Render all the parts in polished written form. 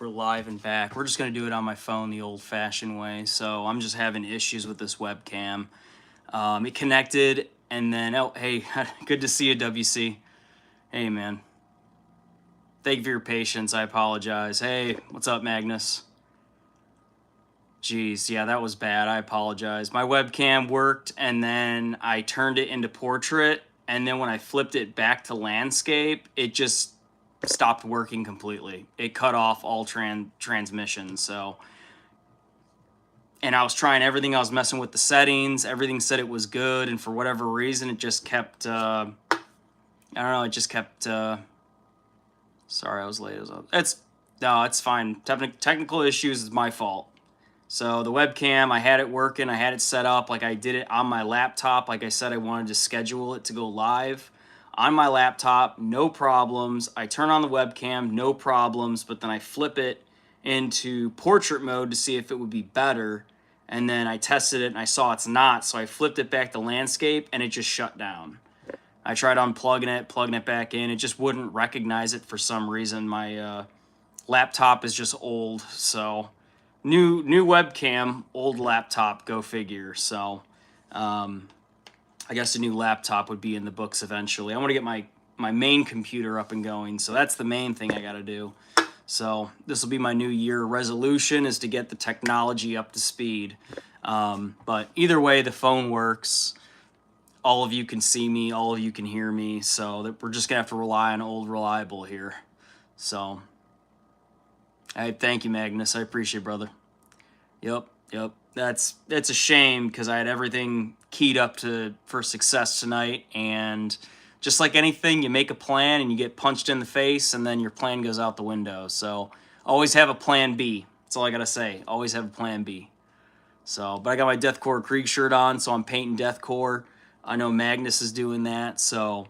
We're live and back. We're just going to do it on my phone the old-fashioned way. So I'm just having issues with this webcam. It connected, and then, oh, hey, good to see you, WC. Hey, man. Thank you for your patience. I apologize. Hey, what's up, Magnus? Jeez, yeah, that was bad. I apologize. My webcam worked, and then I turned it into portrait, and then when I flipped it back to landscape, it just stopped working completely. It cut off all transmissions. So, and I was trying everything. I was messing with the settings. Everything said it was good, and for whatever reason, it just kept. I don't know. It just kept. Sorry, I was late. It's fine. Technical issues is my fault. So the webcam, I had it working. I had it set up like I did it on my laptop. Like I said, I wanted to schedule it to go live on my laptop, no problems. I turn on the webcam, no problems, but then I flip it into portrait mode to see if it would be better. And then I tested it and I saw it's not, so I flipped it back to landscape and it just shut down. I tried unplugging it, plugging it back in. It just wouldn't recognize it for some reason. My laptop is just old, so new webcam, old laptop, go figure. So I guess a new laptop would be in the books eventually. I want to get my main computer up and going, so that's the main thing I got to do. So this will be my new year resolution, is to get the technology up to speed. But either way, the phone works. All of you can see me, all of you can hear me, so we're just going to have to rely on old reliable here. So, hey, thank you, Magnus. I appreciate it, brother. Yep. It's a shame because I had everything keyed up for success tonight, and just like anything, you make a plan and you get punched in the face, and then your plan goes out the window. So always have a plan B. That's all I gotta say. Always have a plan B. So, but I got my Death Korps of Krieg shirt on, so I'm painting Death Korps. I know Magnus is doing that, so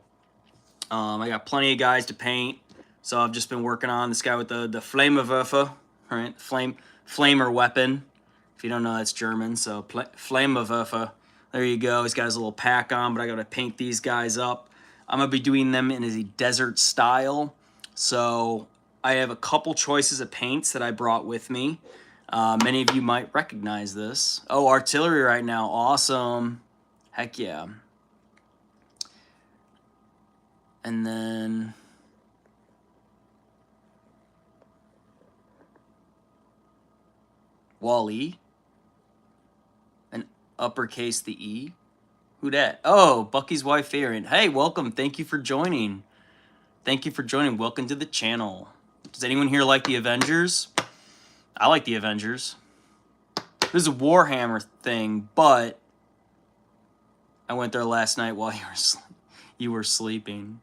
I got plenty of guys to paint. So I've just been working on this guy with the Flammenwerfer, right? Flamer weapon. If you don't know, that's German, so Flammenwerfer. There you go. He's got his little pack on, but I got to paint these guys up. I'm going to be doing them in a desert style. So I have a couple choices of paints that I brought with me. Many of you might recognize this. Oh, artillery right now. Awesome. Heck yeah. And then Wall-E. And uppercase the E. Who dat? Oh, Bucky's wife, Erin. Hey, welcome. Thank you for joining. Welcome to the channel. Does anyone here like the Avengers? I like the Avengers. This is a Warhammer thing, but I went there last night while you were sleeping.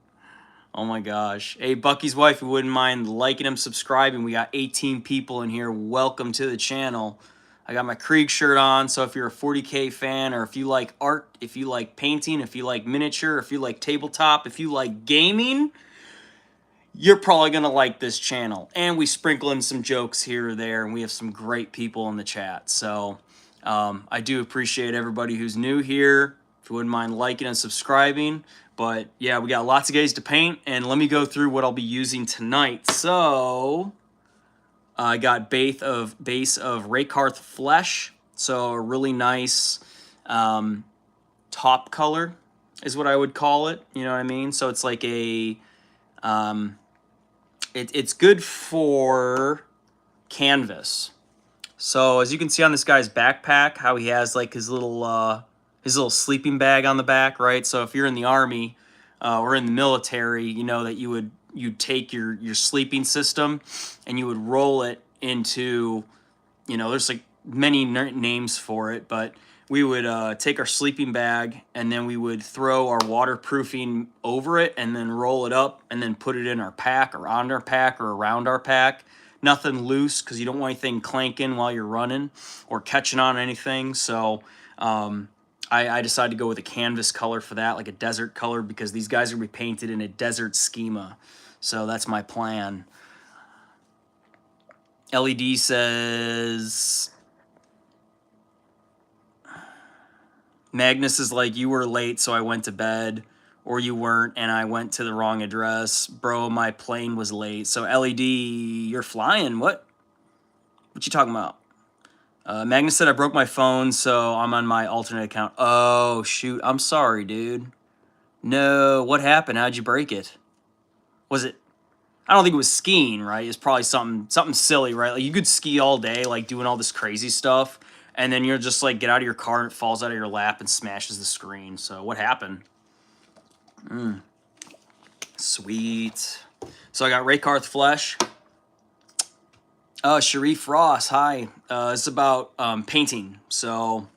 Oh my gosh. Hey, Bucky's wife, if you wouldn't mind liking and subscribing. We got 18 people in here. Welcome to the channel. I got my Krieg shirt on, so if you're a 40K fan, or if you like art, if you like painting, if you like miniature, if you like tabletop, if you like gaming, you're probably going to like this channel. And we sprinkle in some jokes here or there, and we have some great people in the chat. So I do appreciate everybody who's new here. If you wouldn't mind liking and subscribing. But yeah, we got lots of guys to paint, and let me go through what I'll be using tonight. So I got base of Rakarth Flesh, so a really nice top color is what I would call it. You know what I mean? So it's like a it's good for canvas. So as you can see on this guy's backpack, how he has like his little sleeping bag on the back, right? So if you're in the army or in the military, you know that you'd take your sleeping system and you would roll it into, you know, there's like many names for it, but we would take our sleeping bag and then we would throw our waterproofing over it and then roll it up and then put it in our pack or on our pack or around our pack. Nothing loose because you don't want anything clanking while you're running or catching on anything. So I decided to go with a canvas color for that, like a desert color, because these guys are going to be painted in a desert schema. So that's my plan. LED says, Magnus is like, you were late, so I went to bed, or you weren't, and I went to the wrong address. Bro, my plane was late. So LED, you're flying. What What you talking about? Magnus said I broke my phone, so I'm on my alternate account. Oh, shoot. I'm sorry, dude. No, what happened? How'd you break it? Was it... I don't think it was skiing, right? It's probably something silly, right? Like, you could ski all day, like, doing all this crazy stuff, and then you're just, like, get out of your car and it falls out of your lap and smashes the screen. So, what happened? Sweet. So, I got Raykarth Flesh. Sharif Ross, hi. It's about painting. So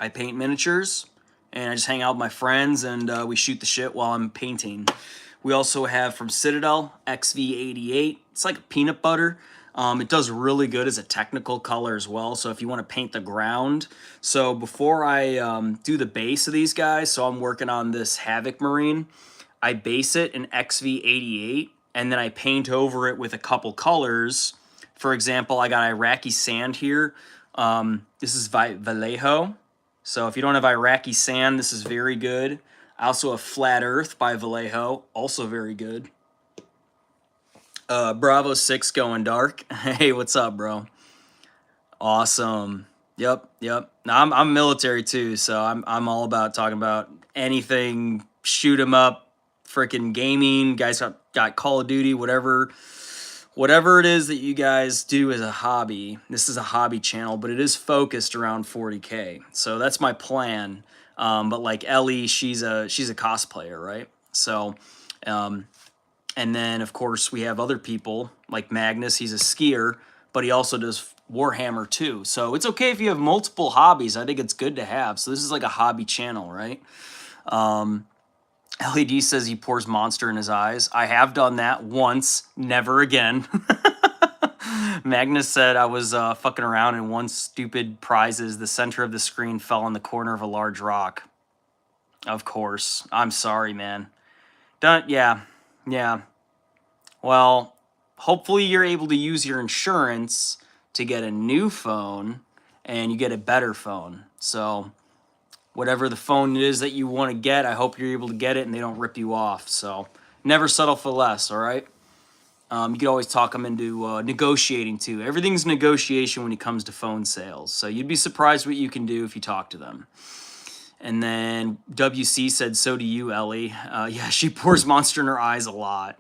I paint miniatures, and I just hang out with my friends, and we shoot the shit while I'm painting. We also have from Citadel, XV88. It's like a peanut butter. It does really good as a technical color as well, so if you want to paint the ground. So before I do the base of these guys, so I'm working on this Havoc Marine, I base it in XV88, and then I paint over it with a couple colors. For example, I got Iraqi sand here. This is Vallejo. So if you don't have Iraqi sand, this is very good. I also have Flat Earth by Vallejo, also very good. Bravo 6 going dark. Hey, what's up, bro? Awesome. Yep. Now, I'm military too, so I'm all about talking about anything, shoot 'em up, freaking gaming. Guys got Call of Duty, whatever it is that you guys do as a hobby. This is a hobby channel, but it is focused around 40K. So that's my plan. But like Ellie, she's a cosplayer, right? So, and then of course we have other people like Magnus. He's a skier, but he also does Warhammer too. So it's okay if you have multiple hobbies. I think it's good to have. So this is like a hobby channel, right? LED says he pours Monster in his eyes. I have done that once, never again. Magnus said I was fucking around and one stupid prizes. The center of the screen fell on the corner of a large rock. Of course. I'm sorry, man. Yeah. Well, hopefully you're able to use your insurance to get a new phone and you get a better phone. So whatever the phone it is that you want to get, I hope you're able to get it and they don't rip you off. So never settle for less, all right? You can always talk them into negotiating too. Everything's negotiation when it comes to phone sales. So you'd be surprised what you can do if you talk to them. And then WC said, so do you, Ellie. Yeah, she pours Monster in her eyes a lot.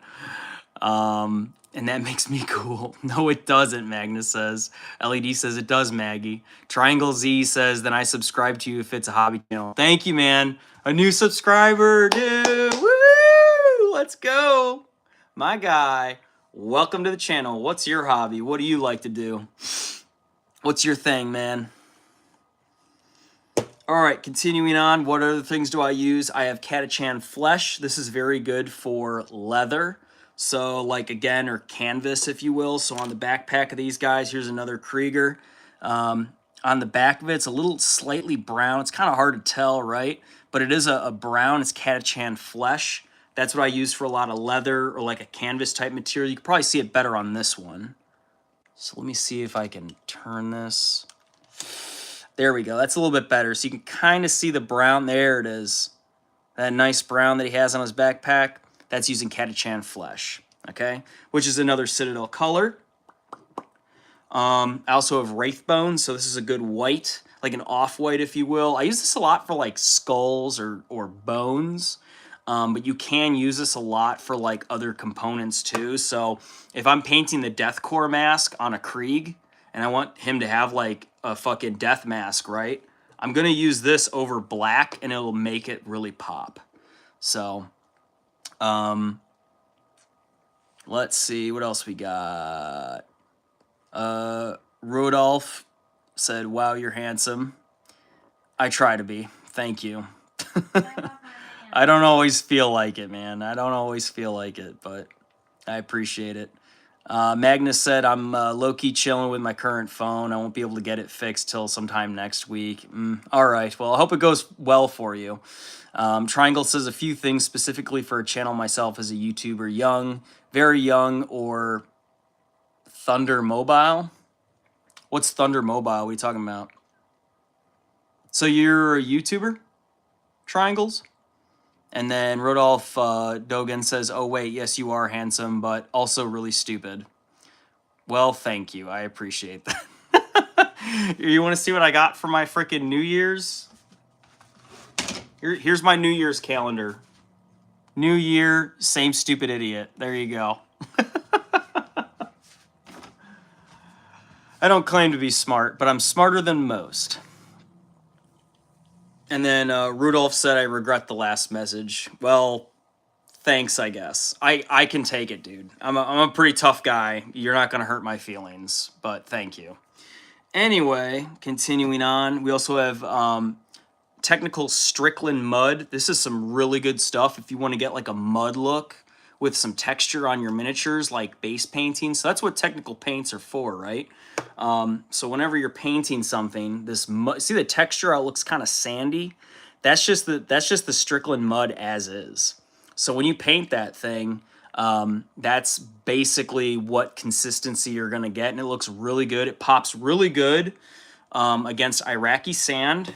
And that makes me cool. No, it doesn't, Magnus says. LED says it does, Maggie. Triangle Z says, then I subscribe to you if it's a hobby channel. Thank you, man. A new subscriber, dude. Woo! Let's go. My guy. Welcome to the channel. What's your hobby? What do you like to do? What's your thing, man? All right, continuing on. What other things do I use? I have Catachan Flesh. This is very good for leather. So, like, again, or canvas, if you will. So on the backpack of these guys, here's another Krieger. On the back of it, it's a little slightly brown. It's kind of hard to tell, right? But it is a brown. It's Catachan Flesh. That's what I use for a lot of leather or like a canvas type material. You can probably see it better on this one. So let me see if I can turn this. There we go. That's a little bit better. So you can kind of see the brown. There it is. That nice brown that he has on his backpack. That's using Catachan Flesh, okay? Which is another Citadel color. I also have Wraithbone, so this is a good white, like an off-white, if you will. I use this a lot for, like, skulls or bones, but you can use this a lot for, like, other components, too. So if I'm painting the Death Korps mask on a Krieg, and I want him to have, like, a fucking death mask, right? I'm going to use this over black, and it'll make it really pop. So... let's see what else we got. Rodolph said, wow, you're handsome. I try to be. Thank you. I don't always feel like it, man. I don't always feel like it, but I appreciate it. Magnus said, I'm low-key chilling with my current phone. I won't be able to get it fixed till sometime next week. All right. Well, I hope it goes well for you. Triangle says a few things specifically for a channel myself as a YouTuber. Young, very young, or Thunder Mobile. What's Thunder Mobile? What are you talking about? So you're a YouTuber? Triangles? And then Rodolph Dogan says, oh, wait, yes, you are handsome, but also really stupid. Well, thank you. I appreciate that. You want to see what I got for my freaking New Year's? Here's my New Year's calendar. New Year, same stupid idiot. There you go. I don't claim to be smart, but I'm smarter than most. And then Rudolph said, I regret the last message. Well, thanks, I guess. I can take it, dude. I'm a pretty tough guy. You're not going to hurt my feelings, but thank you. Anyway, continuing on, we also have technical Strickland mud. This is some really good stuff if you want to get like a mud look with some texture on your miniatures, like base painting. So that's what technical paints are for, right? So whenever you're painting something, this mud, see the texture? How it looks kind of sandy. That's just the Strickland mud as is. So when you paint that thing, that's basically what consistency you're gonna get, and it looks really good. It pops really good against Iraqi sand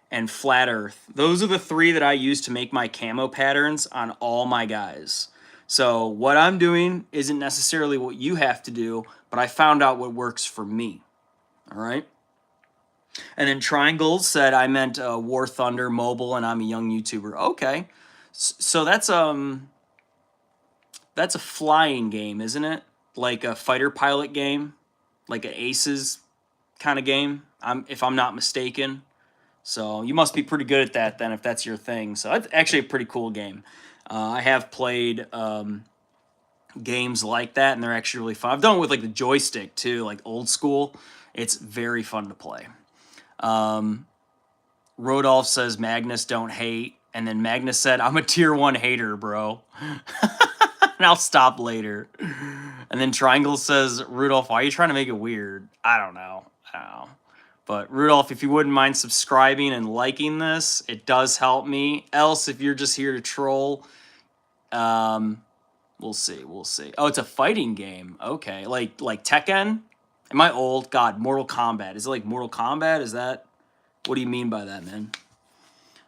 and flat earth. Those are the three that I use to make my camo patterns on all my guys. So what I'm doing isn't necessarily what you have to do, but I found out what works for me. All right. And then Triangles said I meant War Thunder Mobile, and I'm a young YouTuber. Okay, so that's a flying game, isn't it? Like a fighter pilot game, like an Aces kind of game. If I'm not mistaken. So you must be pretty good at that then, if that's your thing. So it's actually a pretty cool game. I have played games like that, and they're actually really fun. I've done it with like the joystick too, like old school. It's very fun to play. Rodolph says, Magnus, don't hate. And then Magnus said, I'm a tier 1 hater, bro. And I'll stop later. And then Triangle says, Rudolph, why are you trying to make it weird? I don't know. But Rudolph, if you wouldn't mind subscribing and liking this, it does help me. Else, if you're just here to troll, we'll see. Oh, it's a fighting game. Okay, like Tekken? Am I old? God, Mortal Kombat. Is it like Mortal Kombat? Is that... What do you mean by that, man?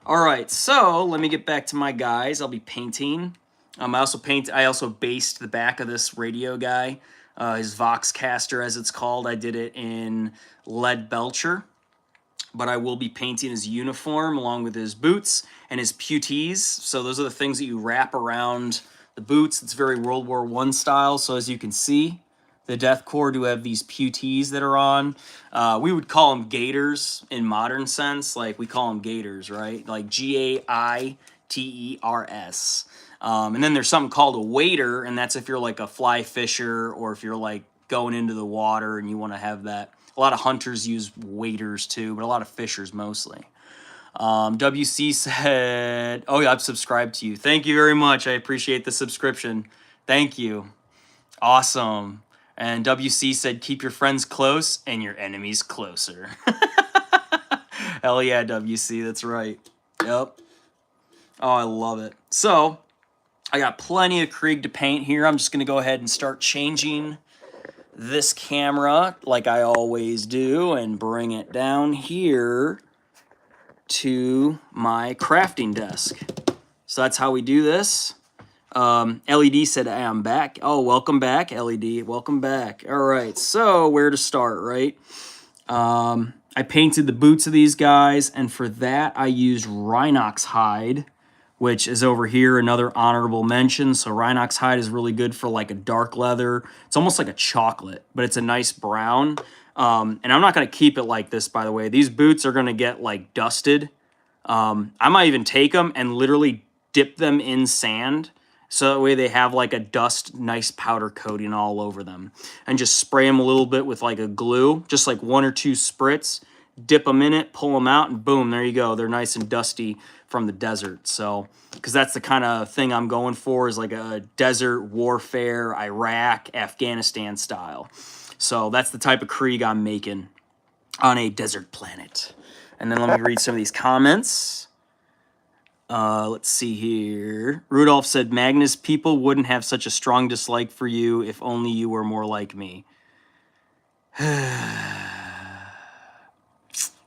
All right, so let me get back to my guys. I'll be painting. I also based the back of this radio guy. His Voxcaster, as it's called. I did it in Lead Belcher. But I will be painting his uniform along with his boots and his putees. So those are the things that you wrap around the boots. It's very World War I style. So as you can see, the Death Korps do have these putees that are on. We would call them gaiters in modern sense. Like we call them gaiters, right? Like Gaiters. And then there's something called a wader, and that's if you're like a fly fisher or if you're like going into the water and you want to have that. A lot of hunters use waders too, but a lot of fishers mostly. WC said, oh yeah, I've subscribed to you. Thank you very much. I appreciate the subscription. Thank you. Awesome. And WC said, keep your friends close and your enemies closer. Hell yeah, WC, that's right. Yep. Oh, I love it. So, I got plenty of Krieg to paint here. I'm just going to go ahead and start changing this camera like I always do and bring it down here to my crafting desk. So that's how we do this. LED said, I am back. Oh, welcome back, LED. Welcome back. All right, so where to start, right? I painted the boots of these guys, and for that I used Rhinox hide, which is over here, another honorable mention. So Rhinox hide is really good for like a dark leather. It's almost like a chocolate, but it's a nice brown. And I'm not going to keep it like this, by the way. These boots are going to get like dusted. I might even take them and literally dip them in sand. So that way they have like a nice powder coating all over them. And just spray them a little bit with like a glue, just like 1 or 2 spritz. Dip them in it, pull them out, and boom, there you go. They're nice and dusty from the desert. So, because that's the kind of thing I'm going for, is like a desert warfare, Iraq, Afghanistan style. So that's the type of Krieg I'm making on a desert planet. And then let me read some of these comments. Let's see here. Rudolph said, Magnus, people wouldn't have such a strong dislike for you if only you were more like me.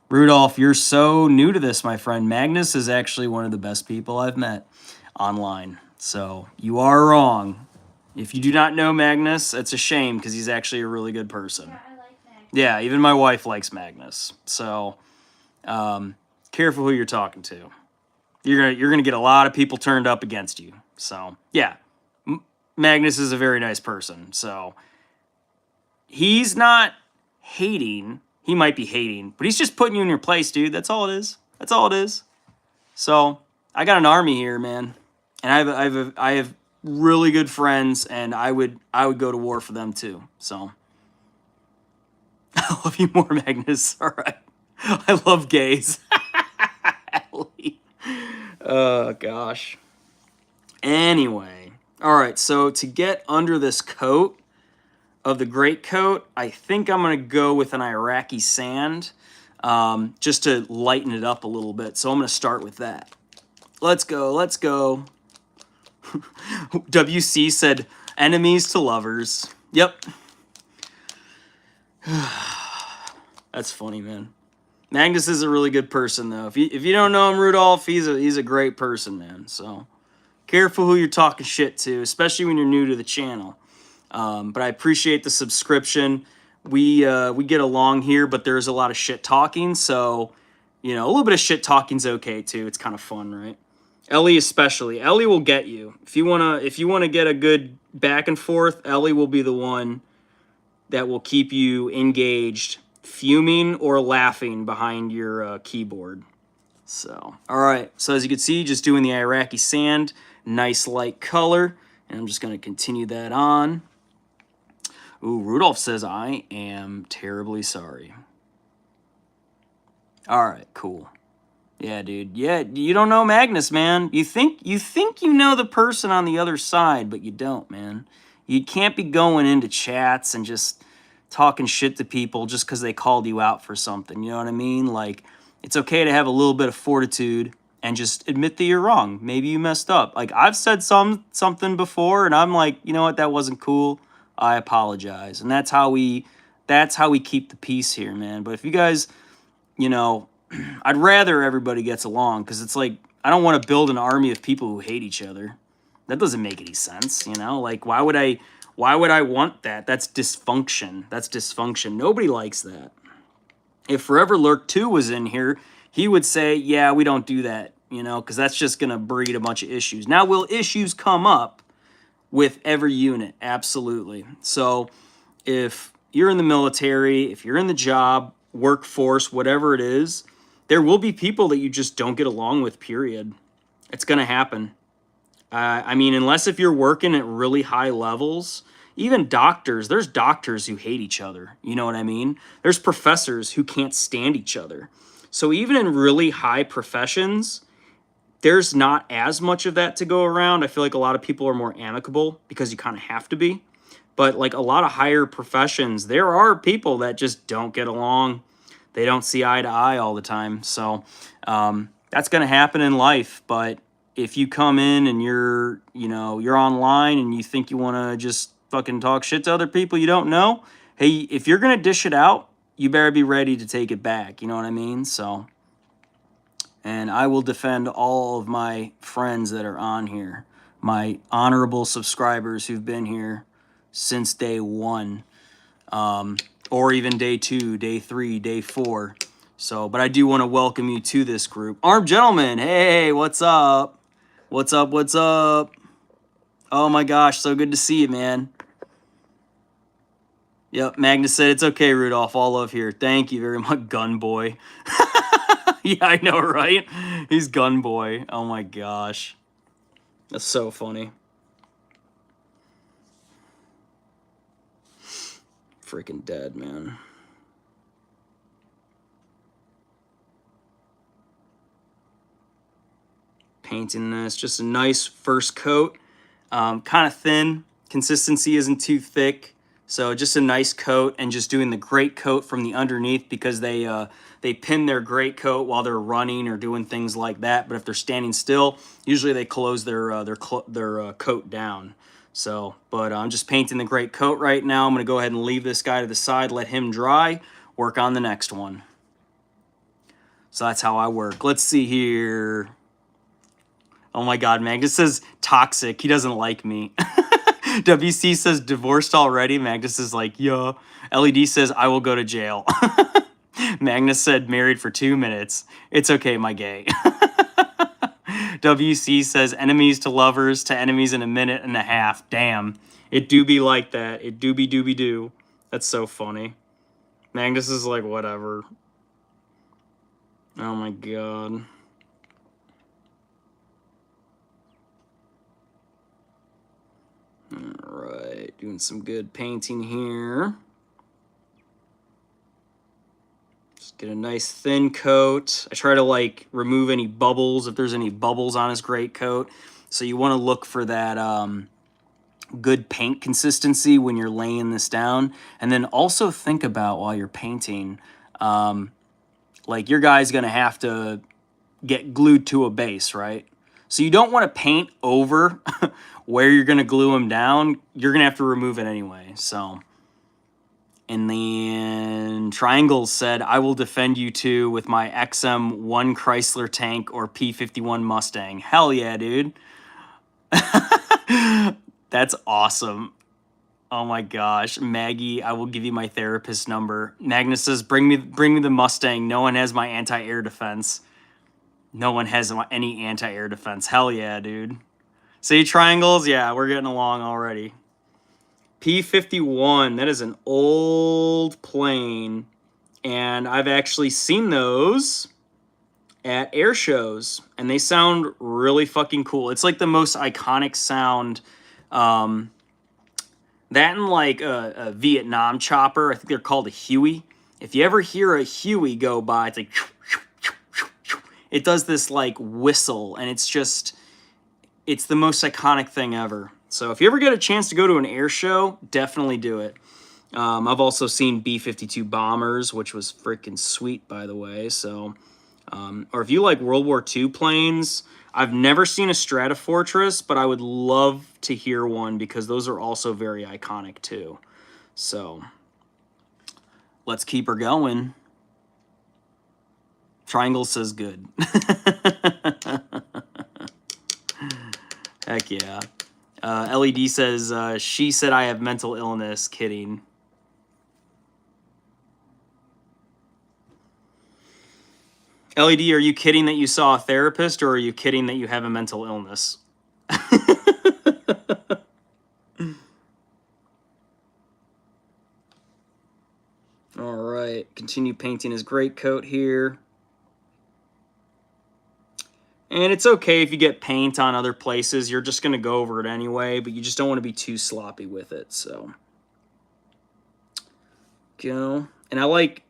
Rudolph, you're so new to this, my friend. Magnus is actually one of the best people I've met online. So you are wrong. If you do not know Magnus, it's a shame because he's actually a really good person. Yeah, I like Magnus. Yeah, even my wife likes Magnus. So, careful who you're talking to. You're gonna get a lot of people turned up against you. So, yeah, Magnus is a very nice person. So, he's not hating. He might be hating, but he's just putting you in your place, dude. That's all it is. That's all it is. So, I got an army here, man, and I have really good friends, and I would go to war for them too. So, I love you more, Magnus. All right, I love gays. Oh gosh. Anyway, all right. So to get under this coat of the great coat, I think I'm gonna go with an Iraqi sand, just to lighten it up a little bit. So I'm gonna start with that. Let's go. Let's go. WC said enemies to lovers. Yep. That's funny, man. Magnus is a really good person, though. If you don't know him, Rudolph, he's a great person, man. So careful who you're talking shit to, especially when you're new to the channel. But I appreciate the subscription. We get along here, but there's a lot of shit talking, so you know a little bit of shit talking's okay too. It's kind of fun, right? Ellie especially. Ellie will get you if you wanna get a good back and forth. Ellie will be the one that will keep you engaged, fuming or laughing behind your keyboard. So, all right. So as you can see, just doing the Iraqi sand, nice light color, and I'm just going to continue that on. Ooh, Rudolph says, I am terribly sorry. All right, cool. Yeah, dude. Yeah, you don't know Magnus, man. You think you know the person on the other side, but you don't, man. You can't be going into chats and just talking shit to people just because they called you out for something. You know what I mean? Like, it's okay to have a little bit of fortitude and just admit that you're wrong. Maybe you messed up. Like, I've said something before, and I'm like, you know what? That wasn't cool. I apologize. And that's how we keep the peace here, man. But if you guys, you know, I'd rather everybody gets along, because it's like, I don't want to build an army of people who hate each other. That doesn't make any sense, you know? Like, why would I want that? That's dysfunction. That's dysfunction. Nobody likes that. If Forever Lurk 2 was in here, he would say, yeah, we don't do that, you know, because that's just going to breed a bunch of issues. Now, will issues come up with every unit? Absolutely. So if you're in the military, if you're in the job, workforce, whatever it is, there will be people that you just don't get along with, period. It's going to happen. I mean, unless if you're working at really high levels, even doctors, there's doctors who hate each other. You know what I mean? There's professors who can't stand each other. So even in really high professions, there's not as much of that to go around. I feel like a lot of people are more amicable because you kind of have to be. But like a lot of higher professions, there are people that just don't get along. They don't see eye to eye all the time. So that's going to happen in life. But if you come in and you're online and you think you want to just fucking talk shit to other people you don't know, hey, if you're going to dish it out, you better be ready to take it back. You know what I mean? So, and I will defend all of my friends that are on here, my honorable subscribers who've been here since day one, or even day 2, day 3, day 4. So, but I do want to welcome you to this group. Armed Gentlemen, hey, what's up? What's up? What's up? Oh my gosh, so good to see you, man. Yep, Magnus said, it's okay, Rudolph, all love here. Thank you very much, Gun Boy. Yeah, I know, right? He's Gun Boy. Oh my gosh. That's so funny. Freaking dead, man. Painting this, just a nice first coat. Kind of thin. Consistency isn't too thick. So just a nice coat, and just doing the great coat from the underneath, because they pin their great coat while they're running or doing things like that. But if they're standing still, usually they close their coat down. So, but I'm just painting the great coat right now. I'm going to go ahead and leave this guy to the side, let him dry, work on the next one. So that's how I work. Let's see here. Oh my God, Magnus says toxic. He doesn't like me. WC says divorced already. Magnus is like, yeah. LED says I will go to jail. Magnus said married for 2 minutes. It's okay, my gay. WC says enemies to lovers to enemies in a minute and a half. Damn. It do be like that. It do be dooby doo. That's so funny. Magnus is like, whatever. Oh my god. Alright, doing some good painting here. Just get a nice thin coat. I try to like remove any bubbles if there's any bubbles on his great coat. So you want to look for that good paint consistency when you're laying this down. And then also think about while you're painting, like your guy's going to have to get glued to a base, right? So you don't want to paint over where you're going to glue him down. You're going to have to remove it anyway. So, and then Triangles said, I will defend you two with my XM1 Chrysler tank or P51 Mustang. Hell yeah, dude. That's awesome. Oh my gosh. Maggie, I will give you my therapist number. Magnus says, bring me the Mustang. No one has my anti-air defense. No one has any anti-air defense. Hell yeah, dude. See, Triangles? Yeah, we're getting along already. P51, that is an old plane. And I've actually seen those at air shows. And they sound really fucking cool. It's like the most iconic sound. That and like a Vietnam chopper. I think they're called a Huey. If you ever hear a Huey go by, it's like... It does this like whistle, and it's the most iconic thing ever. So if you ever get a chance to go to an air show, definitely do it. I've also seen B-52 bombers, which was freaking sweet, by the way. So, or if you like World War II planes, I've never seen a Stratofortress, but I would love to hear one because those are also very iconic too. So let's keep her going. Triangle says good. Heck yeah. LED says, she said I have mental illness. Kidding. LED, are you kidding that you saw a therapist, or are you kidding that you have a mental illness? All right. Continue painting his great coat here. And it's okay if you get paint on other places. You're just going to go over it anyway, but you just don't want to be too sloppy with it. So, go. And I like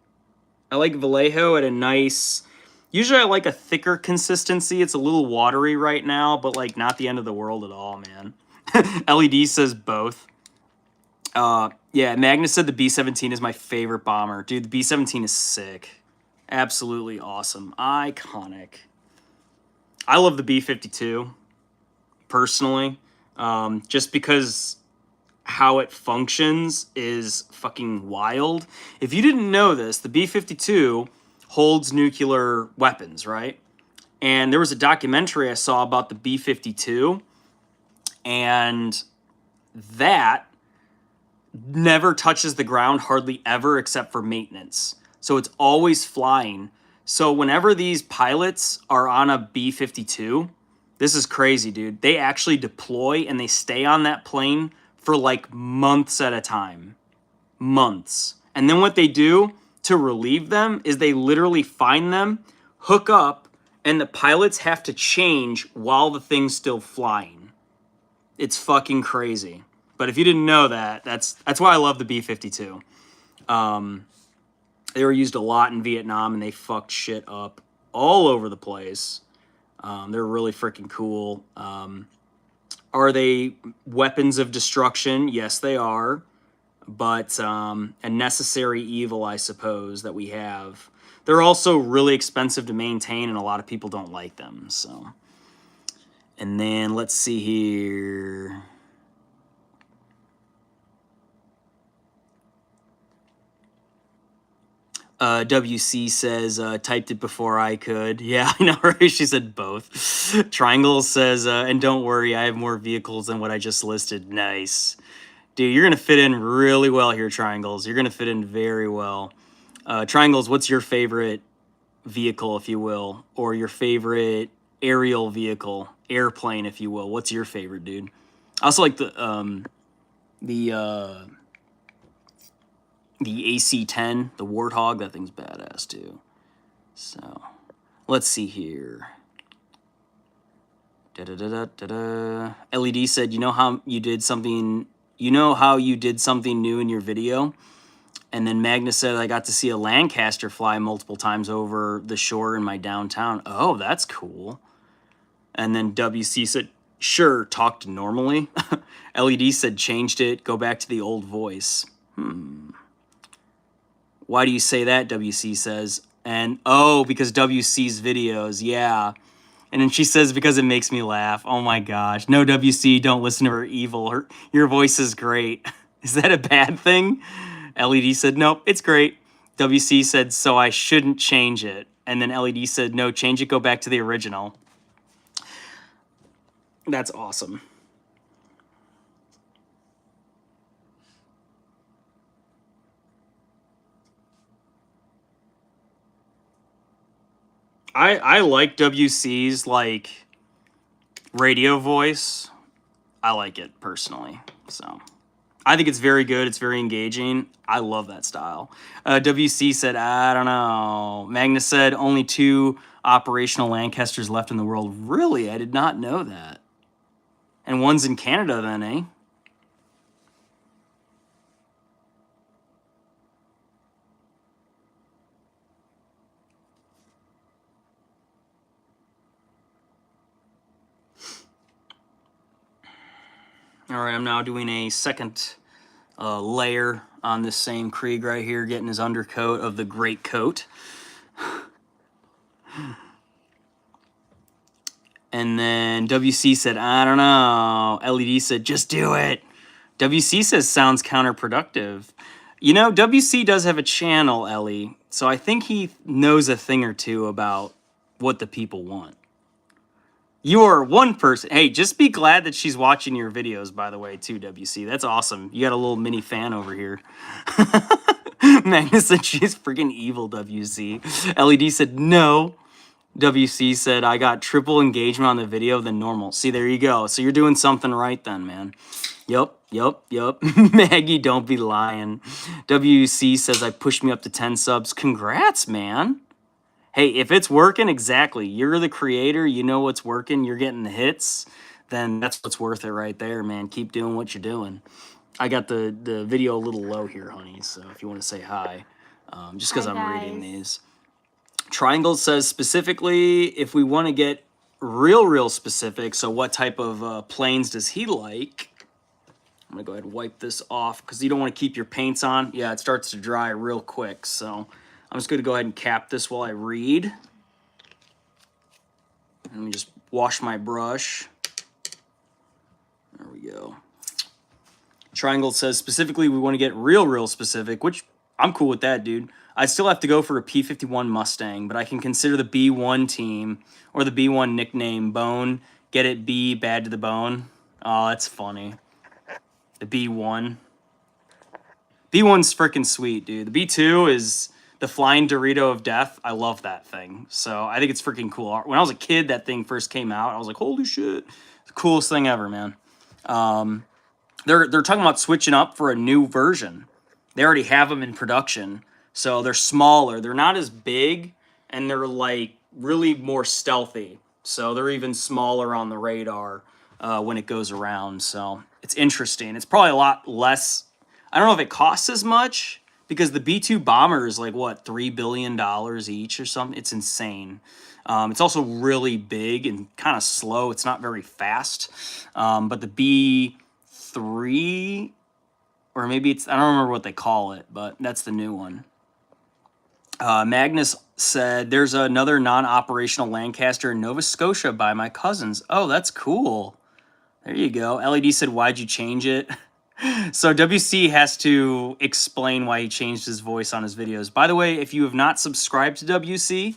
Vallejo at a nice... Usually I like a thicker consistency. It's a little watery right now, but like not the end of the world at all, man. LED says both. Yeah, Magnus said the B-17 is my favorite bomber. Dude, the B-17 is sick. Absolutely awesome. Iconic. I love the B-52, personally, just because how it functions is fucking wild. If you didn't know this, the B-52 holds nuclear weapons, right? And there was a documentary I saw about the B-52, and that never touches the ground hardly ever except for maintenance. So it's always flying. So whenever these pilots are on a B-52, this is crazy, dude. They actually deploy and they stay on that plane for like months at a time. Months. And then what they do to relieve them is they literally find them, hook up, and the pilots have to change while the thing's still flying. It's fucking crazy. But if you didn't know that, that's why I love the B-52. They were used a lot in Vietnam, and they fucked shit up all over the place. They're really freaking cool. Are they weapons of destruction? Yes, they are. But a necessary evil, I suppose, that we have. They're also really expensive to maintain, and a lot of people don't like them. So, and then let's see here. WC says, typed it before I could. Yeah, I know, right? She said both. Triangle says, and don't worry, I have more vehicles than what I just listed. Nice. Dude, you're going to fit in really well here, Triangles. You're going to fit in very well. Triangles, what's your favorite vehicle, if you will? Or your favorite aerial vehicle, airplane, if you will? What's your favorite, dude? I also like the AC-10, the Warthog. That thing's badass too. So let's see here. LED said, you know how you did something new in your video? And then Magnus said, I got to see a Lancaster fly multiple times over the shore in my downtown. Oh, that's cool. And then WC said, sure, talked normally. LED said, changed it, go back to the old voice. Why do you say that, WC says? And, oh, because WC's videos, yeah. And then she says, because it makes me laugh. Oh my gosh. No, WC, don't listen to her evil. Your voice is great. Is that a bad thing? LED said, nope, it's great. WC said, so I shouldn't change it. And then LED said, no, change it, go back to the original. That's awesome. I like WC's like radio voice. I like it personally. So I think it's very good. It's very engaging. I love that style. WC said, I don't know. Magnus said only 2 operational Lancasters left in the world. Really? I did not know that. And one's in Canada then, eh? All right, I'm now doing a second layer on this same Krieg right here, getting his undercoat of the Great Coat. And then WC said, I don't know. LED said, just do it. WC says, sounds counterproductive. You know, WC does have a channel, Ellie, so I think he knows a thing or two about what the people want. You are one person. Hey, just be glad that she's watching your videos, by the way, too, WC. That's awesome. You got a little mini fan over here. Magnus said she's freaking evil, WC. LED said no. WC said, I got triple engagement on the video than normal. See, there you go. So you're doing something right then, man. Yup. Maggie, don't be lying. WC says, I pushed me up to 10 subs. Congrats, man. Hey, if it's working, exactly. You're the creator. You know what's working. You're getting the hits. Then that's what's worth it right there, man. Keep doing what you're doing. I got the video a little low here, honey. So if you want to say hi, just because I'm reading these. Triangle says specifically, if we want to get real specific, so what type of planes does he like? I'm going to go ahead and wipe this off because you don't want to keep your paints on. Yeah, it starts to dry real quick, so I'm just going to go ahead and cap this while I read. Let me just wash my brush. There we go. Triangle says, specifically, we want to get real specific, which I'm cool with that, dude. I'd still have to go for a P-51 Mustang, but I can consider the B-1 team or the B-1 nickname Bone. Get it, B, bad to the bone. Oh, that's funny. The B-1. B-1's freaking sweet, dude. The B-2 is the flying Dorito of death. I love that thing. So I think it's freaking cool. When I was a kid, that thing first came out. I was like, holy shit. It's the coolest thing ever, man. They're talking about switching up for a new version. They already have them in production. So they're smaller. They're not as big, and they're like really more stealthy. So they're even smaller on the radar when it goes around. So it's interesting. It's probably a lot less. I don't know if it costs as much because the B-2 bomber is like, what, $3 billion each or something? It's insane. It's also really big and kind of slow. It's not very fast. But the B-3, or maybe it's, I don't remember what they call it, but that's the new one. Magnus said, there's another non-operational Lancaster in Nova Scotia by my cousins. Oh, that's cool. There you go. LED said, why'd you change it? So WC has to explain why he changed his voice on his videos. By the way, if you have not subscribed to WC,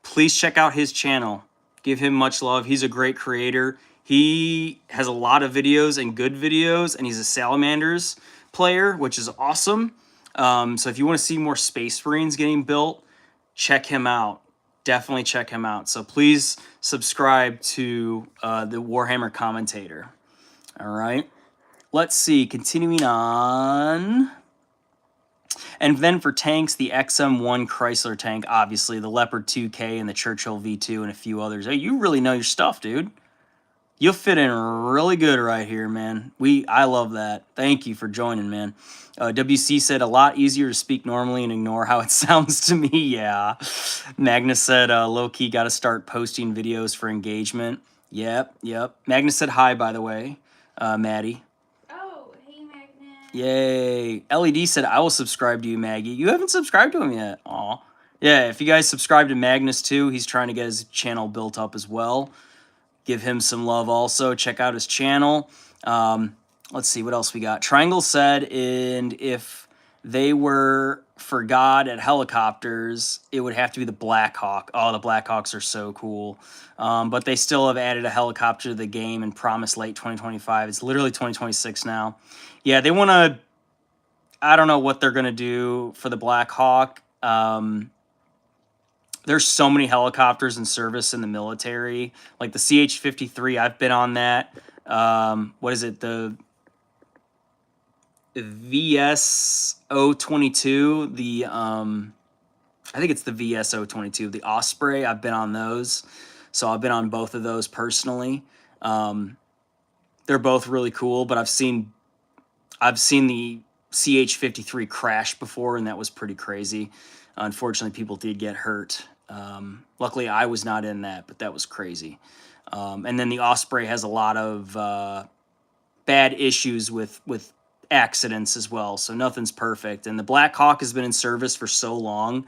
please check out his channel. Give him much love. He's a great creator. He has a lot of videos and good videos, and he's a Salamanders player, which is awesome. So if you want to see more Space Marines getting built, check him out. Definitely check him out. So please subscribe to the Warhammer commentator. All right. Let's see. Continuing on. And then for tanks, the XM1 Chrysler tank, obviously, the Leopard 2K and the Churchill V2 and a few others. Hey, you really know your stuff, dude. You'll fit in really good right here, man. I love that. Thank you for joining, man. WC said, a lot easier to speak normally and ignore how it sounds to me. Yeah. Magnus said, low-key got to start posting videos for engagement. Yep. Magnus said hi, by the way, Maddie. Oh, hey, Magnus. Yay. LED said, I will subscribe to you, Maggie. You haven't subscribed to him yet. Aw. Yeah, if you guys subscribe to Magnus, too, he's trying to get his channel built up as well. Give him some love also. Check out his channel. Let's see what else we got. Triangle said, and if they were for God at helicopters, it would have to be the Black Hawk. Oh, the Black Hawks are so cool. But they still have added a helicopter to the game and promised late 2025. It's literally 2026 now. Yeah, they want to... I don't know what they're going to do for the Black Hawk. There's so many helicopters in service in the military. Like the CH-53, I've been on that. What is it? The VS-022. I think it's the VS-022. The Osprey, I've been on those. So I've been on both of those personally. They're both really cool, but I've seen the CH-53 crash before, and that was pretty crazy. Unfortunately, people did get hurt. Luckily, I was not in that, but that was crazy. And then the Osprey has a lot of bad issues with accidents as well, so nothing's perfect. And the Black Hawk has been in service for so long.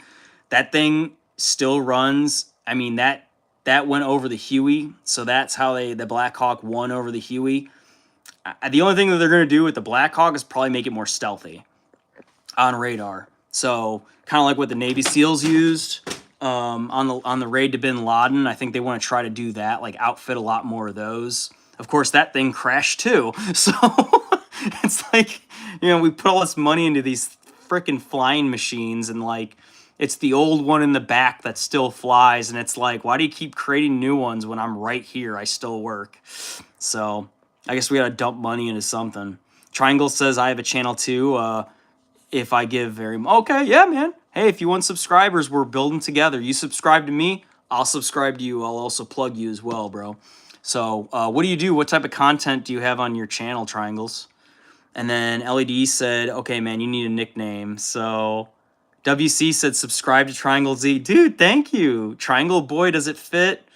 That thing still runs. I mean, that went over the Huey, so that's how the Black Hawk won over the Huey. The only thing that they're going to do with the Black Hawk is probably make it more stealthy on radar. So kind of like what the Navy SEALs used on the raid to Bin Laden. I think they want to try to do that, like outfit a lot more of those. Of course, that thing crashed too. So it's like, we put all this money into these freaking flying machines, and like it's the old one in the back that still flies, and it's like, why do you keep creating new ones when I'm right here? I still work. So I guess we gotta dump money into something. Triangle says I have a channel too. If I give okay, yeah, man. Hey, if you want subscribers, we're building together. You subscribe to me, I'll subscribe to you. I'll also plug you as well, bro. So what do you do? What type of content do you have on your channel, Triangles? And then LED said, okay, man, you need a nickname. So WC said, subscribe to Triangle Z. Dude, thank you. Triangle Boy, does it fit?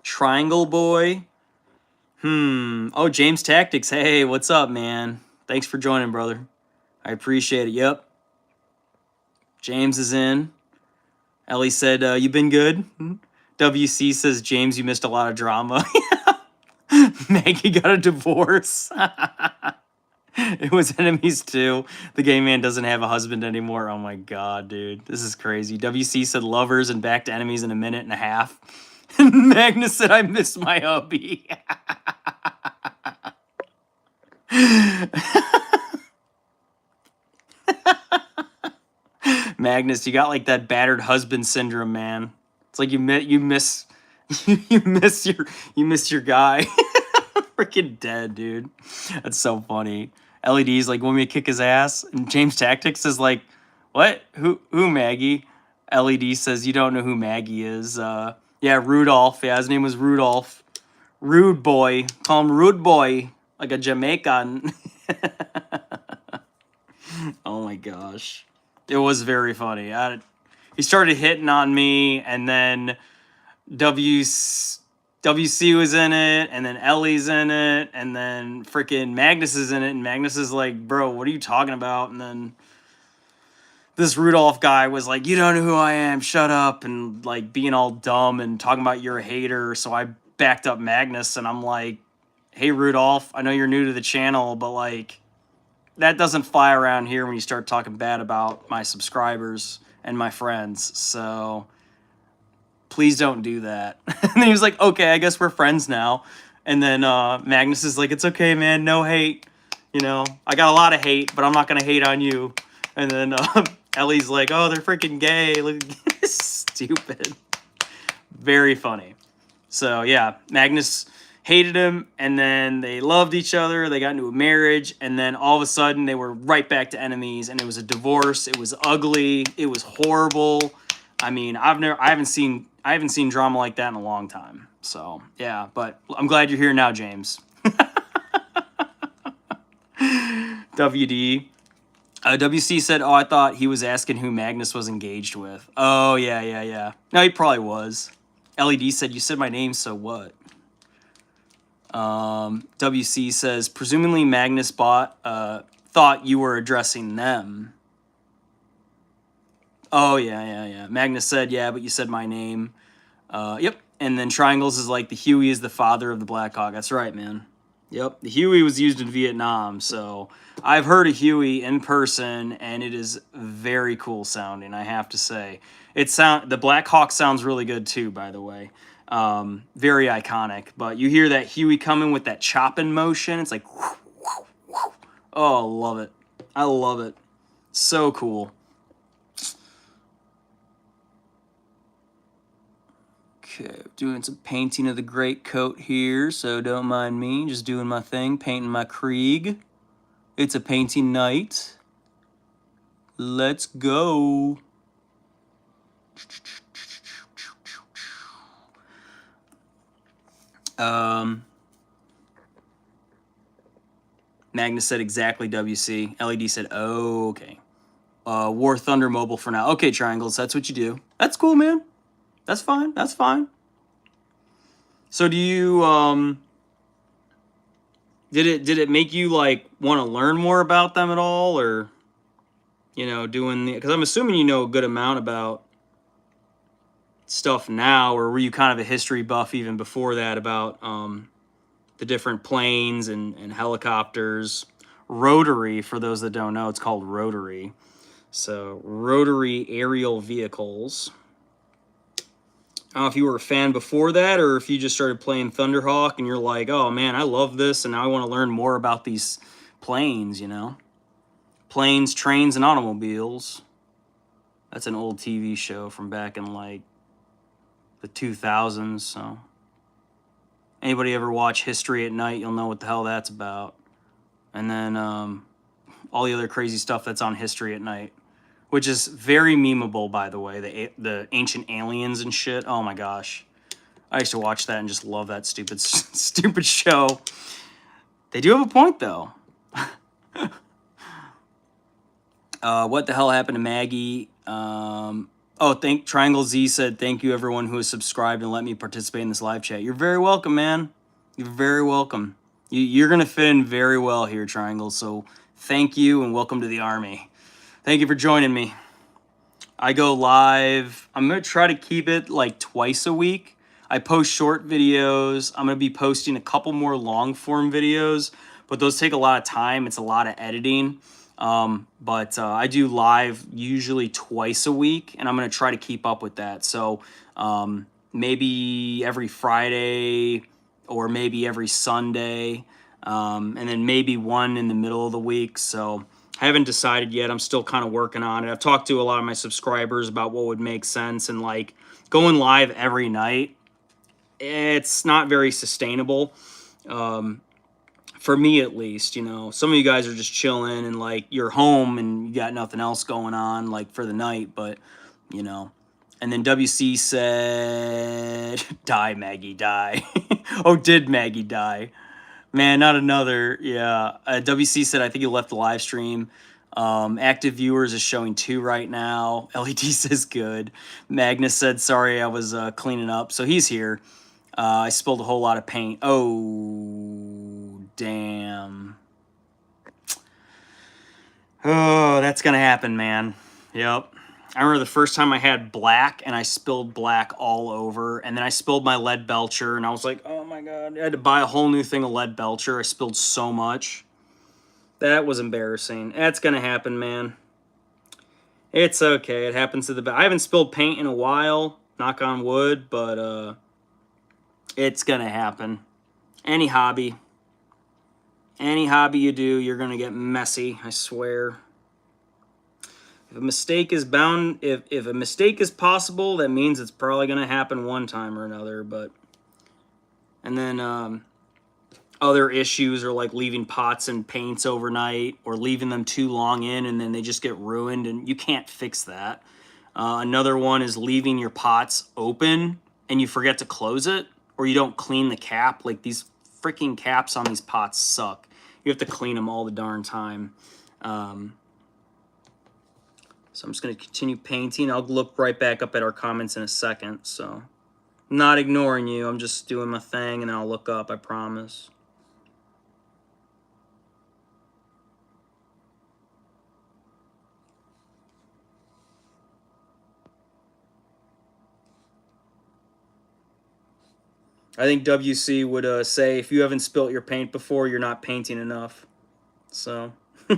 Triangle Boy. Oh, James Tactics. Hey, what's up, man? Thanks for joining, brother. I appreciate it. Yep. James is in. Ellie said, you been good? WC says, James, you missed a lot of drama. Maggie got a divorce. It was enemies too. The gay man doesn't have a husband anymore. Oh my god, dude. This is crazy. WC said lovers and back to enemies in a minute and a half. And Magnus said, I miss my hubby. Magnus, you got like that battered husband syndrome, man. It's like you miss your guy. Freaking dead, dude. That's so funny. LED's like, want me to kick his ass? And James Tactics is like, what? Who Maggie? LED says, you don't know who Maggie is. Yeah, Rudolph. Yeah, his name was Rudolph. Rude boy. Call him Rude boy. Like a Jamaican. Oh my gosh. It was very funny. He started hitting on me, and then WC was in it, and then Ellie's in it, and then freaking Magnus is in it, and Magnus is like, bro, what are you talking about? And then this Rudolph guy was like, you don't know who I am, shut up, and like being all dumb and talking about you're a hater. So I backed up Magnus, and I'm like, hey, Rudolph, I know you're new to the channel, but like, that doesn't fly around here when you start talking bad about my subscribers and my friends. So please don't do that. And then he was like, okay, I guess we're friends now. And then Magnus is like, it's okay, man, no hate. You know, I got a lot of hate, but I'm not going to hate on you. And then Ellie's like, oh, they're freaking gay. Look, stupid. Very funny. So, yeah, Magnus hated him, and then they loved each other. They got into a marriage, and then all of a sudden they were right back to enemies, and it was a divorce. It was ugly. It was horrible. I mean, I haven't seen drama like that in a long time. So, yeah, but I'm glad you're here now, James. WD. WC said, oh, I thought he was asking who Magnus was engaged with. Oh, yeah. No, he probably was. LED said, you said my name, so what? WC says, presumably Magnus thought you were addressing them. Oh, yeah. Magnus said, yeah, but you said my name. Yep. And then Triangles is like, the Huey is the father of the Black Hawk. That's right, man. Yep. The Huey was used in Vietnam, so I've heard a Huey in person, and it is very cool sounding, I have to say. The Black Hawk sounds really good too, by the way. Very iconic, but you hear that Huey coming with that chopping motion. It's like, oh, love it. I love it. So cool. Okay, doing some painting of the great coat here, so don't mind me. Just doing my thing, painting my Krieg. It's a painting night. Let's go. Magnus said exactly, WC. LED said, oh, okay. War Thunder Mobile for now. Okay, Triangles, that's what you do. That's cool, man. That's fine. That's fine. So do you, did it make you, like, want to learn more about them at all? Or, you know, because I'm assuming you know a good amount about stuff now, or were you kind of a history buff even before that about the different planes and helicopters? Rotary, for those that don't know, it's called rotary. So rotary aerial vehicles. I don't know if you were a fan before that, or if you just started playing Thunderhawk and you're like, oh man, I love this, and now I want to learn more about these planes, you know? Planes, trains, and automobiles. That's an old TV show from back in like the 2000s, so anybody ever watch History at Night, you'll know what the hell that's about. And then all the other crazy stuff that's on History at Night, which is very memeable, by the way, the ancient aliens and shit. Oh my gosh, I used to watch that and just love that stupid show. They do have a point though. What the hell happened to Maggie? Triangle Z said, thank you everyone who has subscribed and let me participate in this live chat. You're very welcome, man. You're very welcome. You're going to fit in very well here, Triangle. So thank you and welcome to the army. Thank you for joining me. I go live. I'm going to try to keep it like twice a week. I post short videos. I'm going to be posting a couple more long form videos, but those take a lot of time. It's a lot of editing. But I do live usually twice a week, and I'm going to try to keep up with that. So maybe every Friday or maybe every Sunday, and then maybe one in the middle of the week. So I haven't decided yet. I'm still kind of working on it. I've talked to a lot of my subscribers about what would make sense, and like going live every night, it's not very sustainable. For me at least, you know, some of you guys are just chilling and like you're home and you got nothing else going on like for the night, but you know. And then WC said, die, Maggie, die. Oh, did Maggie die? Man, not another. Yeah. WC said, I think he left the live stream. Active viewers is showing 2 right now. LED says good. Magnus said, sorry, I was cleaning up. So he's here. I spilled a whole lot of paint. Oh, damn. Oh, that's going to happen, man. Yep. I remember the first time I had black and I spilled black all over, and then I spilled my lead belcher and I was like, oh my God, I had to buy a whole new thing of lead belcher. I spilled so much. That was embarrassing. That's gonna happen, man. It's okay. It happens to the best. I haven't spilled paint in a while, knock on wood, but it's gonna happen. Any hobby you do, you're gonna get messy, I swear. If a mistake is bound, if a mistake is possible, that means it's probably gonna happen one time or another. But and then other issues are like leaving pots and paints overnight or leaving them too long in and then they just get ruined, and you can't fix that. Another one is leaving your pots open and you forget to close it, or you don't clean the cap. Like, these freaking caps on these pots suck. You have to clean them all the darn time. So I'm just going to continue painting. I'll look right back up at our comments in a second. So I'm not ignoring you. I'm just doing my thing, and I'll look up, I promise. I think WC would say, if you haven't spilt your paint before, you're not painting enough. So... yeah,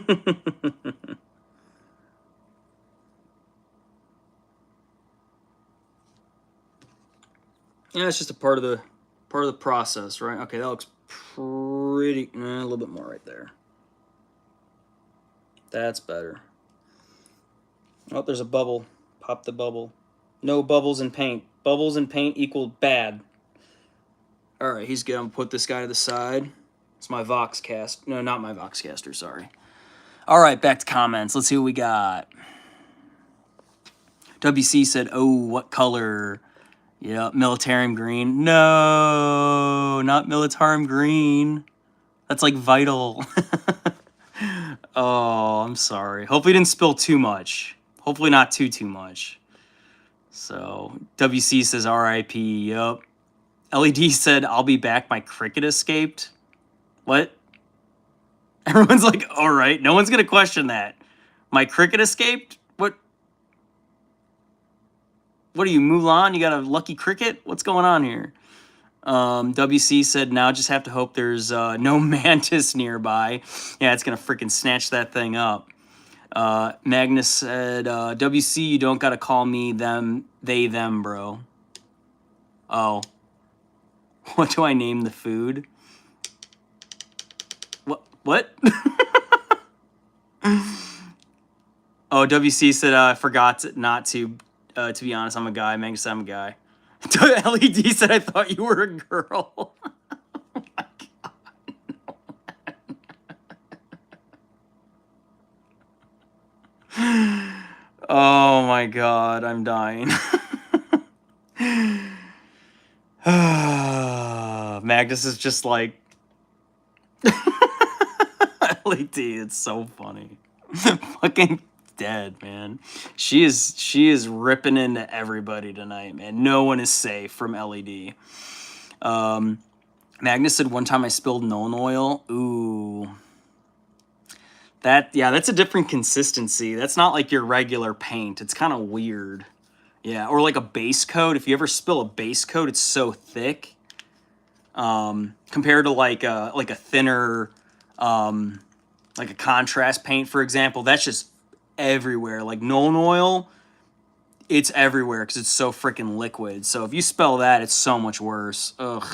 it's just a part of the process, right? Okay, that looks pretty. A little bit more right there. That's better. Oh, there's a bubble. Pop the bubble. No bubbles in paint. Bubbles in paint equal bad. All right, he's good. I'm gonna put this guy to the side. It's my Voxcast. No, not my Voxcaster. Sorry. All right, back to comments. Let's see what we got. WC said, "Oh, what color?" Yeah, Militarum green. No, not Militarum green. That's like vital. Oh, I'm sorry. Hopefully you didn't spill too much. Hopefully not too much. So, WC says RIP. Yup. LED said, I'll be back. My cricket escaped. What? Everyone's like, all right. No one's going to question that. My cricket escaped? What are you, Mulan? You got a lucky cricket? What's going on here? WC said, now just have to hope there's no mantis nearby. Yeah, it's going to freaking snatch that thing up. Magnus said, WC, you don't got to call me them, they, them, bro. Oh. What do I name the food? What? Oh, WC said, I forgot not to be honest, I'm a guy. Magnus said, I'm a guy. LED said, I thought you were a girl. Oh my God. Oh my God, I'm dying. Magnus is just like... LED, it's so funny. Fucking dead, man. She is ripping into everybody tonight, man. No one is safe from LED. Magnus said one time I spilled Nuln oil. Ooh. That's a different consistency. That's not like your regular paint. It's kind of weird. Yeah, or like a base coat. If you ever spill a base coat, it's so thick. Compared to like a thinner, like a contrast paint, for example, that's just everywhere. Like Nuln oil, it's everywhere because it's so freaking liquid. So if you spill that, it's so much worse. Ugh.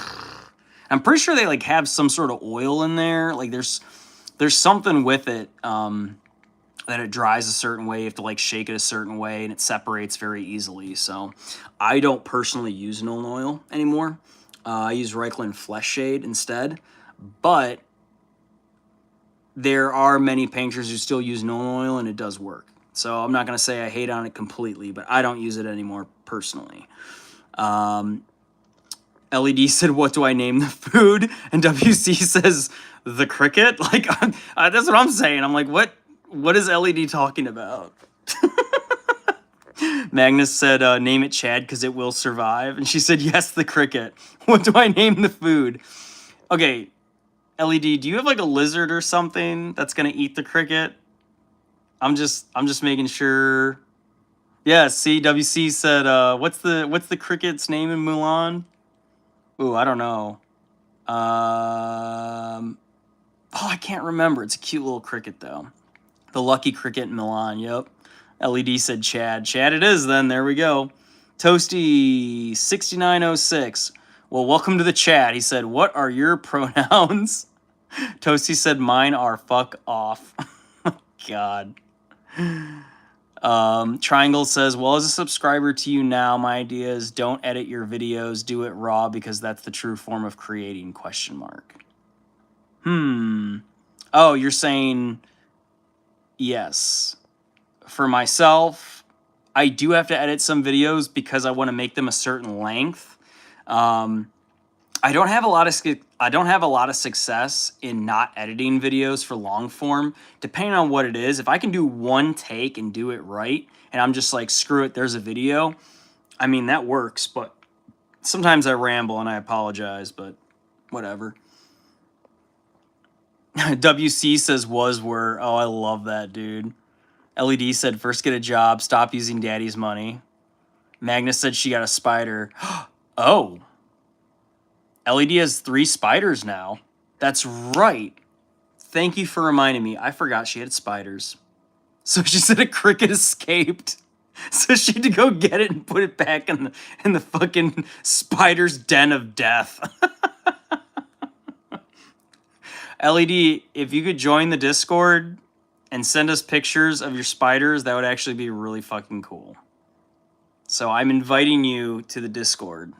I'm pretty sure they like have some sort of oil in there. Like there's something with it that it dries a certain way. You have to like shake it a certain way and it separates very easily. So I don't personally use Nuln oil anymore. I use Reikland Flesh Shade instead. But there are many painters who still use Nuln oil and it does work. So I'm not going to say I hate on it completely, but I don't use it anymore personally. LED said, what do I name the food? And WC says, the cricket? Like, that's what I'm saying. I'm like, what is LED talking about? Magnus said, name it Chad because it will survive. And she said, yes, the cricket. What do I name the food? Okay, LED, do you have like a lizard or something that's going to eat the cricket? I'm just making sure. Yeah, CWC said, what's the cricket's name in Mulan? Ooh, I don't know. Oh, I can't remember. It's a cute little cricket, though. The lucky cricket in Milan, yep. LED said Chad. Chad it is, then. There we go. Toasty6906. Well, welcome to the chat. He said, what are your pronouns? Toasty said, mine are fuck off. God. Triangle says, well, as a subscriber to you now, my idea is don't edit your videos, do it raw because that's the true form of creating, question mark. Oh, you're saying yes. For myself, I do have to edit some videos because I want to make them a certain length. I don't have a lot of success in not editing videos for long form, depending on what it is. If I can do one take and do it right, and I'm just like, screw it, there's a video, I mean, that works, but sometimes I ramble and I apologize, but whatever. WC says were. Oh, I love that, dude. LED said first get a job, stop using daddy's money. Magnus said she got a spider. Oh. LED has 3 spiders now. That's right. Thank you for reminding me. I forgot she had spiders. So she said a cricket escaped. So she had to go get it and put it back in the fucking spider's den of death. LED, if you could join the Discord and send us pictures of your spiders, that would actually be really fucking cool. So I'm inviting you to the Discord.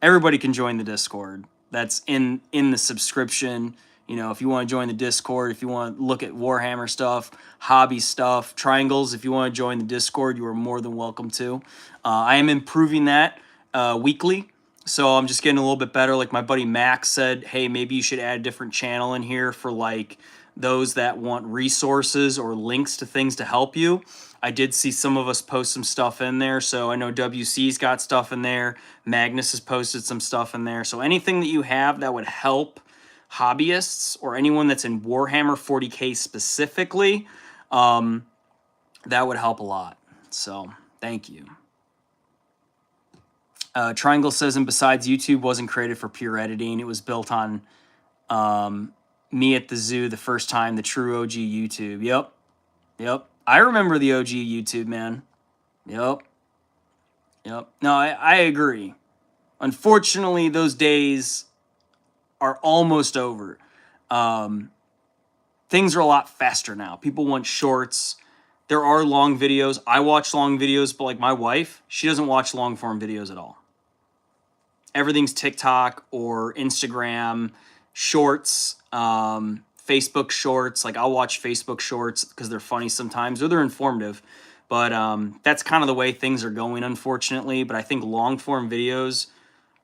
Everybody can join the Discord. That's in the subscription. You know, if you want to join the Discord, if you want to look at Warhammer stuff, hobby stuff, triangles, if you want to join the Discord, you are more than welcome to. I am improving that weekly, so I'm just getting a little bit better. Like my buddy Max said, hey, maybe you should add a different channel in here for like those that want resources or links to things to help you. I did see some of us post some stuff in there, so I know WC's got stuff in there. Magnus has posted some stuff in there. So anything that you have that would help hobbyists or anyone that's in Warhammer 40K specifically, that would help a lot. So thank you. Triangle says, and besides, YouTube wasn't created for pure editing. It was built on me at the zoo the first time, the true OG YouTube. Yep. I remember the OG YouTube, man. Yep. No, I agree. Unfortunately, those days are almost over. Things are a lot faster now. People want shorts. There are long videos. I watch long videos, but like my wife, she doesn't watch long form videos at all. Everything's TikTok or Instagram, shorts, Facebook shorts. Like I'll watch Facebook shorts because they're funny sometimes or they're informative. But that's kind of the way things are going, unfortunately. But I think long form videos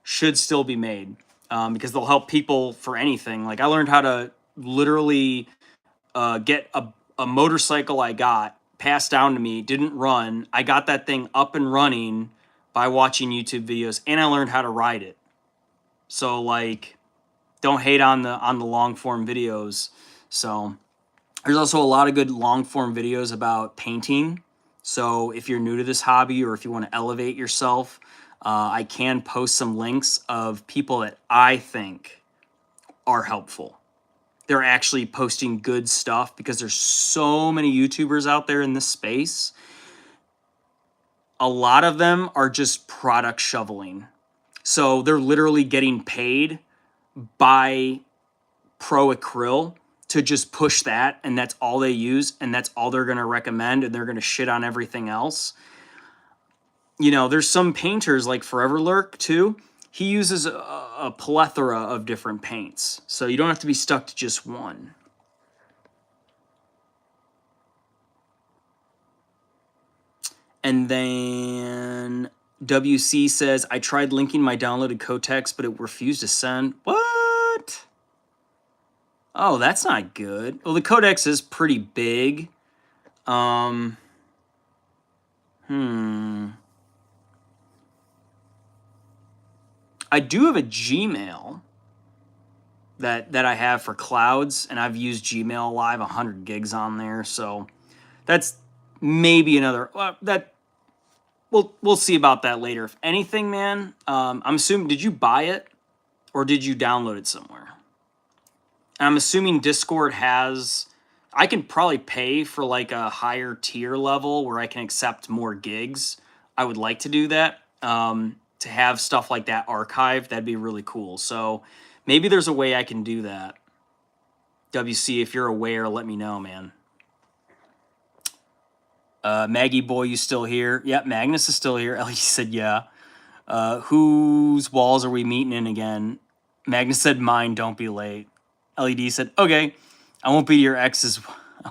should still be made because they'll help people for anything. Like I learned how to literally get a motorcycle I got passed down to me, didn't run. I got that thing up and running by watching YouTube videos, and I learned how to ride it. So like, don't hate on the long form videos. So there's also a lot of good long form videos about painting. So if you're new to this hobby or if you want to elevate yourself, I can post some links of people that I think are helpful. They're actually posting good stuff because there's so many YouTubers out there in this space. A lot of them are just product shoveling. So they're literally getting paid by Pro Acryl to just push that, and that's all they use, and that's all they're going to recommend, and they're going to shit on everything else. You know, there's some painters like Forever Lurk too. He uses a plethora of different paints, so you don't have to be stuck to just one. And then WC says, I tried linking my downloaded codecs, but it refused to send. What? Oh, that's not good. Well, the codex is pretty big. I do have a Gmail that I have for clouds, and I've used Gmail Live 100 gigs on there, so that's maybe another that we'll see about that later. If anything, man, I'm assuming, did you buy it or did you download it somewhere? And I'm assuming Discord has. I can probably pay for like a higher tier level where I can accept more gigs. I would like to do that. To have stuff like that archived, that'd be really cool. So maybe there's a way I can do that. WC, if you're aware, let me know, man. Maggie boy, you still here? Yep, Magnus is still here. Ellie said, yeah. Whose walls are we meeting in again? Magnus said, mine, don't be late. LED said, okay, I won't be to your ex's.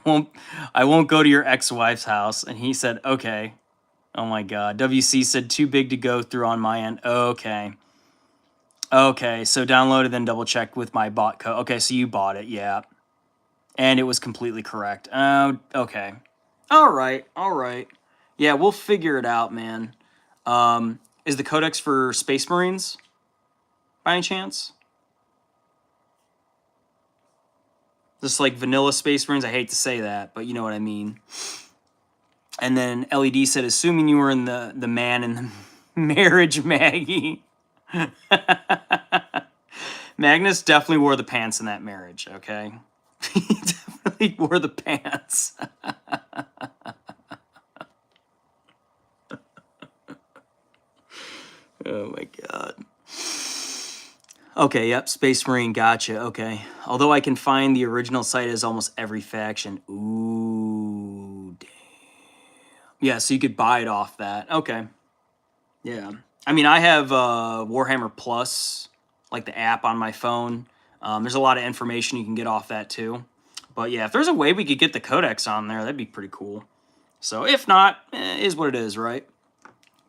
I won't go to your ex-wife's house. And he said, okay. Oh my God. WC said, too big to go through on my end. Okay. Okay, so downloaded, then double checked with my bot code. Okay, so you bought it, yeah. And it was completely correct. Oh, okay. All right. Yeah, we'll figure it out, man. Is the codex for Space Marines by any chance? Just like vanilla Space Marines. I hate to say that, but you know what I mean. And then LED said, assuming you were in the man in the marriage, Maggie. Magnus definitely wore the pants in that marriage, okay? He definitely wore the pants. Oh my God. Okay, yep, Space Marine, gotcha, okay. Although I can find the original site as almost every faction. Ooh, damn. Yeah, so you could buy it off that. Okay. Yeah. I mean, I have Warhammer Plus, like the app on my phone. There's a lot of information you can get off that too. But yeah, if there's a way we could get the codex on there, that'd be pretty cool. So if not, is what it is, right?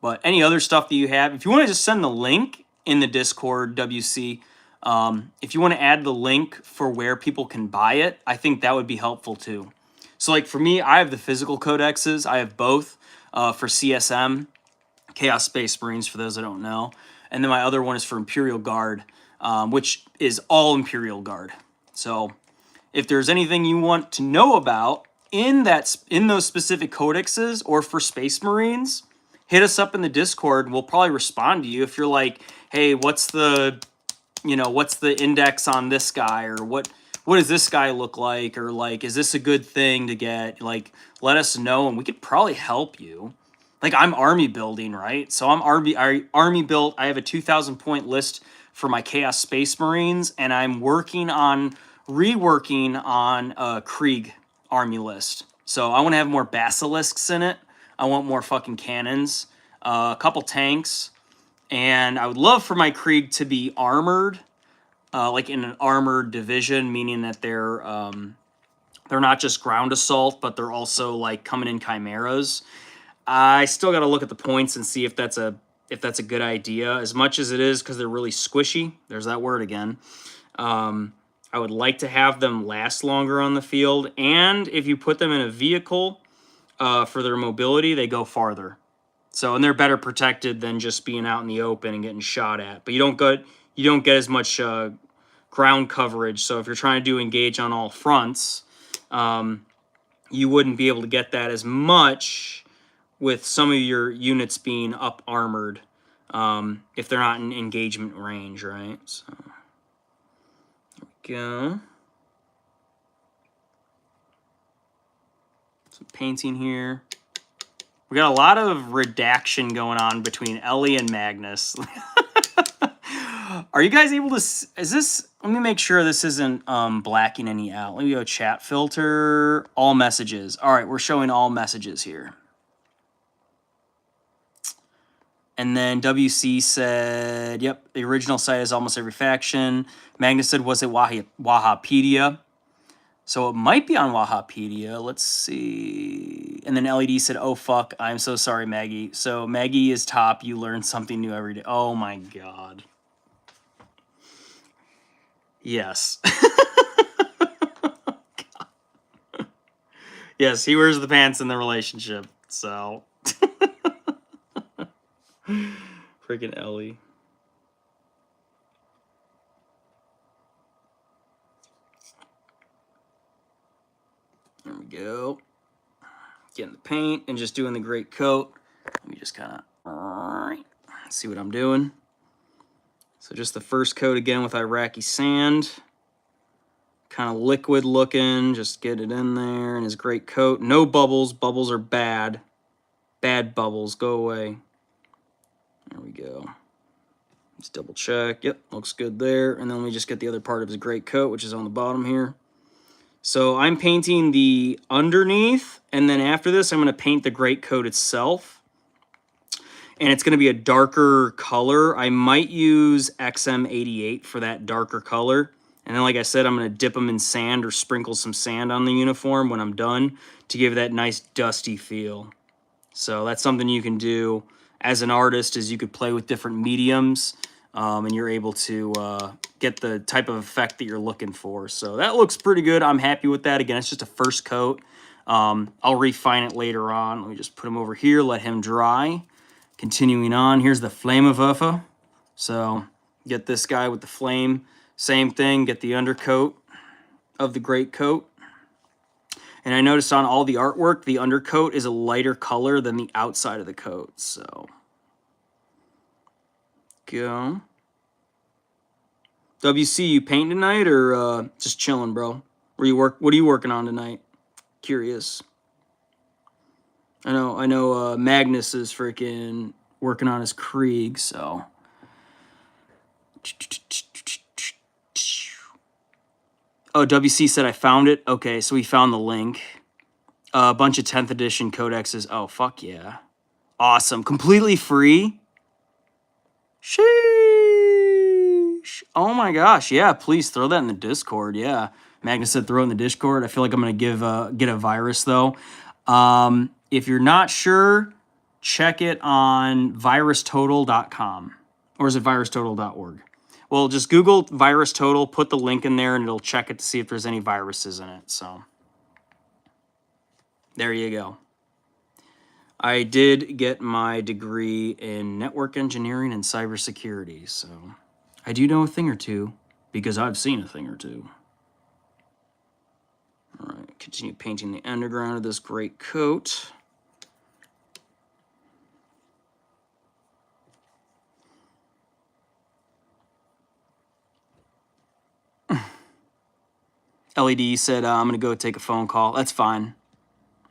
But any other stuff that you have, if you want to just send the link in the Discord, WC, if you want to add the link for where people can buy it, I think that would be helpful too. So like for me, I have the physical codexes. I have both for CSM, Chaos Space Marines, for those that don't know. And then my other one is for Imperial Guard, which is all Imperial Guard. So if there's anything you want to know about in those specific codexes or for Space Marines, hit us up in the Discord and we'll probably respond to you. If you're like, hey, what's the index on this guy, or what does this guy look like, or like, is this a good thing to get? Like, let us know and we could probably help you. Like, I'm army building, right? So I'm army built. I have a 2,000 point list for my Chaos Space Marines, and I'm reworking on a Krieg army list. So I want to have more basilisks in it. I want more fucking cannons, a couple tanks, and I would love for my Krieg to be armored, like in an armored division, meaning that they're not just ground assault, but they're also like coming in chimeras. I still got to look at the points and see if that's a good idea. As much as it is, because they're really squishy. There's that word again. I would like to have them last longer on the field, and if you put them in a vehicle for their mobility, they go farther. So, and they're better protected than just being out in the open and getting shot at. But you don't get as much ground coverage. So if you're trying to engage on all fronts, you wouldn't be able to get that as much with some of your units being up armored if they're not in engagement range, right? So there we go. Some painting here. We got a lot of redaction going on between Ellie and Magnus. Are you guys able to... Is this... Let me make sure this isn't blacking any out. Let me go chat filter. All messages. All right, we're showing all messages here. And then WC said, yep, the original site is almost every faction. Magnus said, was it Wahapedia? So it might be on Wahapedia. Let's see. And then LED said, oh, fuck. I'm so sorry, Maggie. So Maggie is top. You learn something new every day. Oh, my God. Yes. Yes, he wears the pants in the relationship. So. Freaking Ellie. There we go. Getting the paint and just doing the great coat. Let me just kind of see what I'm doing. So just the first coat again with Iraqi sand. Kind of liquid looking, just get it in there in his great coat. No bubbles. Bubbles are bad. Bad bubbles, go away. There we go. Let's double check. Yep, looks good there. And then we just get the other part of his great coat, which is on the bottom here. So I'm painting the underneath, and then after this, I'm going to paint the great coat itself. And it's going to be a darker color. I might use XM88 for that darker color. And then, like I said, I'm going to dip them in sand or sprinkle some sand on the uniform when I'm done to give that nice dusty feel. So that's something you can do as an artist, is you could play with different mediums, and you're able to get the type of effect that you're looking for. So that looks pretty good. I'm happy with that. Again, it's just a first coat. I'll refine it later on. Let me just put him over here, let him dry. Continuing on, here's the Flammewaffe. So get this guy with the flame. Same thing, get the undercoat of the great coat. And I noticed on all the artwork, the undercoat is a lighter color than the outside of the coat. So, go. WC, you painting tonight or just chilling, bro? What are you working on tonight? Curious. I know. Magnus is freaking working on his Krieg. So. Oh, WC said I found it. Okay, so we found the link. A bunch of 10th edition codexes. Oh, fuck yeah. Awesome. Completely free. Sheesh. Oh my gosh. Yeah, please throw that in the Discord. Yeah. Magnus said throw it in the Discord. I feel like I'm going to get a virus, though. If you're not sure, check it on virustotal.com. Or is it virustotal.org? Well, just Google VirusTotal, put the link in there, and it'll check it to see if there's any viruses in it. So, there you go. I did get my degree in network engineering and cybersecurity, so I do know a thing or two because I've seen a thing or two. All right, continue painting the underground of this great coat. LED said, I'm going to go take a phone call. That's fine.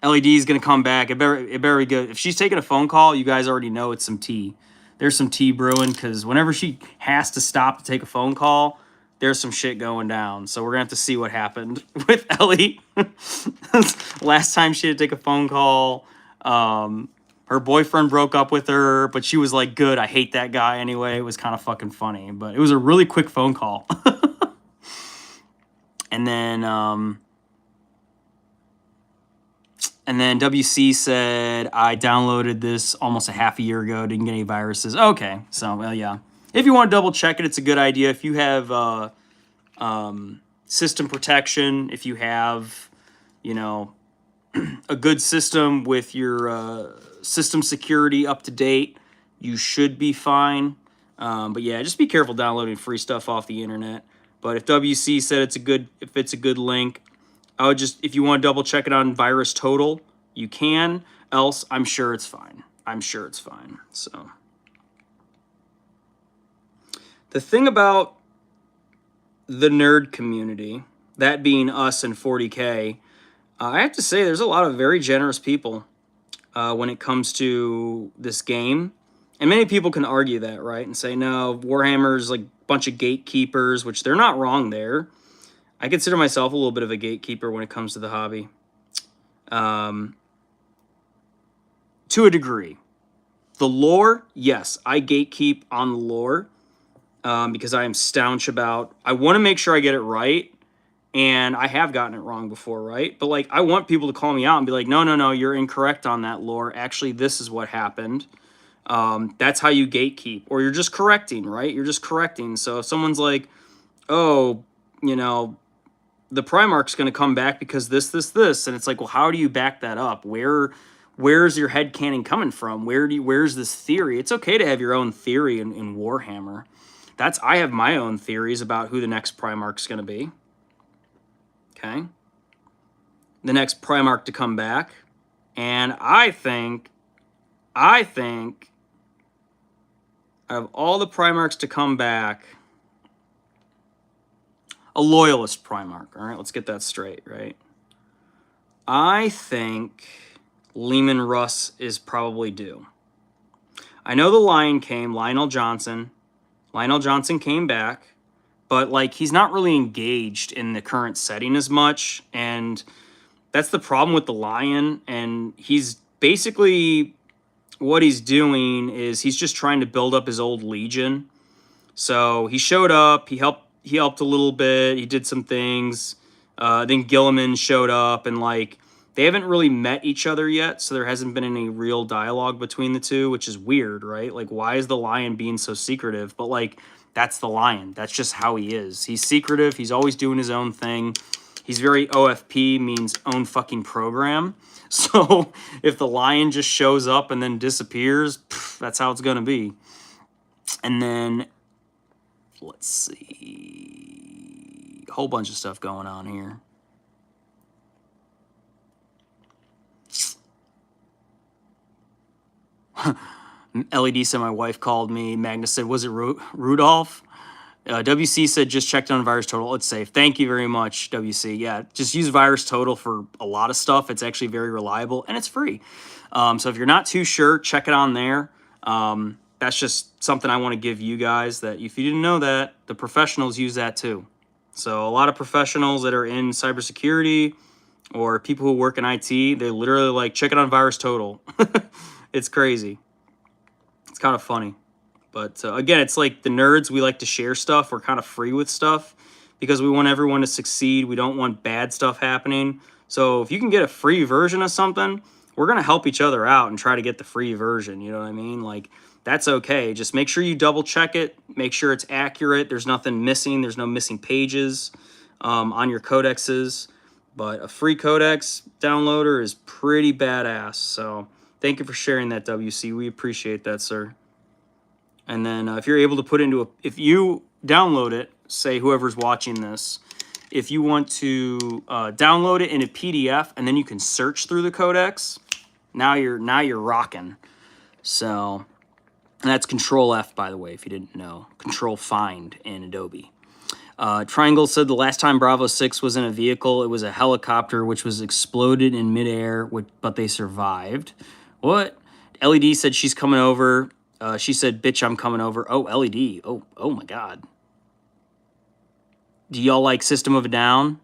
LED is going to come back. It better be good. If she's taking a phone call, you guys already know it's some tea. There's some tea brewing, because whenever she has to stop to take a phone call, there's some shit going down. So we're going to have to see what happened with Ellie. Last time she had to take a phone call, her boyfriend broke up with her, but she was like, good, I hate that guy anyway. It was kind of fucking funny, but it was a really quick phone call. And then WC said, I downloaded this almost a half a year ago, didn't get any viruses. Okay, so, well, yeah. If you want to double check it, it's a good idea. If you have system protection, if you have, a good system with your system security up to date, you should be fine. But yeah, just be careful downloading free stuff off the internet. But if WC said it's a good link, I would just, if you want to double check it on VirusTotal, you can. Else, I'm sure it's fine. So the thing about the nerd community, that being us and 40K, I have to say there's a lot of very generous people when it comes to this game. And many people can argue that, right? And say, no, Warhammer's like a bunch of gatekeepers, which they're not wrong there. I consider myself a little bit of a gatekeeper when it comes to the hobby. To a degree. The lore, yes, I gatekeep on the lore because I am staunch about, I want to make sure I get it right. And I have gotten it wrong before, right? But like, I want people to call me out and be like, no, you're incorrect on that lore. Actually, this is what happened. That's how you gatekeep, or you're just correcting, right? You're just correcting. So if someone's like, oh, the Primarch's going to come back because this, and it's like, well, how do you back that up? Where's your headcanon coming from? Where's this theory? It's okay to have your own theory in Warhammer. I have my own theories about who the next Primarch's going to be. Okay. The next Primarch to come back. And I think I think out of all the Primarchs to come back, a Loyalist Primarch. All right, let's get that straight, right? I think Lehman Russ is probably due. I know the Lion came, Lionel Johnson. Lionel Johnson came back, but like he's not really engaged in the current setting as much, and that's the problem with the Lion. And he's basically, what he's doing is he's just trying to build up his old Legion. So he showed up, he helped a little bit, he did some things. Then Gilliman showed up, and like they haven't really met each other yet, so there hasn't been any real dialogue between the two, which is weird, right? Like, why is the Lion being so secretive? But like, that's the Lion. That's just how he is. He's secretive. He's always doing his own thing. He's very OFP, means own fucking program. So if the Lion just shows up and then disappears, that's how it's gonna be. And then let's see, a whole bunch of stuff going on here. LED said my wife called me. Magnus said, was it Rudolph? WC said, just checked on Virus Total. It's safe. Thank you very much, WC. Yeah, just use Virus Total for a lot of stuff. It's actually very reliable, and it's free. So if you're not too sure, check it on there. That's just something I want to give you guys, that if you didn't know that, the professionals use that too. So a lot of professionals that are in cybersecurity or people who work in IT, they literally like, check it on Virus Total. It's crazy. It's kind of funny. But again, it's like the nerds, we like to share stuff. We're kind of free with stuff because we want everyone to succeed. We don't want bad stuff happening. So if you can get a free version of something, we're going to help each other out and try to get the free version. You know what I mean? Like, that's okay. Just make sure you double check it. Make sure it's accurate. There's nothing missing. There's no missing pages on your codexes. But a free codex downloader is pretty badass. So thank you for sharing that, WC. We appreciate that, sir. And then if you're able to put into if you download it, say whoever's watching this, if you want to download it in a PDF and then you can search through the codex, now you're rocking. So, and that's Control F, by the way, if you didn't know. Control Find in Adobe. Triangle said the last time Bravo 6 was in a vehicle, it was a helicopter which was exploded in midair, but they survived. What? LED said she's coming over. She said, bitch, I'm coming over. Oh, LED. Oh my God. Do y'all like System of a Down?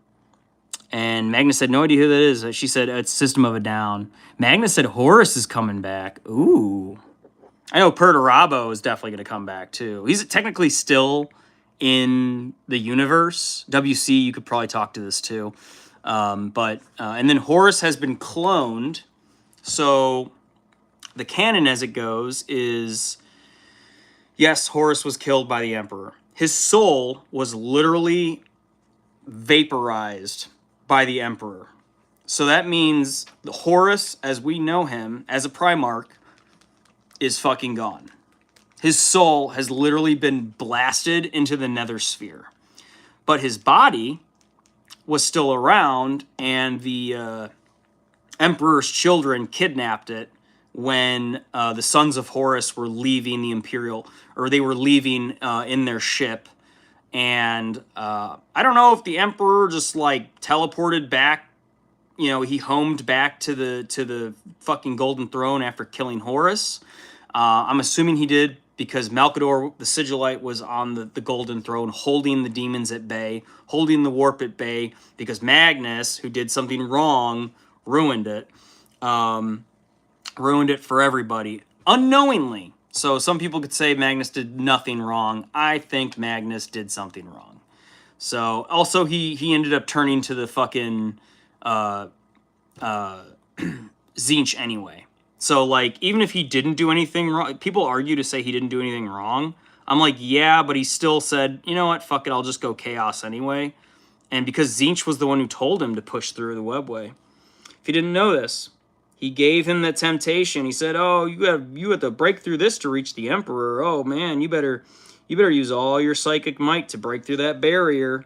And Magnus said, no idea who that is. She said, it's System of a Down. Magnus said, Horus is coming back. Ooh. I know Perturabo is definitely going to come back, too. He's technically still in the universe. WC, you could probably talk to this, too. And then Horus has been cloned. So the canon as it goes is, yes, Horus was killed by the Emperor. His soul was literally vaporized by the Emperor. So that means the Horus, as we know him, as a Primarch, is fucking gone. His soul has literally been blasted into the nether sphere. But his body was still around, and the Emperor's children kidnapped it when the sons of Horus were leaving the Imperial, or they were leaving in their ship. And I don't know if the Emperor just like teleported back, you know, he homed back to the fucking Golden Throne after killing Horus. I'm assuming he did, because Malkador the Sigillite was on the Golden Throne, holding the demons at bay, holding the warp at bay, because Magnus, who did something wrong, ruined it. Ruined it for everybody, unknowingly. So some people could say Magnus did nothing wrong. I think Magnus did something wrong. So also he ended up turning to the fucking Tzeentch anyway. So like, even if he didn't do anything wrong, people argue to say he didn't do anything wrong. I'm like, yeah, but he still said, you know what, fuck it, I'll just go chaos anyway. And because Tzeentch was the one who told him to push through the webway. If you didn't know this, he gave him the temptation. He said, oh, you have to break through this to reach the Emperor. Oh man, you better use all your psychic might to break through that barrier.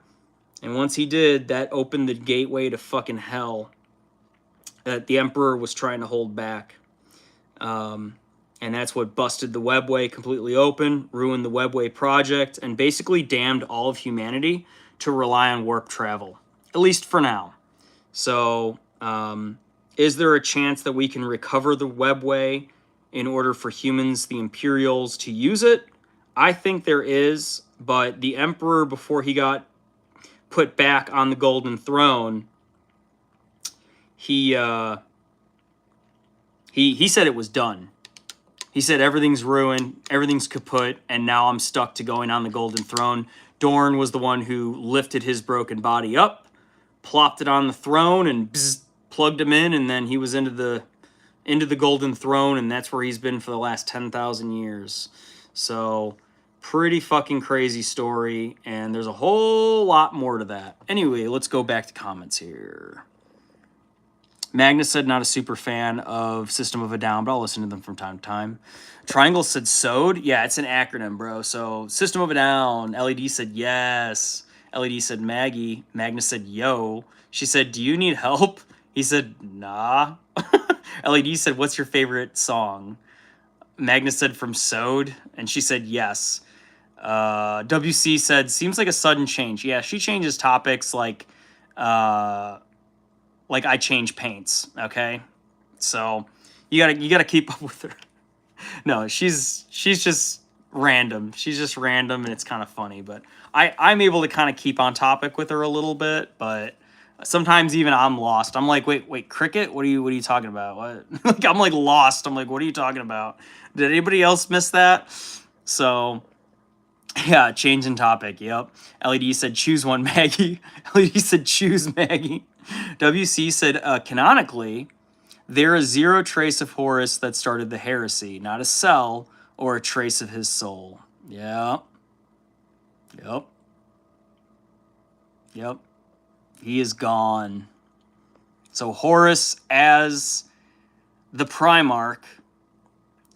And once he did, that opened the gateway to fucking hell that the Emperor was trying to hold back. And that's what busted the webway completely open, ruined the webway project, and basically damned all of humanity to rely on warp travel, at least for now. So, is there a chance that we can recover the webway in order for humans, the Imperials, to use it? I think there is, but the Emperor, before he got put back on the Golden Throne, he said it was done. He said everything's ruined, everything's kaput, and now I'm stuck to going on the Golden Throne. Dorn was the one who lifted his broken body up, plopped it on the throne, and plugged him in, and then he was into the Golden Throne, and that's where he's been for the last 10,000 years. So, pretty fucking crazy story, and there's a whole lot more to that. Anyway, let's go back to comments here. Magnus said not a super fan of System of a Down, but I'll listen to them from time to time. Triangle said SOD. Yeah, it's an acronym, bro. So System of a Down. LED said yes. LED said Maggie. Magnus said yo. She said, do you need help? He said, nah. LED said, what's your favorite song? Magnus said from SOD. And she said yes. WC said, seems like a sudden change. Yeah, she changes topics like I change paints, okay? So you gotta keep up with her. No, she's just random. She's just random, and it's kind of funny. But I'm able to kind of keep on topic with her a little bit. But sometimes even I'm lost. I'm like, wait, cricket? What are you talking about? What? Like I'm like lost. I'm like, what are you talking about? Did anybody else miss that? So yeah, changing topic. Yep. LED said choose one, Maggie. LED said choose Maggie. WC said, canonically, there is zero trace of Horus that started the heresy, not a cell or a trace of his soul. Yeah. Yep. He is gone. So Horus as the Primarch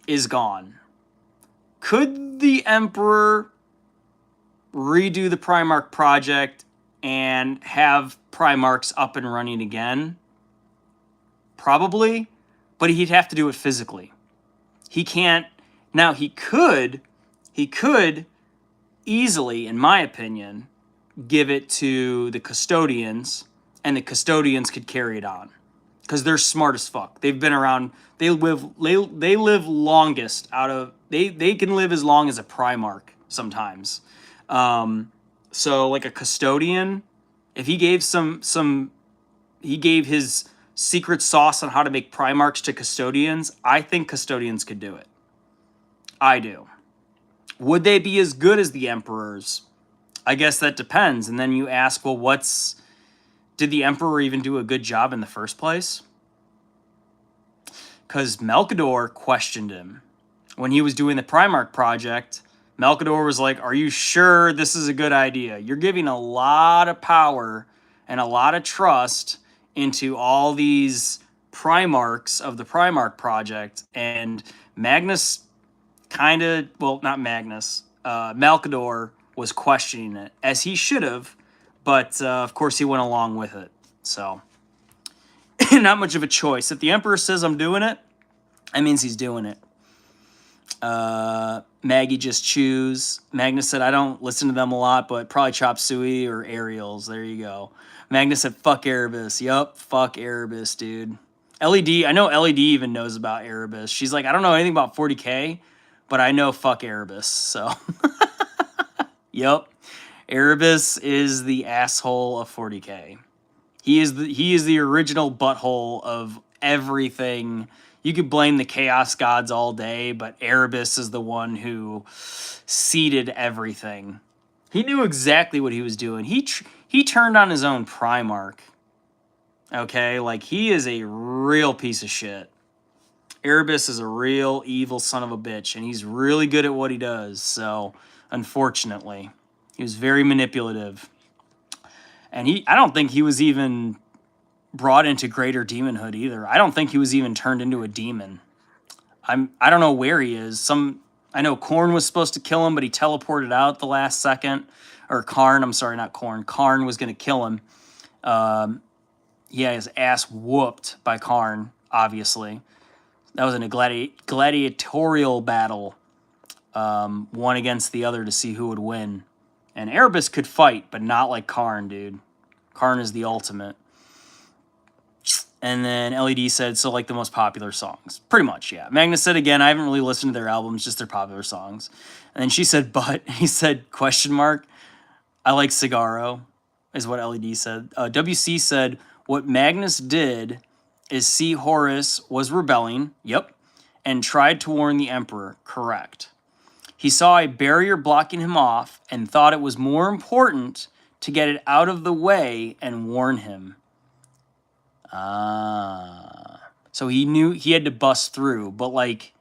is gone. Could the Emperor redo the Primarch project and have Primarchs up and running again? Probably, but he'd have to do it physically. He can't. Now he could easily, in my opinion, give it to the custodians, and the custodians could carry it on because they're smart as fuck. They've been around. They live longest out of. They can live as long as a Primarch sometimes. So like a custodian, if he gave he gave his secret sauce on how to make Primarchs to custodians, I think custodians could do it. I do. Would they be as good as the emperors? I guess that depends. And then you ask, well, did the emperor even do a good job in the first place? Because Melkador questioned him. When he was doing the Primarch project, Melkador was like, are you sure this is a good idea? You're giving a lot of power and a lot of trust into all these Primarchs of the Primarch project. And Magnus Malcador was questioning it, as he should have, but of course he went along with it. So, not much of a choice. If the Emperor says I'm doing it, that means he's doing it. Maggie just choose. Magnus said, I don't listen to them a lot, but probably Chop Suey or Ariels. There you go. Magnus said, fuck Erebus. Yup, fuck Erebus, dude. LED, I know LED even knows about Erebus. She's like, I don't know anything about 40K, but I know fuck Erebus, so. Yup. Erebus is the asshole of 40K. He is the original butthole of everything. You could blame the Chaos Gods all day, but Erebus is the one who seeded everything. He knew exactly what he was doing. He turned on his own Primarch. Okay, like he is a real piece of shit. Erebus is a real evil son of a bitch, and he's really good at what he does. So, unfortunately, he was very manipulative. And I don't think he was even brought into greater demonhood either. I don't think he was even turned into a demon. I don't know where he is. I know Korn was supposed to kill him, but he teleported out the last second. Or Karn, I'm sorry, not Korn. Karn was going to kill him. He had his ass whooped by Karn, obviously. That was in a gladiatorial battle, one against the other to see who would win. And Erebus could fight, but not like Karn, dude. Karn is the ultimate. And then LED said, so like the most popular songs. Pretty much, yeah. Magnus said again, I haven't really listened to their albums, just their popular songs. And then she said, but, he said, question mark, I like Cigarro, is what LED said. WC said, what Magnus did is see Horus was rebelling, yep, and tried to warn the Emperor, correct. He saw a barrier blocking him off and thought it was more important to get it out of the way and warn him. So he knew he had to bust through, but like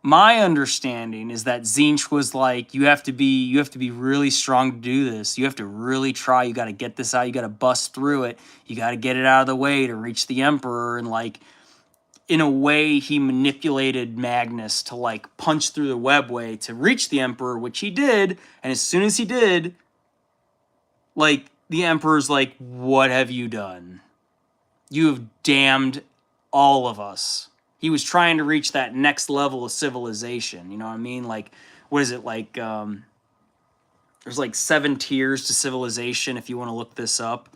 my understanding is that Tzeentch was like, you have to be really strong to do this. You have to really try. You got to get this out. You got to bust through it. You got to get it out of the way to reach the Emperor. And like, in a way, he manipulated Magnus to like punch through the webway to reach the Emperor, which he did. And as soon as he did, like the Emperor's like, what have you done? You have damned all of us. He was trying to reach that next level of civilization. You know what I mean? Like, what is it? Like, there's like 7 tiers to civilization if you want to look this up.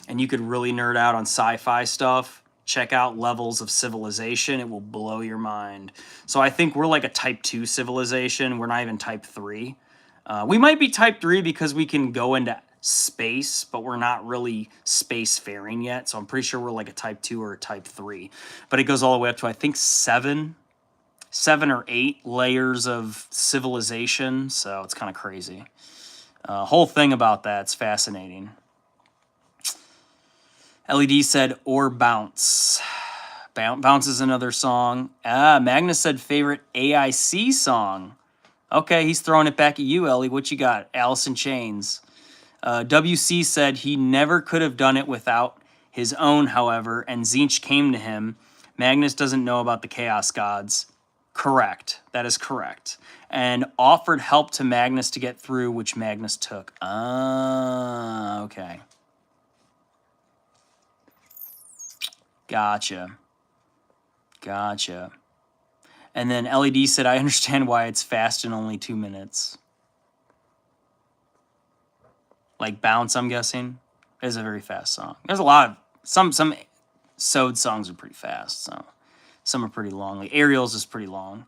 And you could really nerd out on sci-fi stuff. Check out levels of civilization. It will blow your mind. So I think we're like a type 2 civilization. We're not even type 3. We might be type 3 because we can go into space, but we're not really spacefaring yet. So I'm pretty sure we're like a type 2 or a type 3. But it goes all the way up to, I think, 7 or 8 layers of civilization. So it's kind of crazy. Whole thing about that's fascinating. LED said, or bounce. Bounce is another song. Magnus said favorite AIC song. Okay, he's throwing it back at you, Ellie. What you got? Alice in Chains. WC said he never could have done it without his own, however, and Tzeentch came to him. Magnus doesn't know about the Chaos Gods. Correct. That is correct. And offered help to Magnus to get through, which Magnus took. Okay. Gotcha. And then LED said, I understand why it's fast in only 2 minutes. Like Bounce, I'm guessing. It is a very fast song. There's a lot of, some Sode songs are pretty fast, so some are pretty long. Like Ariel's is pretty long.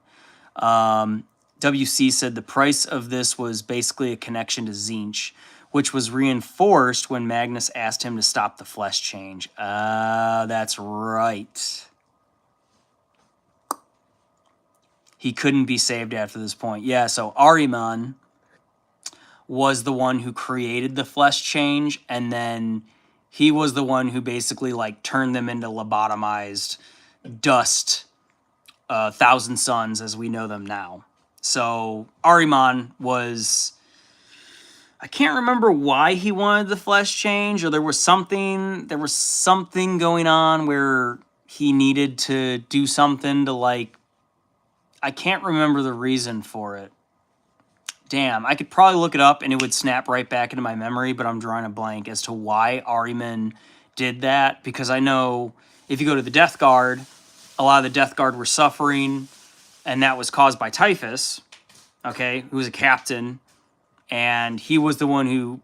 WC said the price of this was basically a connection to Tzeentch, which was reinforced when Magnus asked him to stop the flesh change. That's right. He couldn't be saved after this point. Yeah, so Ahriman was the one who created the flesh change, and then he was the one who basically like turned them into lobotomized dust, Thousand Sons as we know them now. So Ahriman was, I can't remember why he wanted the flesh change, or there was something going on where he needed to do something to like, I can't remember the reason for it. Damn, I could probably look it up and it would snap right back into my memory, but I'm drawing a blank as to why Ahriman did that, because I know if you go to the Death Guard, a lot of the Death Guard were suffering, and that was caused by Typhus, okay, who was a captain, and he was the one who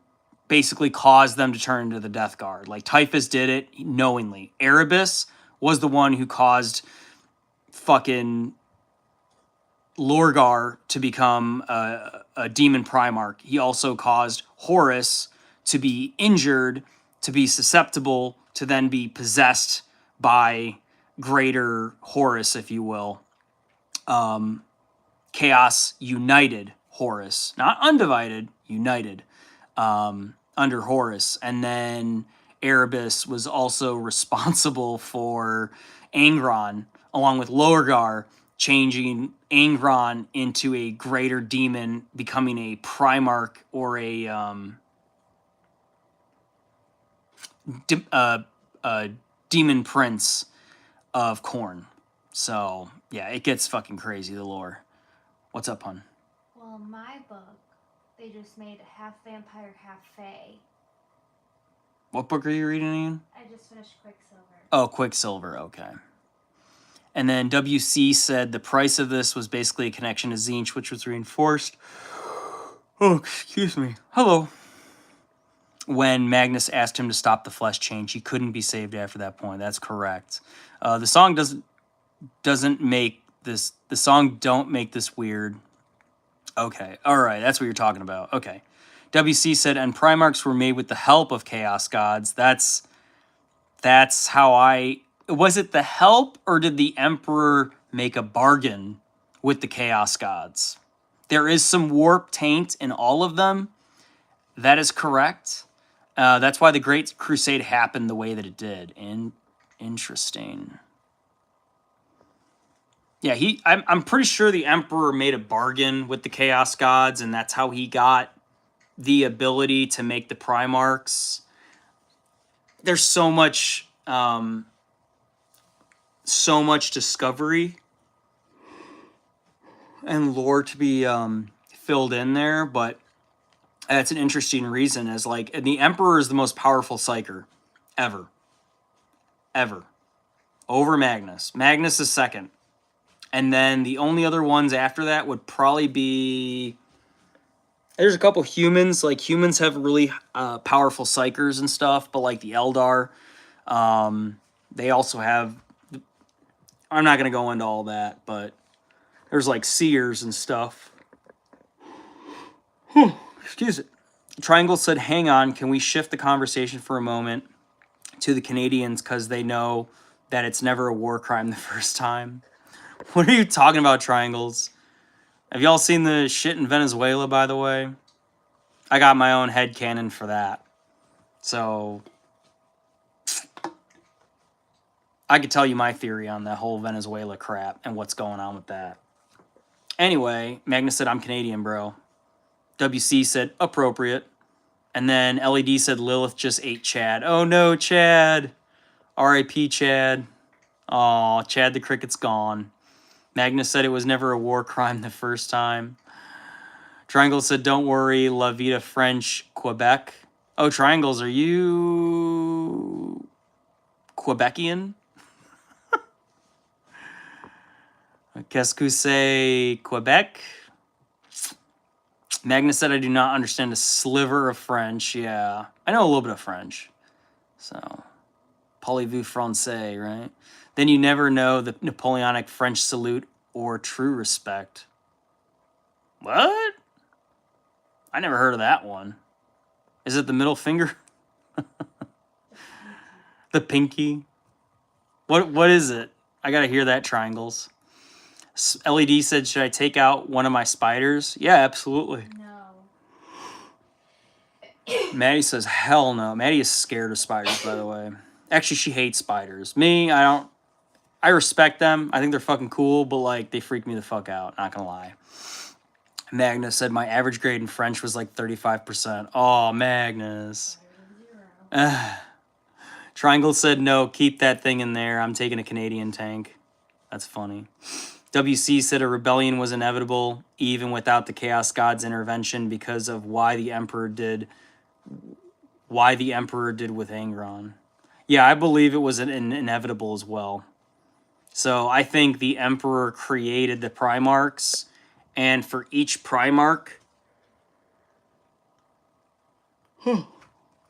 basically caused them to turn into the Death Guard. Like, Typhus did it knowingly. Erebus was the one who caused fucking Lorgar to become a demon Primarch. He also caused Horus to be injured, to be susceptible, to then be possessed by greater Horus, if you will. Chaos united Horus. Not undivided, united under Horus. And then Erebus was also responsible for Angron, along with Lorgar, changing Angron into a greater demon, becoming a Primarch or a demon prince of Khorne. So, yeah, it gets fucking crazy, the lore. What's up, hon? Well, in my book, they just made half vampire, half fae. What book are you reading, Ian? I just finished Quicksilver. Oh, Quicksilver, okay. And then WC said the price of this was basically a connection to Zinch, which was reinforced. Oh, excuse me. Hello. When Magnus asked him to stop the flesh change, he couldn't be saved after that point. That's correct. The song doesn't make this. The song don't make this weird. Okay, all right, that's what you're talking about. Okay, WC said, and Primarchs were made with the help of Chaos Gods. That's how I. Was it the help, or did the Emperor make a bargain with the Chaos Gods? There is some warp taint in all of them. That is correct. That's why the Great Crusade happened the way that it did. Interesting. Yeah, I'm pretty sure the Emperor made a bargain with the Chaos Gods, and that's how he got the ability to make the Primarchs. There's so much discovery and lore to be filled in there, but that's an interesting reason. As like, the Emperor is the most powerful Psyker ever, over Magnus. Magnus is second. And then the only other ones after that would probably be... There's a couple humans. Like, humans have really powerful Psykers and stuff. But, like, the Eldar, they also have... I'm not going to go into all that, but there's, like, Seers and stuff. Excuse it. Triangle said, hang on, can we shift the conversation for a moment to the Canadians because they know that it's never a war crime the first time? What are you talking about, Triangles? Have y'all seen the shit in Venezuela, by the way? I got my own headcanon for that. So, I could tell you my theory on that whole Venezuela crap and what's going on with that. Anyway, Magnus said, I'm Canadian, bro. WC said, appropriate. And then LED said, Lilith just ate Chad. Oh no, Chad. R.I.P. Chad. Aw, Chad the Cricket's gone. Magnus said it was never a war crime the first time. Triangle said, don't worry, La Vida French, Quebec. Oh, Triangles, are you Quebecian? Qu'est-ce que c'est Quebec? Magnus said, I do not understand a sliver of French. Yeah, I know a little bit of French. So, parlez-vous français, right? Then you never know the Napoleonic French salute or true respect. What? I never heard of that one. Is it the middle finger? The pinky? What is it? I gotta hear that, Triangles. LED said, should I take out one of my spiders? Yeah, absolutely. No. Maddie says, hell no. Maddie is scared of spiders, by the way. Actually, she hates spiders. Me, I respect them. I think they're fucking cool, but, like, they freak me the fuck out. Not gonna lie. Magnus said my average grade in French was like 35%. Oh, Magnus. Triangle said, no, keep that thing in there. I'm taking a Canadian tank. That's funny. WC said a rebellion was inevitable, even without the Chaos God's intervention, because of why the Emperor did with Angron. Yeah, I believe it was inevitable as well. So I think the Emperor created the Primarchs, and for each Primarch,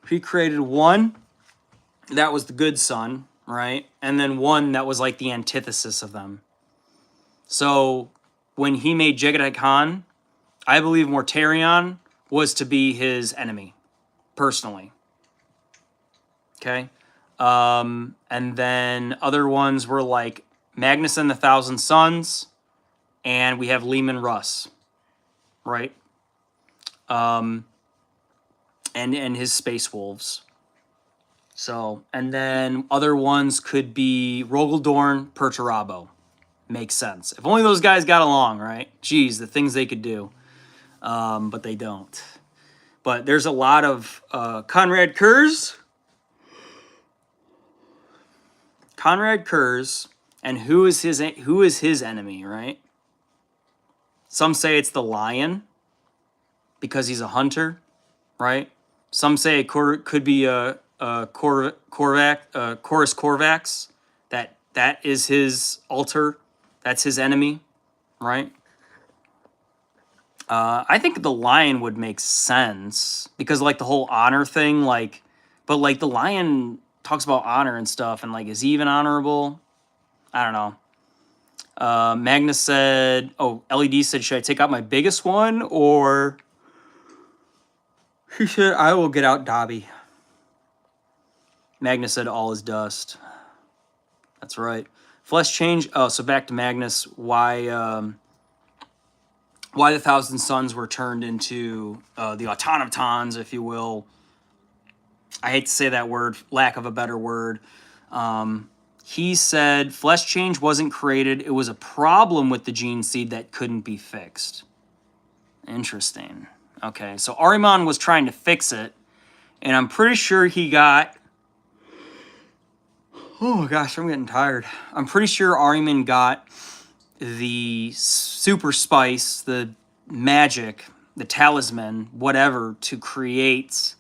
he created one that was the good son, right? And then one that was like the antithesis of them. So when he made Jegedek Khan, I believe Mortarion was to be his enemy, personally. Okay? And then other ones were like Magnus and the Thousand Sons, and we have Lehman Russ, right? And his Space Wolves. So, and then other ones could be Rogaldorn, Perturabo. Makes sense. If only those guys got along, right? Geez, the things they could do. But they don't. But there's a lot of Conrad Kurz. Conrad Kurz, and who is his enemy, right? Some say it's the lion because he's a hunter, right? Some say it could be a Chorus Corvax that That is his altar. That's his enemy, right? I think the lion would make sense because like the whole honor thing, like, but like the lion talks about honor and stuff, and like, is he even honorable? I don't know. Magnus said, oh, LED said, should I take out my biggest one or? He said, I will get out Dobby. Magnus said, all is dust. That's right. Flesh change. Oh, so back to Magnus. Why the Thousand Sons were turned into the automatons, if you will. I hate to say that word, lack of a better word. He said flesh change wasn't created. It was a problem with the gene seed that couldn't be fixed. Interesting. Okay, so Ahriman was trying to fix it, and I'm pretty sure he got... Oh my gosh, I'm getting tired. I'm pretty sure Ahriman got the super spice, the magic, the talisman, whatever, to create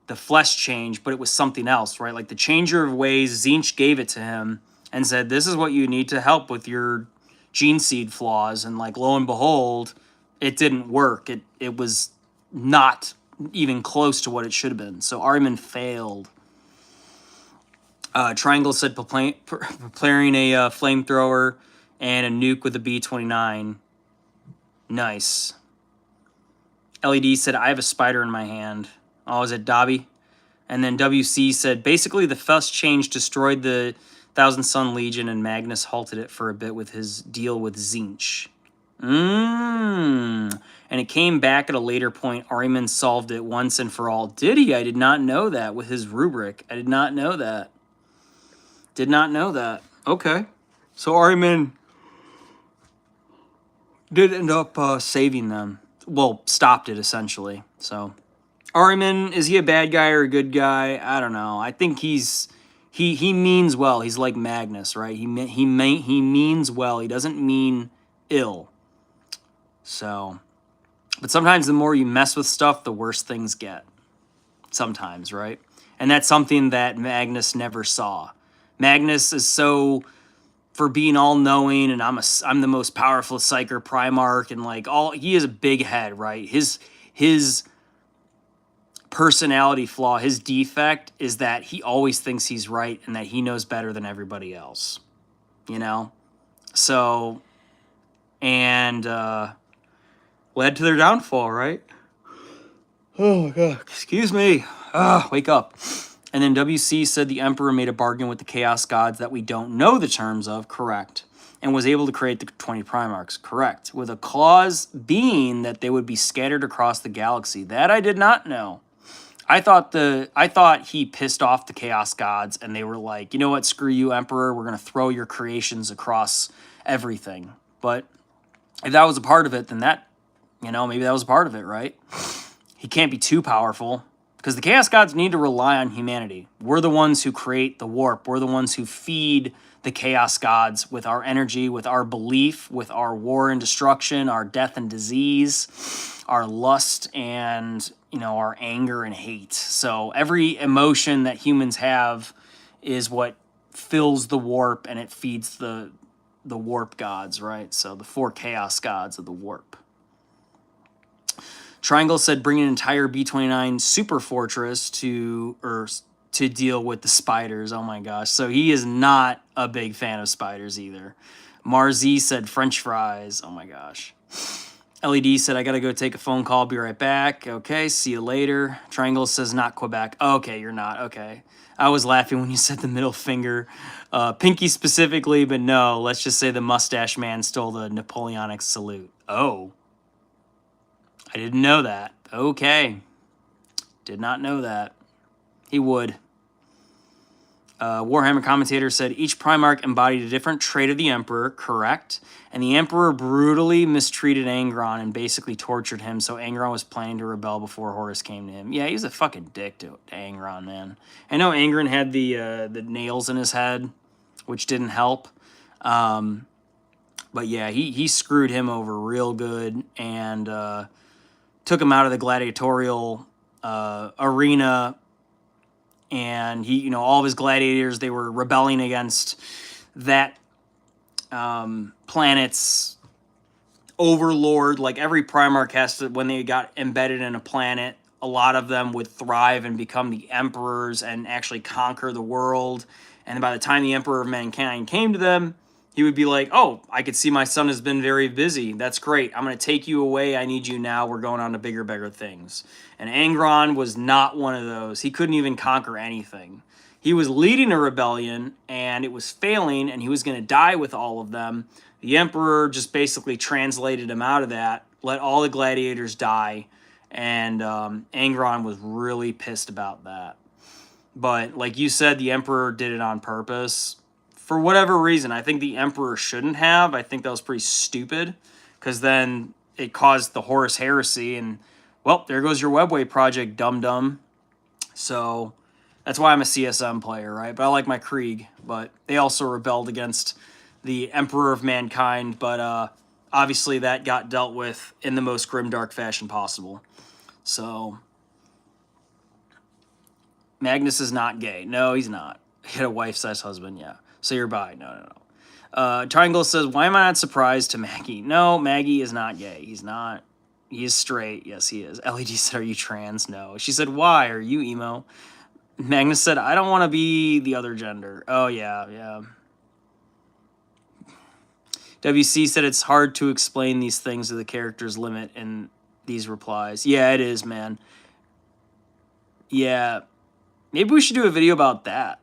the flesh change, but it was something else, right? Like the changer of ways, Tzeentch gave it to him and said, this is what you need to help with your gene seed flaws. And like, lo and behold, it didn't work. It was not even close to what it should have been. So Ahriman failed. Triangle said preparing a flamethrower and a nuke with a B-29. Nice. LED said, I have a spider in my hand. Oh, is it Dobby? And then WC said, basically the flesh change destroyed the Thousand Sun Legion and Magnus halted it for a bit with his deal with Tzeentch. And it came back at a later point. Ahriman solved it once and for all. Did he? I did not know that with his rubric. I did not know that. Did not know that. Okay. So Ahriman did end up saving them. Well, stopped it, essentially. So, Ahriman, is he a bad guy or a good guy? I don't know. I think he means well. He's like Magnus, right? He means well. He doesn't mean ill. So, but sometimes the more you mess with stuff, the worse things get. Sometimes, right? And that's something that Magnus never saw. Magnus is so, for being all-knowing, and I'm the most powerful Psyker Primarch, and like he is a big head, right? His personality flaw, his defect is that he always thinks he's right and that he knows better than everybody else, you know? So, and led to their downfall, right? Oh my God, excuse me. Wake up. And then WC said the Emperor made a bargain with the Chaos Gods that we don't know the terms of, correct, and was able to create the 20 Primarchs, correct, with a clause being that they would be scattered across the galaxy. That I did not know. I thought he pissed off the Chaos Gods and they were like, you know what, screw you, Emperor, we're going to throw your creations across everything. But if that was a part of it, then that, maybe that was a part of it, right? He can't be too powerful. Because the Chaos Gods need to rely on humanity. We're the ones who create the warp. We're the ones who feed the Chaos Gods with our energy, with our belief, with our war and destruction, our death and disease, our lust, and, our anger and hate. So every emotion that humans have is what fills the warp, and it feeds the warp gods, right? So the 4 Chaos Gods of the warp. Triangle said bring an entire B-29 super fortress to deal with the spiders. Oh my gosh. So he is not a big fan of spiders either. Marzi said French fries. Oh my gosh. LED said I gotta go take a phone call. Be right back. Okay, see you later. Triangle says not Quebec. Okay, you're not. Okay. I was laughing when you said the middle finger. Pinky specifically, but no. Let's just say the mustache man stole the Napoleonic salute. Oh. I didn't know that. Okay. Did not know that. He would. Warhammer commentator said, each Primarch embodied a different trait of the Emperor, correct? And the Emperor brutally mistreated Angron and basically tortured him, so Angron was planning to rebel before Horus came to him. Yeah, he's a fucking dick to Angron, man. I know Angron had the nails in his head, which didn't help. But yeah, he screwed him over real good, and took him out of the gladiatorial arena, and he, all of his gladiators, they were rebelling against that planet's overlord. Like every Primarch has to, when they got embedded in a planet, a lot of them would thrive and become the emperors and actually conquer the world. And by the time the Emperor of Mankind came to them, he would be like, oh, I could see my son has been very busy. That's great. I'm going to take you away. I need you now. We're going on to bigger, bigger things. And Angron was not one of those. He couldn't even conquer anything. He was leading a rebellion, and it was failing, and he was going to die with all of them. The Emperor just basically translated him out of that, let all the gladiators die, and Angron was really pissed about that. But like you said, the Emperor did it on purpose. For whatever reason, I think the Emperor shouldn't have. I think that was pretty stupid, because then it caused the Horus Heresy, and, well, there goes your Webway project, dum-dum. So that's why I'm a CSM player, right? But I like my Krieg, but they also rebelled against the Emperor of Mankind, but obviously that got dealt with in the most grimdark fashion possible. So Magnus is not gay. No, he's not. He had a wife-sized husband, yeah. So you're bi. No. Triangle says, why am I not surprised to Maggie? No, Maggie is not gay. He's not. He is straight. Yes, he is. LED said, are you trans? No. She said, why? Are you emo? Magnus said, I don't want to be the other gender. Oh, yeah. WC said, it's hard to explain these things to the character's limit in these replies. Yeah, it is, man. Yeah. Maybe we should do a video about that.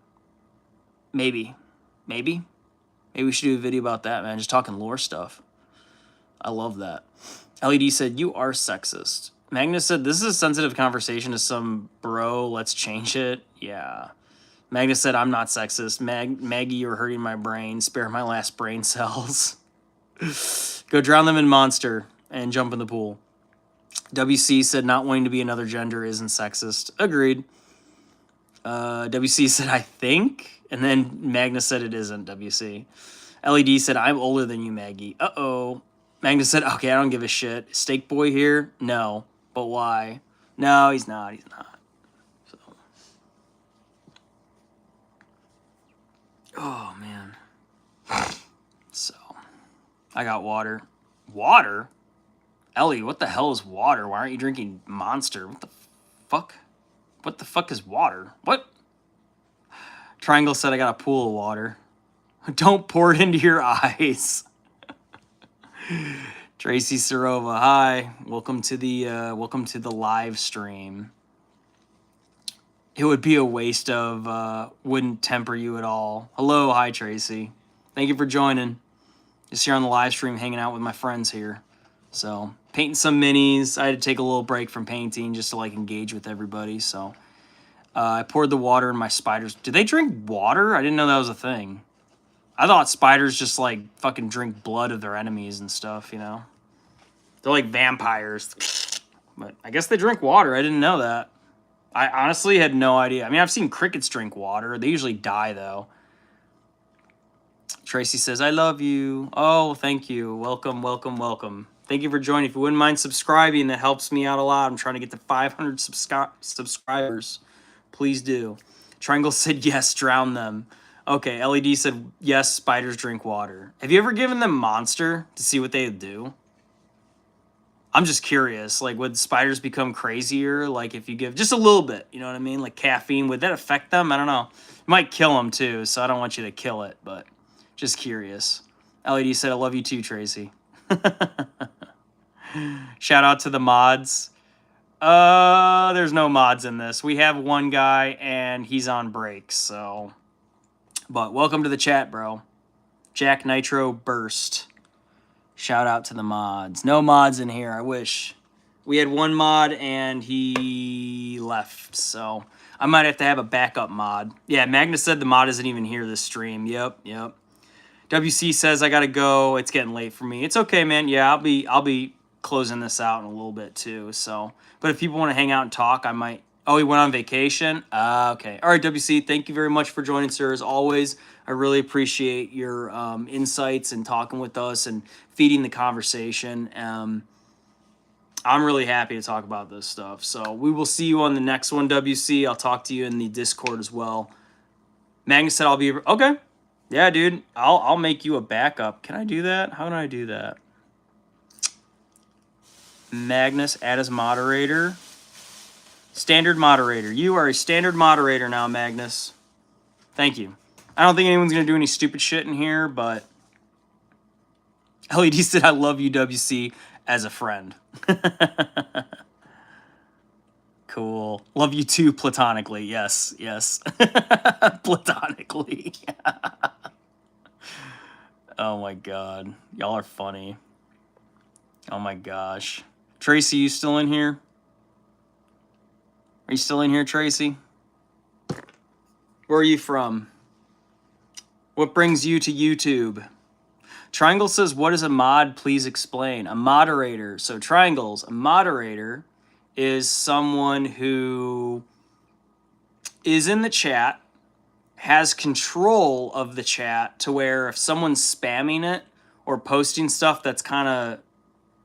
Maybe we should do a video about that, man. Just talking lore stuff. I love that. LED said, you are sexist. Magnus said, this is a sensitive conversation to some bro. Let's change it. Yeah. Magnus said, I'm not sexist. Maggie, you're hurting my brain. Spare my last brain cells. Go drown them in Monster and jump in the pool. WC said, not wanting to be another gender isn't sexist. Agreed. WC said, I think. And then Magnus said it isn't, WC. LED said, I'm older than you, Maggie. Uh-oh. Magnus said, okay, I don't give a shit. Steak Boy here? No. But why? No, he's not. So. Oh, man. So. I got water. Water? Ellie, what the hell is water? Why aren't you drinking Monster? What the fuck? What the fuck is water? What? Triangle said I got a pool of water. Don't pour it into your eyes. Tracy Sarova, hi. Welcome to the live stream. It would be a waste of wouldn't temper you at all. Hello, hi Tracy. Thank you for joining. Just here on the live stream, hanging out with my friends here. So painting some minis. I had to take a little break from painting just to like engage with everybody. So I poured the water in my spiders. Do they drink water? I didn't know that was a thing. I thought spiders just like fucking drink blood of their enemies and stuff, you know? They're like vampires. But I guess they drink water. I didn't know that. I honestly had no idea. I mean, I've seen crickets drink water. They usually die, though. Tracy says, I love you. Oh, thank you. Welcome. Thank you for joining. If you wouldn't mind subscribing, that helps me out a lot. I'm trying to get to 500 subscribers. Please do. Triangle said, yes, drown them. Okay, LED said, yes, spiders drink water. Have you ever given them Monster to see what they would do? I'm just curious. Like, would spiders become crazier? Like, if you give just a little bit, you know what I mean? Like caffeine, would that affect them? I don't know. It might kill them, too, so I don't want you to kill it, but just curious. LED said, I love you too, Tracy. Shout out to the mods. There's no mods in this. We have one guy, and he's on break, so... But welcome to the chat, bro. Jack Nitro Burst. Shout out to the mods. No mods in here, I wish. We had one mod, and he left, so... I might have to have a backup mod. Yeah, Magnus said the mod isn't even here this stream. Yep. WC says I gotta go. It's getting late for me. It's okay, man. Yeah, I'll be closing this out in a little bit too. So, but if people want to hang out and talk, I might. Oh, he went on vacation. Okay. All right, WC. Thank you very much for joining, sir. As always, I really appreciate your insights and talking with us and feeding the conversation. I'm really happy to talk about this stuff. So we will see you on the next one, WC. I'll talk to you in the Discord as well. Magnus said I'll be okay. Yeah, dude. I'll make you a backup. Can I do that? How can I do that? Magnus, add as moderator. Standard moderator. You are a standard moderator now, Magnus. Thank you. I don't think anyone's going to do any stupid shit in here, but LED said, I love you, WC, as a friend. Cool. Love you too, platonically. Yes, yes. Platonically. Oh my god. Y'all are funny. Oh my gosh. Tracy, you still in here? Are you still in here, Tracy? Where are you from? What brings you to YouTube? Triangle says, what is a mod? Please explain. A moderator. So Triangles, a moderator is someone who is in the chat, has control of the chat to where if someone's spamming it or posting stuff that's kind of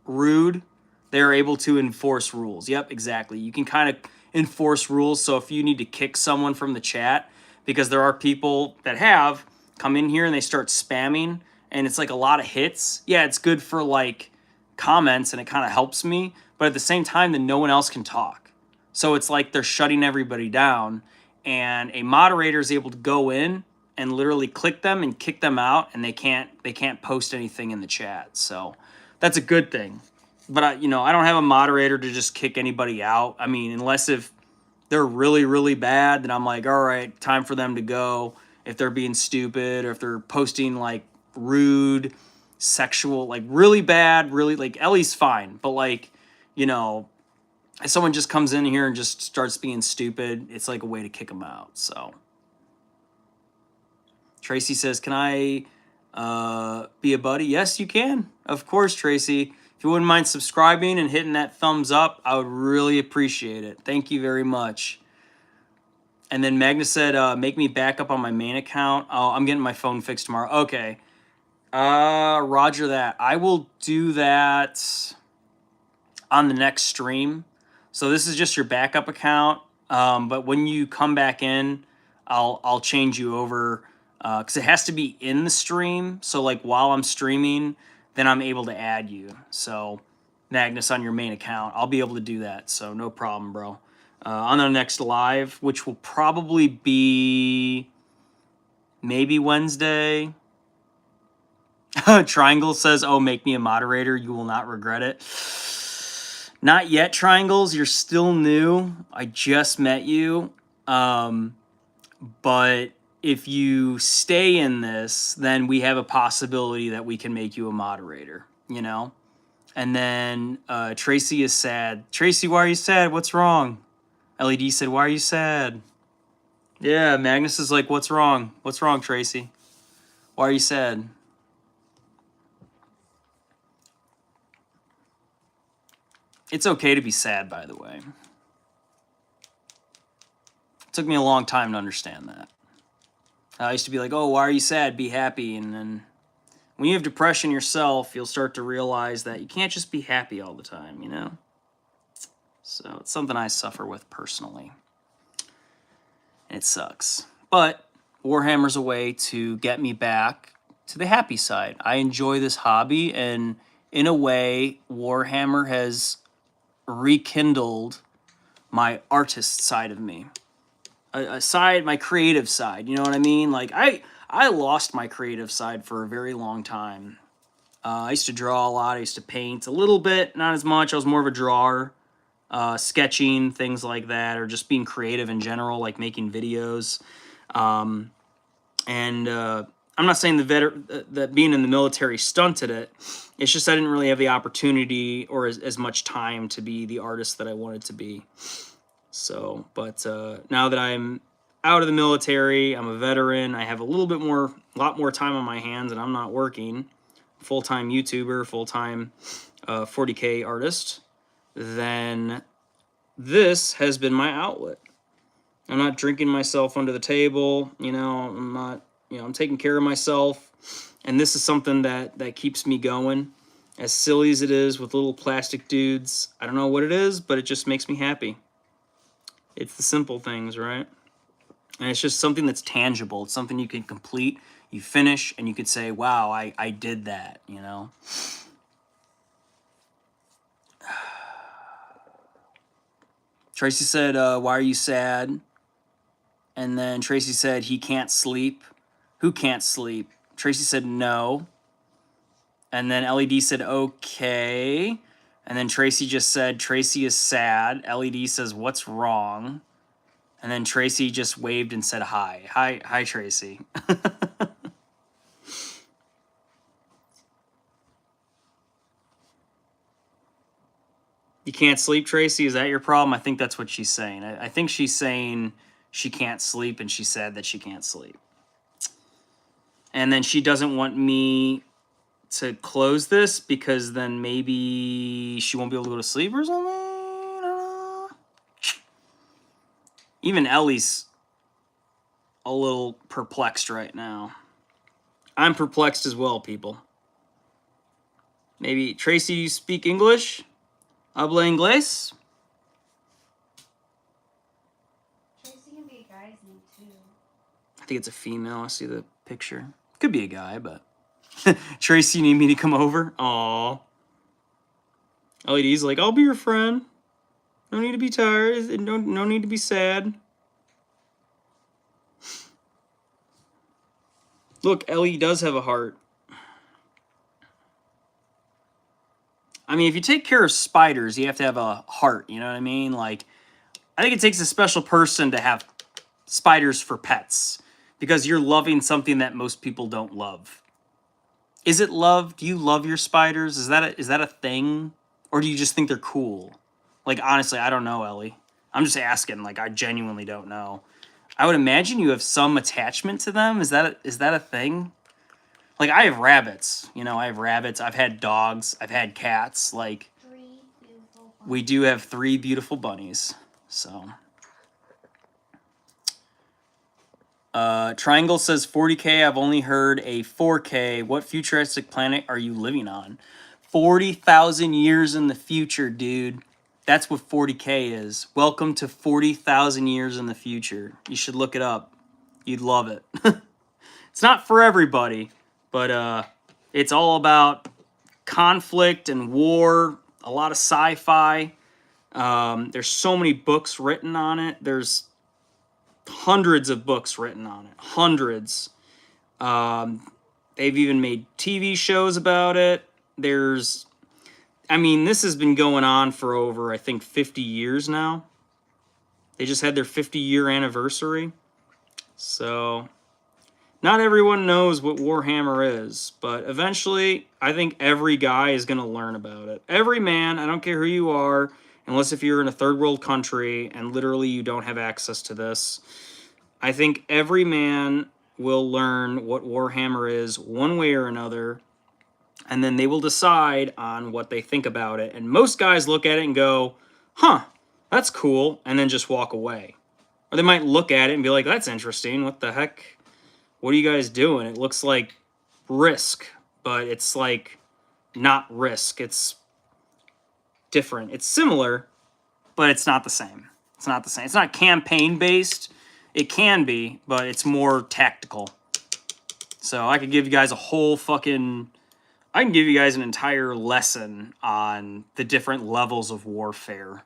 rude, they're able to enforce rules. Yep, exactly. You can kind of enforce rules. So if you need to kick someone from the chat, because there are people that have come in here and they start spamming and it's like a lot of hits. Yeah, it's good for like comments and it kind of helps me. But at the same time, then no one else can talk. So it's like they're shutting everybody down. And a moderator is able to go in and literally click them and kick them out, and they can't post anything in the chat. So that's a good thing. But I don't have a moderator to just kick anybody out. I mean, unless if they're really, really bad, then I'm like, all right, time for them to go. If they're being stupid or if they're posting like rude, sexual, like really bad, really like Ellie's fine. But like, if someone just comes in here and just starts being stupid, it's like a way to kick them out. So Tracy says, can I be a buddy? Yes, you can. Of course, Tracy. If you wouldn't mind subscribing and hitting that thumbs up, I would really appreciate it. Thank you very much. And then Magnus said, make me back up on my main account. Oh, I'm getting my phone fixed tomorrow. Okay. Roger that. I will do that on the next stream. So this is just your backup account. But when you come back in, I'll change you over because it has to be in the stream. So like while I'm streaming, then I'm able to add you. So Magnus on your main account, I'll be able to do that. So no problem, bro. On the next live, which will probably be maybe Wednesday. Triangle says, oh, make me a moderator. You will not regret it. Not yet, Triangles. You're still new. I just met you. But if you stay in this, then we have a possibility that we can make you a moderator, And then Tracy is sad. Tracy, why are you sad? What's wrong? LED said, why are you sad? Yeah, Magnus is like, what's wrong? What's wrong, Tracy? Why are you sad? It's okay to be sad, by the way. It took me a long time to understand that. I used to be like, oh, why are you sad? Be happy. And then when you have depression yourself, you'll start to realize that you can't just be happy all the time, So it's something I suffer with personally. And it sucks. But Warhammer's a way to get me back to the happy side. I enjoy this hobby, and in a way, Warhammer has rekindled my artist side of me. My creative side, you know what I mean? Like, I lost my creative side for a very long time. I used to draw a lot. I used to paint a little bit, not as much. I was more of a drawer, sketching, things like that, or just being creative in general, like making videos. I'm not saying that being in the military stunted it. It's just I didn't really have the opportunity or as much time to be the artist that I wanted to be. So, but now that I'm out of the military, I'm a veteran, I have a lot more time on my hands, and I'm not working, full-time YouTuber, full-time 40K artist, then this has been my outlet. I'm not drinking myself under the table, I'm not, I'm taking care of myself, and this is something that keeps me going. As silly as it is with little plastic dudes, I don't know what it is, but it just makes me happy. It's the simple things, right? And it's just something that's tangible. It's something you can complete. you finish and you could say, wow, I did that, you know? Tracy said, why are you sad? And then Tracy said, he can't sleep. Who can't sleep? Tracy said, no. And then LED said, okay. And then Tracy just said, Tracy is sad. LED says, what's wrong? And then Tracy just waved and said, hi. Hi, Tracy. You can't sleep, Tracy? Is that your problem? I think that's what she's saying. I think she's saying she can't sleep, and she said that she can't sleep. And then she doesn't want me to close this because then maybe she won't be able to go to sleep or something. I don't know. Even Ellie's a little perplexed right now. I'm perplexed as well, people. Maybe, Tracy, you speak English? Habla inglés? Tracy can be a guy's name too. I think it's a female. I see the picture. Could be a guy, but... Tracy, you need me to come over? Aww. LED's like, I'll be your friend. No need to be tired. No need to be sad. Look, Ellie does have a heart. I mean, if you take care of spiders, you have to have a heart, you know what I mean? Like, I think it takes a special person to have spiders for pets because you're loving something that most people don't love. Is it love? Do you love your spiders? Is that a thing? Or do you just think they're cool? Like, honestly, I don't know, Ellie. I'm just asking. Like, I genuinely don't know. I would imagine you have some attachment to them. Is that a thing? Like, I have rabbits. You know, I have rabbits. I've had dogs. I've had cats. Like, 3 beautiful bunnies. we do have 3 beautiful bunnies. So, Triangle says 40K. I've only heard a 4K. What futuristic planet are you living on? 40,000 years in the future, dude. That's what 40K is. Welcome to 40,000 years in the future. You should look it up. You'd love it. It's not for everybody, but it's all about conflict and war, a lot of sci-fi. There's so many books written on it. There's hundreds of books written on it. Hundreds. They've even made TV shows about it. I mean, this has been going on for over, I think, 50 years now. They just had their 50-year anniversary. So, not everyone knows what Warhammer is, but eventually, I think every guy is going to learn about it. Every man, I don't care who you are, unless if you're in a third world country and literally you don't have access to this. I think every man will learn what Warhammer is one way or another, and then they will decide on what they think about it. And most guys look at it and go, huh, that's cool, and then just walk away. Or they might look at it and be like, that's interesting, what the heck? What are you guys doing? It looks like Risk, but it's like not Risk. It's different. It's similar, but it's not the same. It's not the same. It's not campaign-based. It can be, but it's more tactical. So I could give you guys a whole fucking... I can give you guys an entire lesson on the different levels of warfare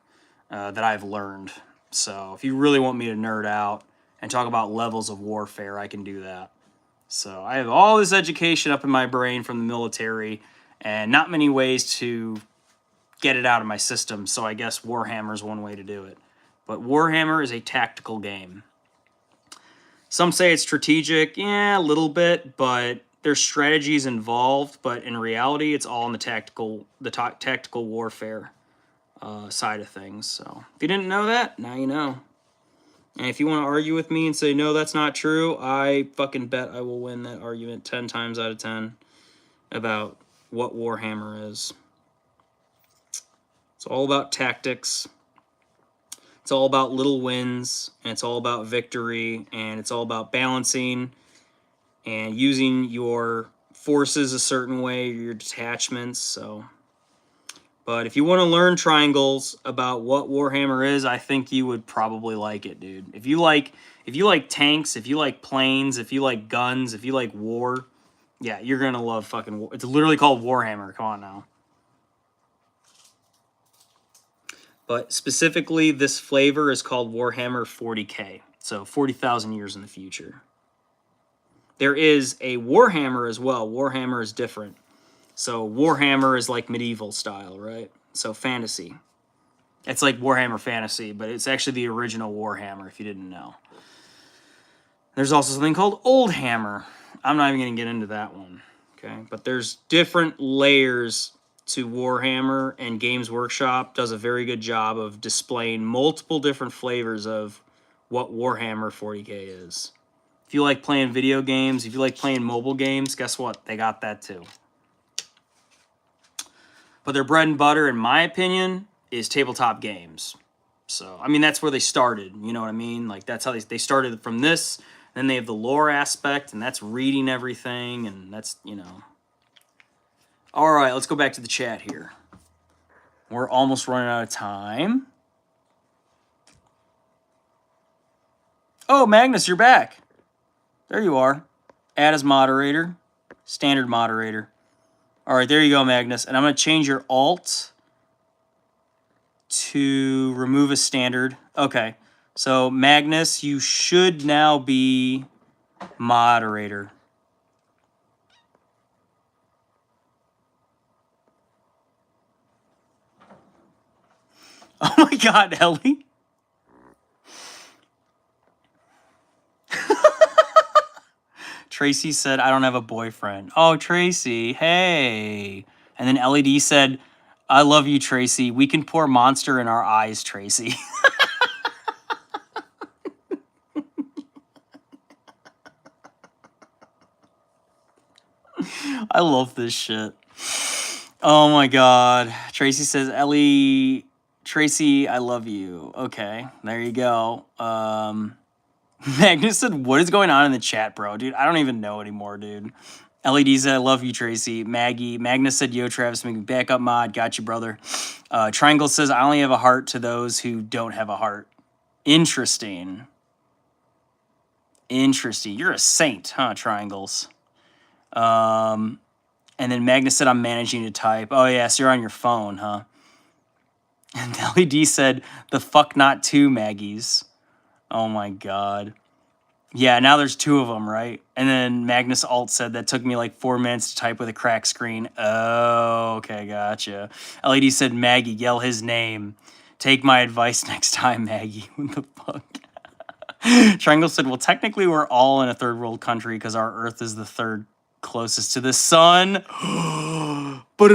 that I've learned. So if you really want me to nerd out and talk about levels of warfare, I can do that. So I have all this education up in my brain from the military and not many ways to get it out of my system. So I guess Warhammer is one way to do it. But Warhammer is a tactical game. Some say it's strategic. Yeah, a little bit, but there's strategies involved, but in reality, it's all in the tactical warfare side of things. So if you didn't know that, now you know. And if you want to argue with me and say, no, that's not true, I fucking bet I will win that argument 10 times out of 10 about what Warhammer is. It's all about tactics. It's all about little wins, and it's all about victory, and it's all about balancing and using your forces a certain way, your detachments. So But if you want to learn Triangles about what Warhammer is, I think you would probably like it, dude. If you like tanks, if you like planes, if you like guns, if you like war, yeah, you're gonna love fucking war. It's literally called Warhammer. Come on now. But specifically, this flavor is called Warhammer 40K. So 40,000 years in the future. There is a Warhammer as well. Warhammer is different. So Warhammer is like medieval style, right? So fantasy. It's like Warhammer Fantasy, but it's actually the original Warhammer, if you didn't know. There's also something called Old Hammer. I'm not even going to get into that one, okay? But there's different layers to Warhammer, and Games Workshop does a very good job of displaying multiple different flavors of what Warhammer 40K is. If you like playing video games, if you like playing mobile games, guess what? They got that too. But their bread and butter, in my opinion, is tabletop games. So, I mean, that's where they started. You know what I mean? Like, that's how they started from this. Then they have the lore aspect, and that's reading everything, and that's, you know. All right, let's go back to the chat here. We're almost running out of time. Oh, Magnus, you're back. There you are. Add as moderator. Standard moderator. All right, there you go, Magnus. And I'm going to change your alt to remove a standard. Okay. So, Magnus, you should now be moderator. Oh my God, Ellie. Tracy said, I don't have a boyfriend. Oh, Tracy, hey. And then LED said, I love you, Tracy. We can pour Monster in our eyes, Tracy. I love this shit. Oh my God. Tracy says, Ellie, Tracy, I love you. Okay, there you go. Magnus said, what is going on in the chat, bro? Dude, I don't even know anymore, dude. LED said, I love you, Tracy. Magnus said, yo, Travis, make me back up mod. Got you, brother. Triangle says, I only have a heart to those who don't have a heart. Interesting. Interesting. You're a saint, huh, Triangles? And then Magnus said, I'm managing to type. Oh, yeah, so you're on your phone, huh? And LED said, the fuck not two Maggies. Oh, my God. Yeah, now there's two of them, right? And then Magnus Alt said that took me like 4 minutes to type with a cracked screen. Oh, okay, gotcha. LED said, Maggie, yell his name. Take my advice next time, Maggie. What the fuck? Triangle said, well, technically we're all in a third world country because our Earth is the third closest to the sun. But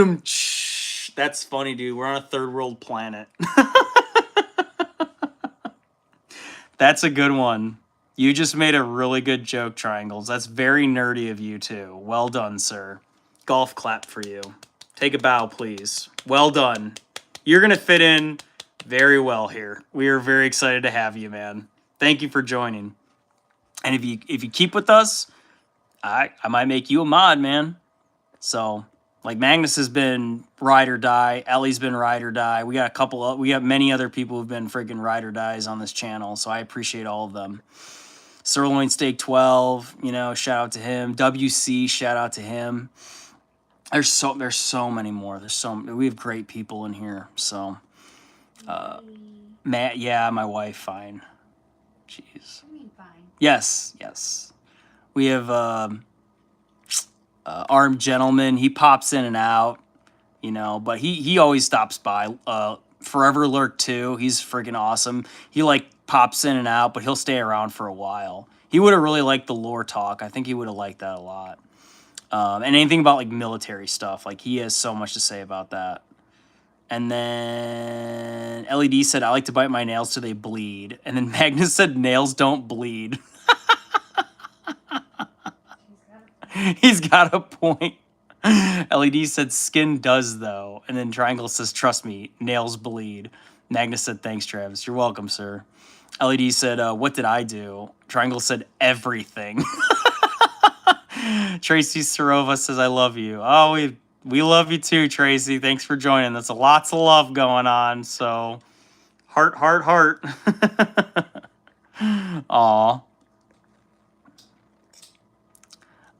that's funny, dude. We're on a third world planet. That's a good one. You just made a really good joke, Triangles. That's very nerdy of you, too. Well done, sir. Golf clap for you. Take a bow, please. Well done. You're going to fit in very well here. We are very excited to have you, man. Thank you for joining. And if you keep with us, I might make you a mod, man. So, like, Magnus has been ride or die. Ellie's been ride or die. We got many other people who've been freaking ride or dies on this channel, so I appreciate all of them. Sirloin Steak 12, you know, shout out to him. WC, shout out to him. There's so many more. We have great people in here. So, Matt, yeah, my wife, fine. Jeez. I mean, fine. Yes. We have Armed Gentleman. He pops in and out, you know, but he always stops by. Forever Lurk 2, he's freaking awesome. He like pops in and out, but he'll stay around for a while. He would have really liked the lore talk. I think he would have liked that a lot. And anything about like military stuff, like he has so much to say about that. And then LED said, I like to bite my nails till they bleed. And then Magnus said, nails don't bleed. He's got a point. LED said, skin does, though. And then Triangle says, trust me, nails bleed. Magnus said, thanks, Travis. You're welcome, sir. LED said, what did I do? Triangle said, everything. Tracy Sarova says, I love you. Oh, We love you too, Tracy. Thanks for joining. That's lots of love going on. So, heart, heart, heart. Aw.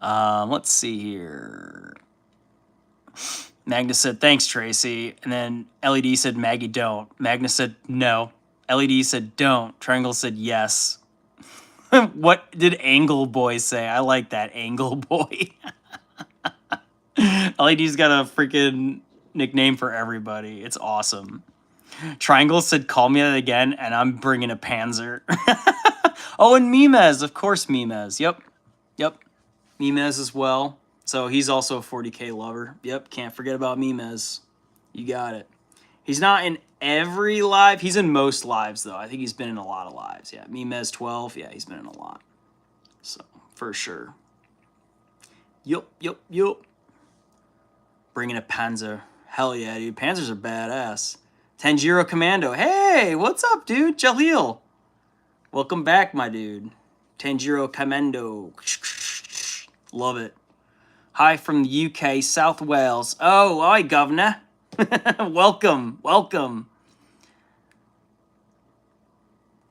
Let's see here. Magnus said, thanks, Tracy. And then LED said, Maggie, don't. Magnus said, no. LED said, don't. Triangle said, yes. What did Angle Boy say? I like that, Angle Boy. LED's got a freaking nickname for everybody. It's awesome. Triangle said, call me that again, and I'm bringing a Panzer. Oh, and Mimez. Of course, Mimez. Yep. Mimez as well. So he's also a 40K lover. Yep, can't forget about Mimez. You got it. He's not in every live. He's in most lives, though. I think he's been in a lot of lives. Yeah, Mimez 12. Yeah, he's been in a lot. So, for sure. Yup. Bringing a Panzer. Hell yeah, dude. Panzers are badass. Tanjiro Commando. Hey, what's up, dude? Jaleel. Welcome back, my dude. Tanjiro Commando. Love it. Hi from the UK, South Wales. Oh, hi, governor. Welcome.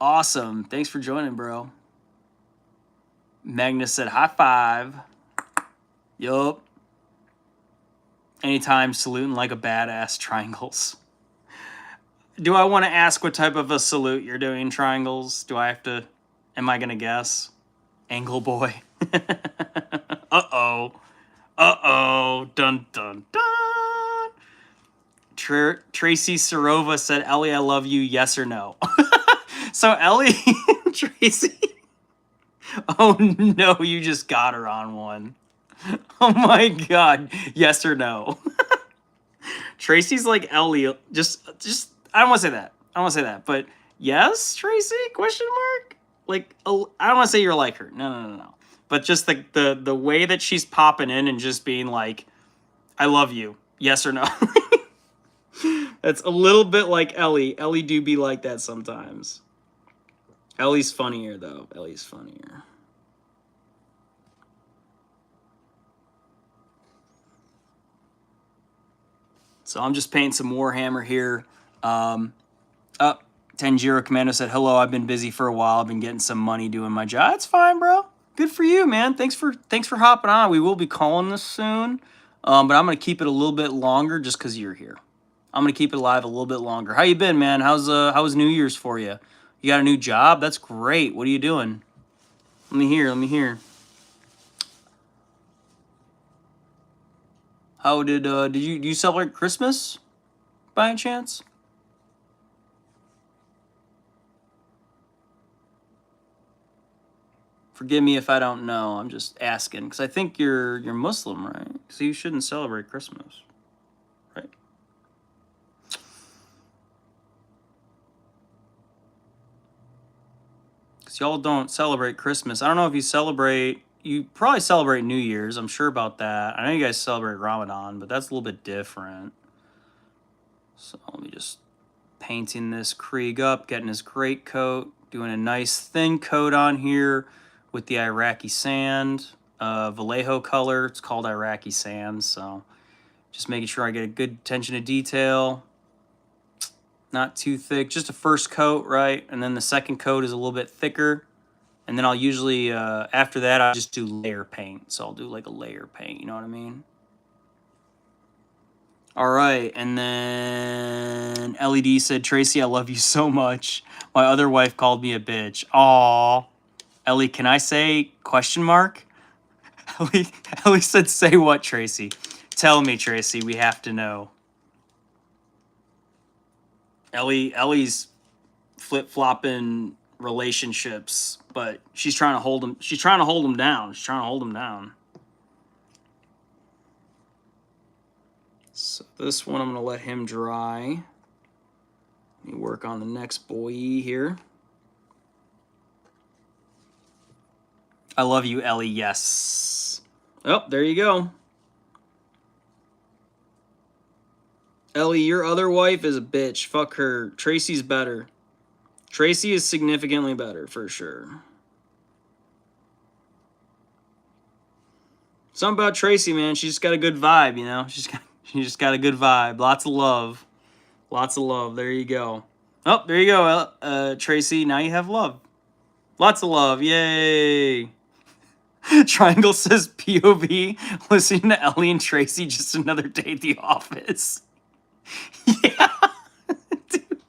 Awesome. Thanks for joining, bro. Magnus said, high five. Yup. Anytime saluting like a badass, Triangles. Do I want to ask what type of a salute you're doing, Triangles? Do I have to... Am I going to guess? Angle Boy. Uh-oh. Dun, dun, dun. Tracy Sarova said, Ellie, I love you, yes or no? So, Ellie, Tracy... Oh, no, you just got her on one. Oh, my God. Yes or no? Tracy's like Ellie. Just I don't want to say that. But yes, Tracy? Question mark? Like, I don't want to say you're like her. No. But just the way that she's popping in and just being like, I love you. Yes or no? That's a little bit like Ellie. Ellie do be like that sometimes. Ellie's funnier, though. Ellie's funnier. So I'm just painting some Warhammer here. Tanjiro Commando said, hello, I've been busy for a while. I've been getting some money doing my job. That's fine, bro. Good for you, man. Thanks for hopping on. We will be calling this soon. But I'm going to keep it a little bit longer just because you're here. I'm going to keep it live a little bit longer. How you been, man? How was New Year's for you? You got a new job? That's great. What are you doing? Let me hear. How did you celebrate Christmas by any chance? Forgive me if I don't know. I'm just asking because I think you're Muslim, right? So you shouldn't celebrate Christmas, right? Because y'all don't celebrate Christmas. I don't know if you celebrate. You probably celebrate New Year's. I'm sure about that. I know you guys celebrate Ramadan, but that's a little bit different. So let me just painting this Krieg up, getting his great coat, doing a nice thin coat on here with the Iraqi sand, Vallejo color. It's called Iraqi sand, so just making sure I get a good attention to detail. Not too thick, just a first coat, right? And then the second coat is a little bit thicker. And then I'll usually, after that, I'll just do layer paint. So I'll do like a layer paint, you know what I mean? All right, and then LED said, Tracy, I love you so much. My other wife called me a bitch. Aw. Ellie, can I say question mark? Ellie said, say what, Tracy? Tell me, Tracy, we have to know. Ellie's flip-flopping relationships, but she's trying to hold him down. So this one I'm gonna let him dry. Let me work on the next boy here. I love you, Ellie, yes. Oh, there you go. Ellie, your other wife is a bitch. Fuck her. Tracy's better. Tracy is significantly better, for sure. Something about Tracy, man. She's just got a good vibe, you know? She just got a good vibe. Lots of love. Lots of love. There you go. Oh, there you go, Tracy. Now you have love. Lots of love. Yay. Triangle says POV. Listening to Ellie and Tracy, just another day at the office. Yeah. Dude.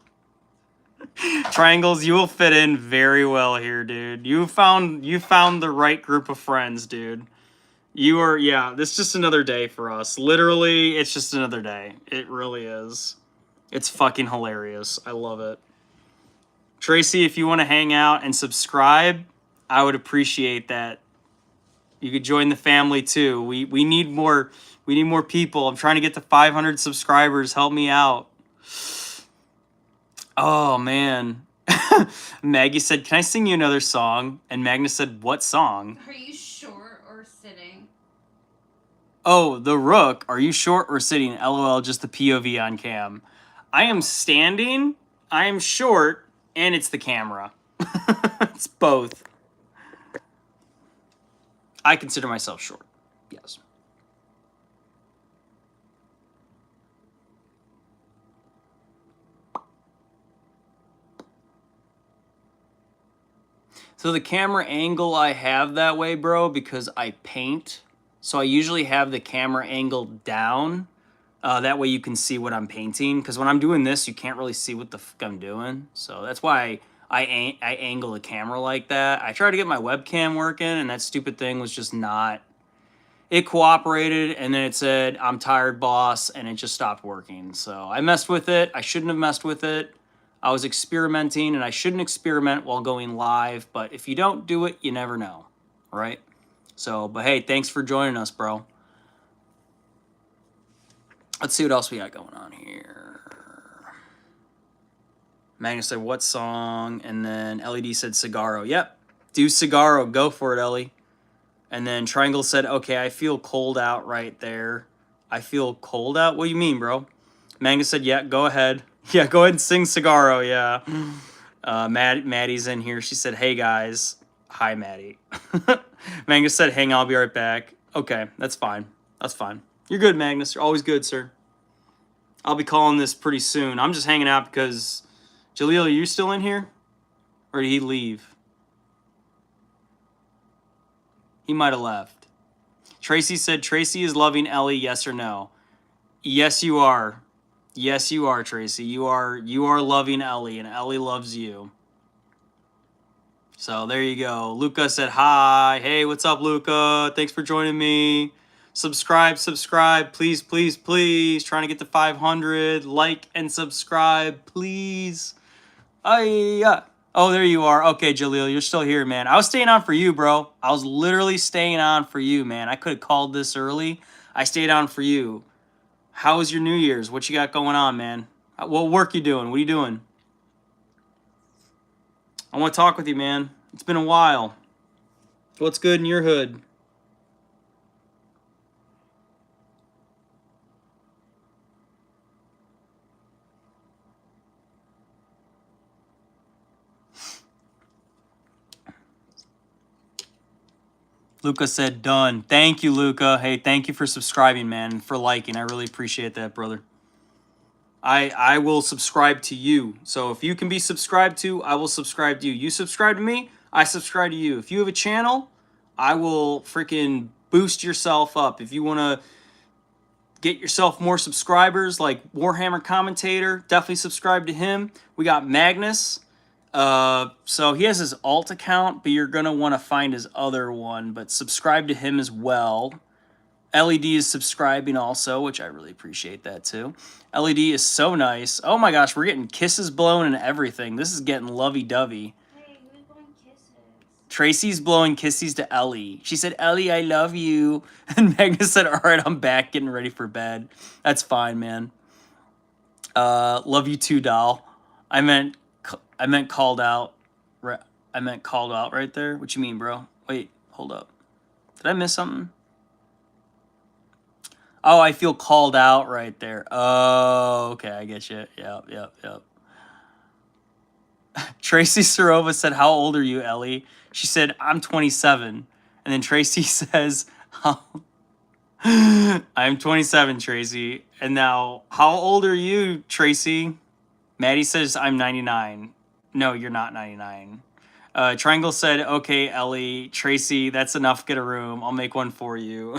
Triangles, you will fit in very well here, dude. You found the right group of friends, dude. You are, yeah, this is just another day for us. Literally, it's just another day. It really is. It's fucking hilarious. I love it. Tracy, if you want to hang out and subscribe, I would appreciate that. You could join the family too. We need more people. I'm trying to get to 500 subscribers. Help me out. Oh man. Maggie said, "Can I sing you another song?" And Magnus said, "What song?" Are you short or sitting? Oh, the Rook. Are you short or sitting? LOL, just the POV on cam. I am standing, I am short, and it's the camera. It's both. I consider myself short. Yes. So the camera angle I have that way, bro, because I paint. So I usually have the camera angle down. That way you can see what I'm painting. Because when I'm doing this, you can't really see what the fuck I'm doing. So that's why I angle the camera like that. I tried to get my webcam working, and that stupid thing was just not... It cooperated, and then it said, "I'm tired, boss," and it just stopped working. So I messed with it. I shouldn't have messed with it. I was experimenting, and I shouldn't experiment while going live. But if you don't do it, you never know, right? So, but hey, thanks for joining us, bro. Let's see what else we got going on here. Magnus said, "What song?" And then LED said, "Cigarro." Yep, do Cigarro. Go for it, Ellie. And then Triangle said, "Okay, I feel cold out right there." I feel cold out? What do you mean, bro? Magnus said, "Yeah, go ahead." Yeah, go ahead and sing Cigarro, yeah. Maddie's in here. She said, "Hey, guys." Hi, Maddie. Magnus said, "Hang, I'll be right back." Okay, that's fine. That's fine. You're good, Magnus. You're always good, sir. I'll be calling this pretty soon. I'm just hanging out because... Jaleel, are you still in here? Or did he leave? He might have left. Tracy said, "Tracy is loving Ellie, yes or no?" Yes, you are. Yes, you are, Tracy. You are loving Ellie, and Ellie loves you. So there you go. Luca said hi. Hey, what's up, Luca? Thanks for joining me. Subscribe, please, please, please. Trying to get to 500. Like and subscribe, please. Oh, there you are. Okay, Jaleel, you're still here, man. I was staying on for you, bro. I was literally staying on for you, man. I could have called this early. I stayed on for you. How was your New Year's? What you got going on, man? What work you doing? What are you doing? I want to talk with you, man. It's been a while. What's good in your hood? Luca said done. Thank you, Luca. Hey, thank you for subscribing, man, and for liking. I really appreciate that, brother. I will subscribe to you. So if you can be subscribed to, I will subscribe to you. You subscribe to me, I subscribe to you. If you have a channel, I will freaking boost yourself up. If you want to get yourself more subscribers, like Warhammer Commentator, definitely subscribe to him. We got Magnus. So he has his alt account, but you're going to want to find his other one, but subscribe to him as well. LED is subscribing also, which I really appreciate that too. LED is so nice. Oh my gosh, we're getting kisses blown and everything. This is getting lovey-dovey. Hey, who's blowing kisses? Tracy's blowing kisses to Ellie. She said, "Ellie, I love you." And Magnus said, "All right, I'm back, getting ready for bed." That's fine, man. Love you too, doll. I meant called out. I meant called out right there. What you mean, bro? Wait, hold up. Did I miss something? Oh, I feel called out right there. Oh, okay, I get you. Yep. Tracy Sarova said, "How old are you, Ellie?" She said, "I'm 27." And then Tracy says, I'm 27, Tracy. And now, how old are you, Tracy? Maddie says I'm 99. No, you're not 99. Triangle said, okay, Ellie. Tracy, that's enough. Get a room. I'll make one for you.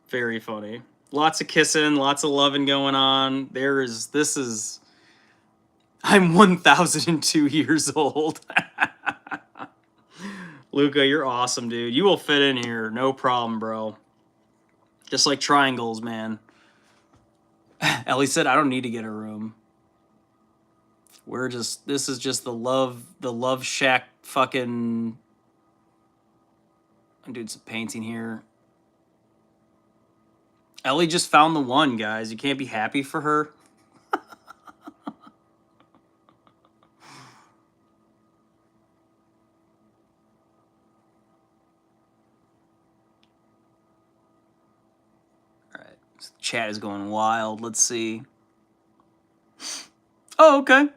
Very funny. Lots of kissing, lots of loving going on. This is... I'm 1,002 years old. Luca, you're awesome, dude. You will fit in here. No problem, bro. Just like triangles, man. Ellie said, I don't need to get a room. This is just the love shack fucking... I'm doing some painting here. Ellie just found the one, guys. You can't be happy for her. Alright. Chat is going wild. Let's see. Oh, okay.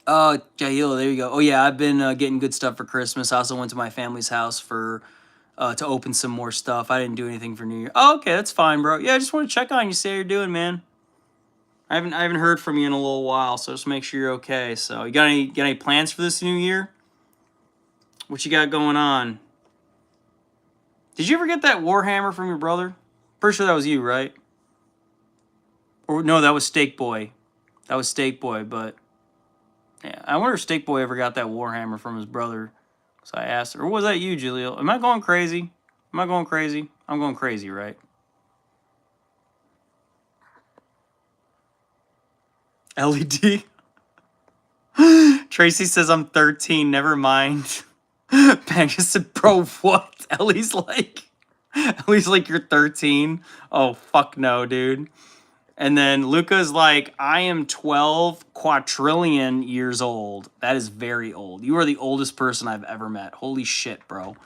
Jahil, there you go. Oh, yeah, I've been getting good stuff for Christmas. I also went to my family's house for to open some more stuff. I didn't do anything for New Year. Oh, okay, that's fine, bro. Yeah, I just want to check on you, see how you're doing, man. I haven't heard from you in a little while, so just make sure you're okay. So, you got any plans for this new year? What you got going on? Did you ever get that Warhammer from your brother? Pretty sure that was you, right? Or no, that was Steak Boy. That was Steak Boy, but yeah, I wonder if Steak Boy ever got that Warhammer from his brother. So I asked her, or was that you, Julio? Am I going crazy? Am I going crazy? I'm going crazy, right? LED. Tracy says I'm 13. Never mind. Magnus said, bro, what? Ellie's like, you're 13. Oh, fuck no, dude. And then Luca's like, I am 12 quadrillion years old. That is very old. You are the oldest person I've ever met. Holy shit, bro.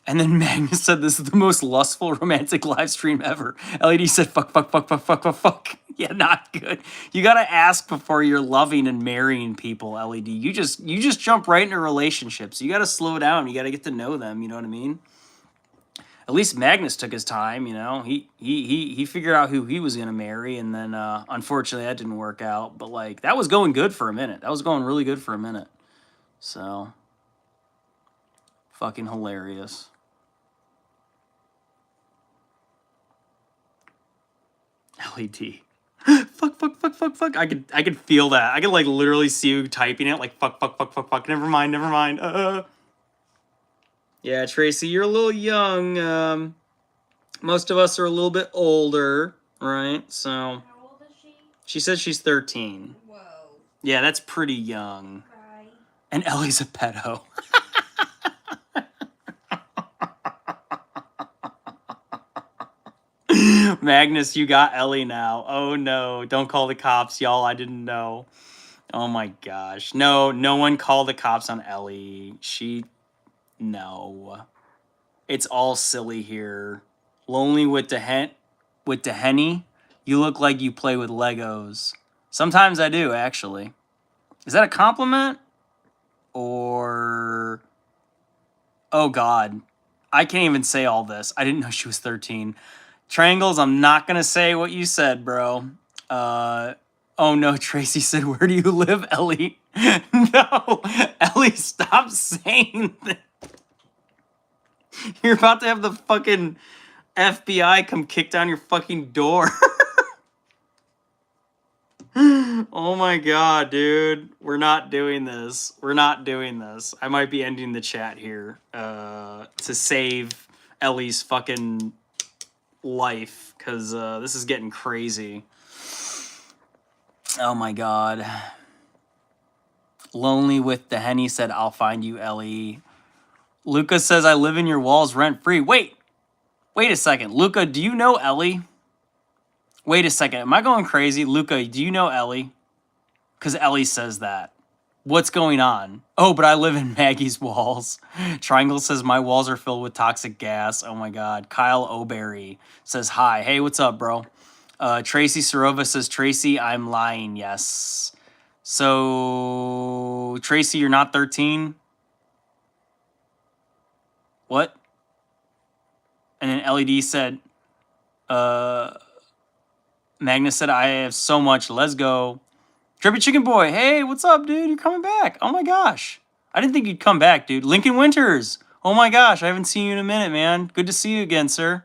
And then Magnus said, this is the most lustful romantic live stream ever. LED said, fuck, fuck, fuck, fuck, fuck, fuck, fuck. Yeah, not good. You gotta ask before you're loving and marrying people, LED. You just jump right into relationships. You gotta slow down. You gotta get to know them. You know what I mean? At least Magnus took his time, you know. He figured out who he was gonna marry, and then unfortunately that didn't work out. But like that was going good for a minute. That was going really good for a minute. So fucking hilarious. LED. Fuck, fuck, fuck, fuck, fuck. I could feel that. I could like literally see you typing it like fuck, fuck, fuck, fuck, fuck. Never mind, never mind. Yeah, Tracy, you're a little young. Most of us are a little bit older, right? So. How old is she? She says she's 13. Whoa. Yeah, that's pretty young. Right. And Ellie's a pedo. Magnus, you got Ellie now. Oh no, don't call the cops, y'all. I didn't know. Oh my gosh. No one called the cops on Ellie. No. It's all silly here. Lonely with the henny. You look like you play with Legos. Sometimes I do, actually. Is that a compliment? Or... Oh god. I can't even say all this. I didn't know she was 13. Triangles, I'm not gonna say what you said, bro. Oh no, Tracy said, where do you live, Ellie? No, Ellie, stop saying that. You're about to have the fucking FBI come kick down your fucking door. Oh my god, dude. We're not doing this. We're not doing this. I might be ending the chat here to save Ellie's fucking life, because this is getting crazy. Oh my god. Lonely with the Henny said, I'll find you, Ellie. Luca says, I live in your walls rent-free. Wait a second. Luca, do you know Ellie? Wait a second. Am I going crazy? Luca, do you know Ellie? Because Ellie says that. What's going on? Oh, but I live in Maggie's walls. Triangle says, my walls are filled with toxic gas. Oh my god. Kyle O'Berry says, hi. Hey, what's up, bro? Tracy Sorova says, Tracy, I'm lying, yes. So, Tracy, you're not 13? What? And then LED said, Magnus said, I have so much. Let's go. Drippy Chicken Boy. Hey, what's up, dude? You're coming back. Oh my gosh. I didn't think you'd come back, dude. Lincoln Winters. Oh my gosh. I haven't seen you in a minute, man. Good to see you again, sir.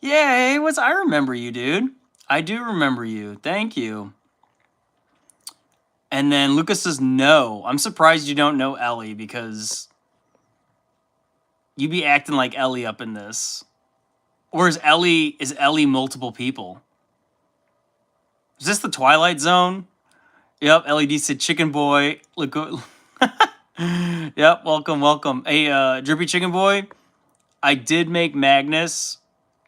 Yeah, hey, I remember you, dude. I do remember you. Thank you. And then Lucas says, no. I'm surprised you don't know Ellie because you be acting like Ellie up in this. Or is Ellie multiple people? Is this the Twilight Zone? Yep, LED said Chicken Boy. Look. Yep, welcome. Hey, Drippy Chicken Boy, I did make Magnus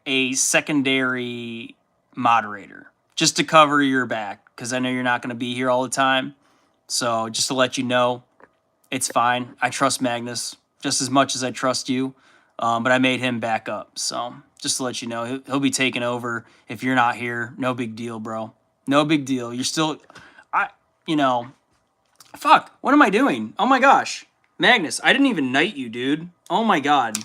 a secondary moderator just to cover your back because I know you're not going to be here all the time. So just to let you know, it's fine. I trust Magnus just as much as I trust you, but I made him back up. So just to let you know, he'll be taking over if you're not here. No big deal, bro. No big deal. You're still, fuck, what am I doing? Oh my gosh. Magnus, I didn't even knight you, dude. Oh my god.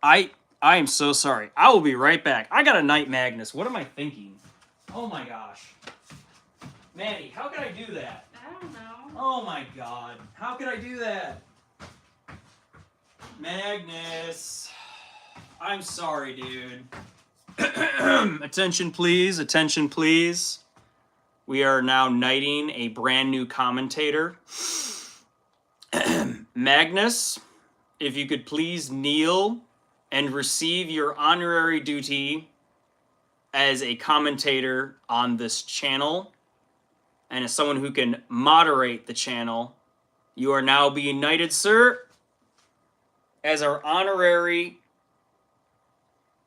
I am so sorry. I will be right back. I gotta knight Magnus. What am I thinking? Oh my gosh. Manny, how could I do that? I don't know. Oh my god. How could I do that? Magnus. I'm sorry, dude. Attention, please. Attention, please. We are now knighting a brand new commentator. Magnus, if you could please kneel and receive your honorary duty as a commentator on this channel and as someone who can moderate the channel. You are now being knighted, sir, as our honorary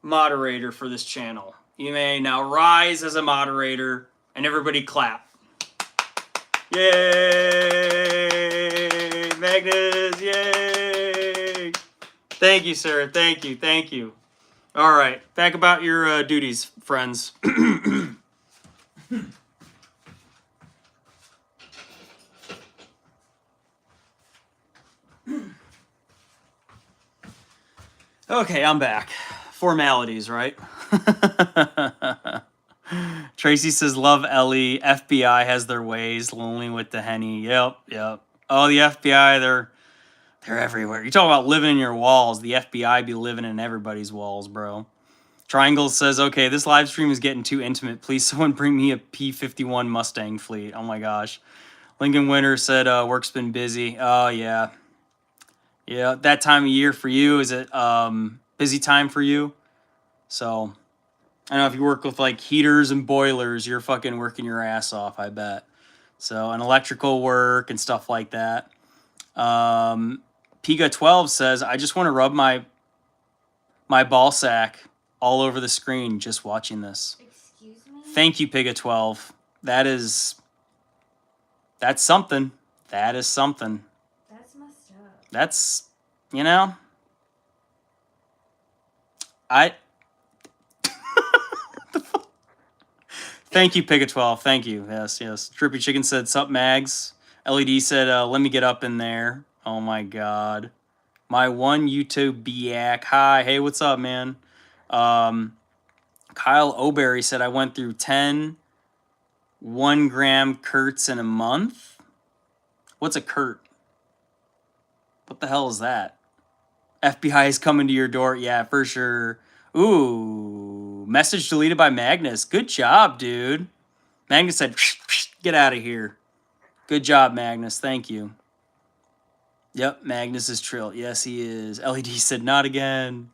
moderator for this channel. You may now rise as a moderator and everybody clap. Yay! Magnus, yay! Thank you, sir. Thank you. All right, back about your duties, friends. Okay, I'm back. Formalities, right? Tracy says, love Ellie. FBI has their ways. Lonely with the Henny. Yep. Oh, the FBI, they're everywhere. You talk about living in your walls. The FBI be living in everybody's walls, bro. Triangle says, okay, this live stream is getting too intimate. Please, someone bring me a P-51 Mustang fleet. Oh, my gosh. Lincoln Winter said, work's been busy. Oh, yeah. Yeah, that time of year for you, is it busy time for you? So, I don't know if you work with, like, heaters and boilers, you're fucking working your ass off, I bet. So, and electrical work and stuff like that. Piga12 says, I just want to rub my ball sack all over the screen just watching this. Excuse me? Thank you, Piga12. That's something. That is something. That's messed up. That's, Thank you, Piga12. Thank you. Yes. Drippy Chicken said, sup, Mags. LED said, let me get up in there. Oh, my God. My one YouTube biac. Hi. Hey, what's up, man? Kyle O'Berry said, I went through 10 1-gram Kurtz in a month. What's a Kurt? What the hell is that? FBI is coming to your door. Yeah, for sure. Ooh, message deleted by Magnus. Good job, dude. Magnus said, get out of here. Good job, Magnus. Thank you. Yep, Magnus is Trill. Yes, he is. LED said, not again.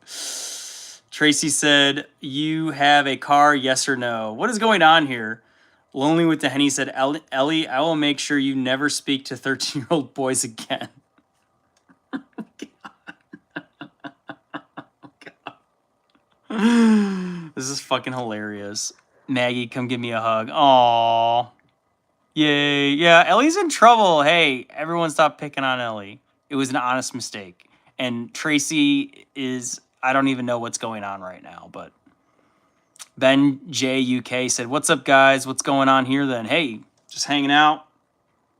Tracy said, you have a car, yes or no? What is going on here? Lonely with the Henny said, Ellie, I will make sure you never speak to 13-year-old boys again. This is fucking hilarious. Maggie, come give me a hug. Aww. Yay. Yeah, Ellie's in trouble. Hey, everyone stop picking on Ellie. It was an honest mistake. And Tracy is, I don't even know what's going on right now, but Ben J UK said, what's up, guys? What's going on here then? Hey, just hanging out,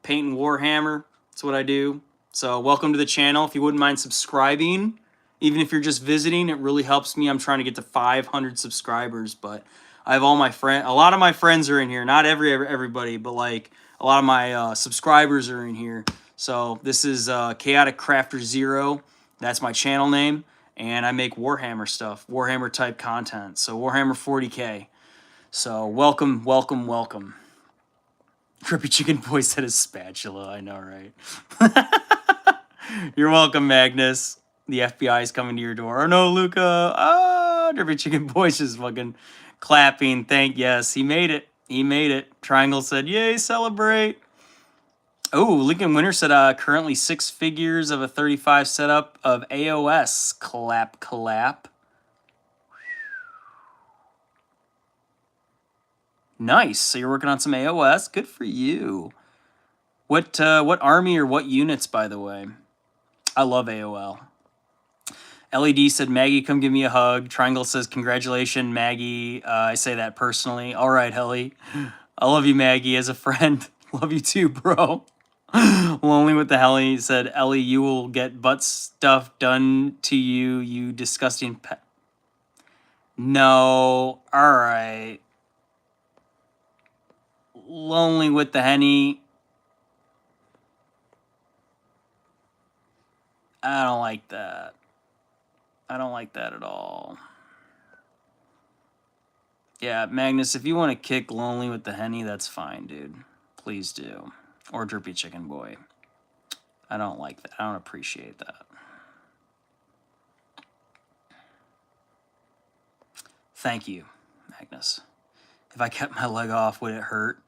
painting Warhammer. That's what I do. So welcome to the channel. If you wouldn't mind subscribing Even if you're just visiting, it really helps me. I'm trying to get to 500 subscribers, but I have all my a lot of my friends are in here. Not everybody, but like a lot of my subscribers are in here. So this is Chaotic Crafter Zero. That's my channel name, and I make Warhammer stuff, Warhammer type content. So Warhammer 40K. So welcome, welcome, welcome. Crippy Chicken Boy said a spatula. I know, right? You're welcome, Magnus. The FBI is coming to your door. Oh no, Luca. Ah, Crippy Chicken Boy's just fucking clapping. Yes, he made it. He made it. Triangle said, yay, celebrate. Oh, Lincoln Winter said, currently 6 figures of a 35 setup of AOS. Clap, clap. Nice. So you're working on some AOS. Good for you. What army or what units, by the way? I love AOL. LED said, Maggie, come give me a hug. Triangle says, congratulations, Maggie. I say that personally. All right, Helly. I love you, Maggie, as a friend. Love you too, bro. Lonely with the Helly said, Ellie, you will get butt stuff done to you, you disgusting pet. No. All right. Lonely with the Henny. I don't like that. I don't like that at all. Yeah, Magnus, if you want to kick Lonely with the Henny, that's fine, dude. Please do. Or Drippy Chicken Boy. I don't like that. I don't appreciate that. Thank you, Magnus. If I kept my leg off, would it hurt?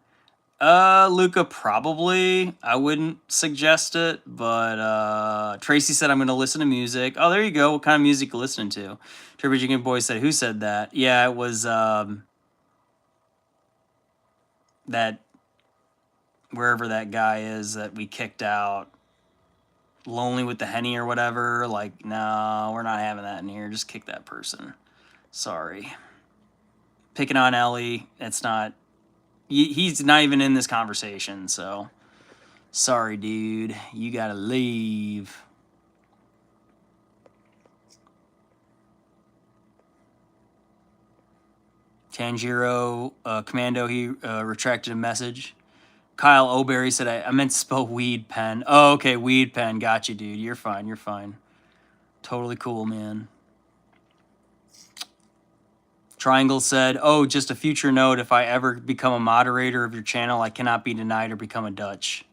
Luca, probably. I wouldn't suggest it, but Tracy said I'm going to listen to music. Oh, there you go. What kind of music you listening to? Drippy Chicken Boy said, who said that? Yeah, it was that wherever that guy is that we kicked out, Lonely with the Henny or whatever. Like, no, we're not having that in here. Just kick that person. Sorry. Picking on Ellie. It's not. He's not even in this conversation, so. Sorry, dude. You gotta leave. Tanjiro Commando, he retracted a message. Kyle O'Berry said, I meant to spell weed pen. Oh, okay, weed pen. Got you, dude. You're fine, you're fine. Totally cool, man. Triangle said, oh, just a future note, if I ever become a moderator of your channel, I cannot be denied or become a Dutch.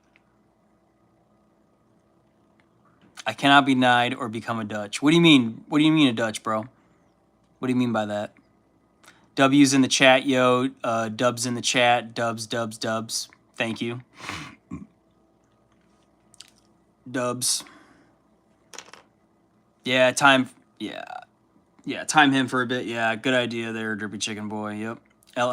I cannot be denied or become a Dutch. What do you mean? What do you mean a Dutch, bro? What do you mean by that? W's in the chat, yo. Dubs in the chat. Dubs, dubs, dubs. Thank you. Dubs. Yeah, time. Yeah, time him for a bit. Yeah, good idea there, Drippy Chicken Boy. Yep.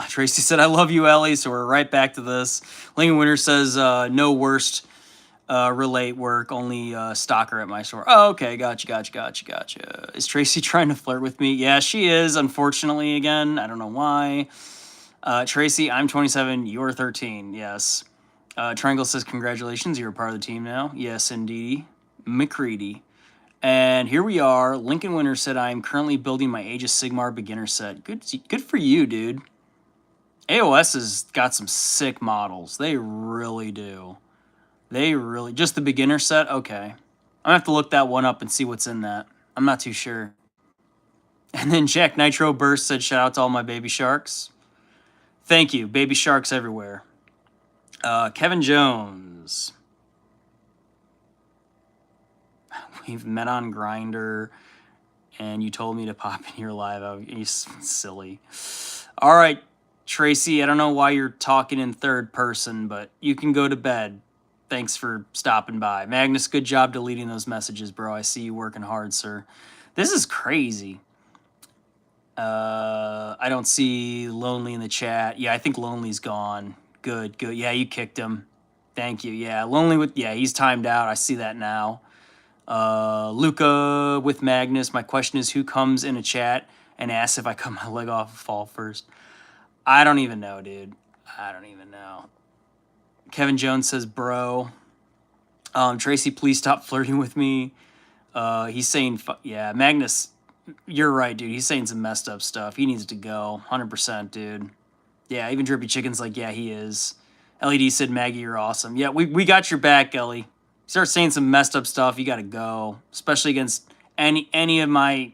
Tracy said, I love you, Ellie. So we're right back to this. Lincoln Winter says, no worst relate work, only stalker at my store. Oh, okay. Gotcha. Is Tracy trying to flirt with me? Yeah, she is, unfortunately, again. I don't know why. Tracy, I'm 27. You're 13. Yes. Triangle says, congratulations. You're a part of the team now. Yes, indeed. McCready. And here we are. Lincoln Winter said, I am currently building my Age of Sigmar beginner set. Good for you, dude. AOS has got some sick models. They really do. Just the beginner set? Okay. I'm gonna have to look that one up and see what's in that. I'm not too sure. And then Jack Nitro Burst said, shout out to all my baby sharks. Thank you. Baby sharks everywhere. Kevin Jones. We've met on Grindr, and you told me to pop in your live. You're silly. All right, Tracy, I don't know why you're talking in third person, but you can go to bed. Thanks for stopping by. Magnus, good job deleting those messages, bro. I see you working hard, sir. This is crazy. I don't see Lonely in the chat. Yeah, I think Lonely's gone. Good. Yeah, you kicked him. Thank you. Yeah, he's timed out. I see that now. Luca with Magnus. My question is, who comes in a chat and asks if I cut my leg off and fall first? I don't even know, dude. I don't even know. Kevin Jones says, bro. Tracy, please stop flirting with me. He's saying, yeah, Magnus, you're right, dude. He's saying some messed up stuff. He needs to go. 100%, dude. Yeah, even Drippy Chicken's like, yeah, he is. LED said, Maggie, you're awesome. Yeah, we got your back, Ellie. Start saying some messed up stuff, you got to go. Especially against any of my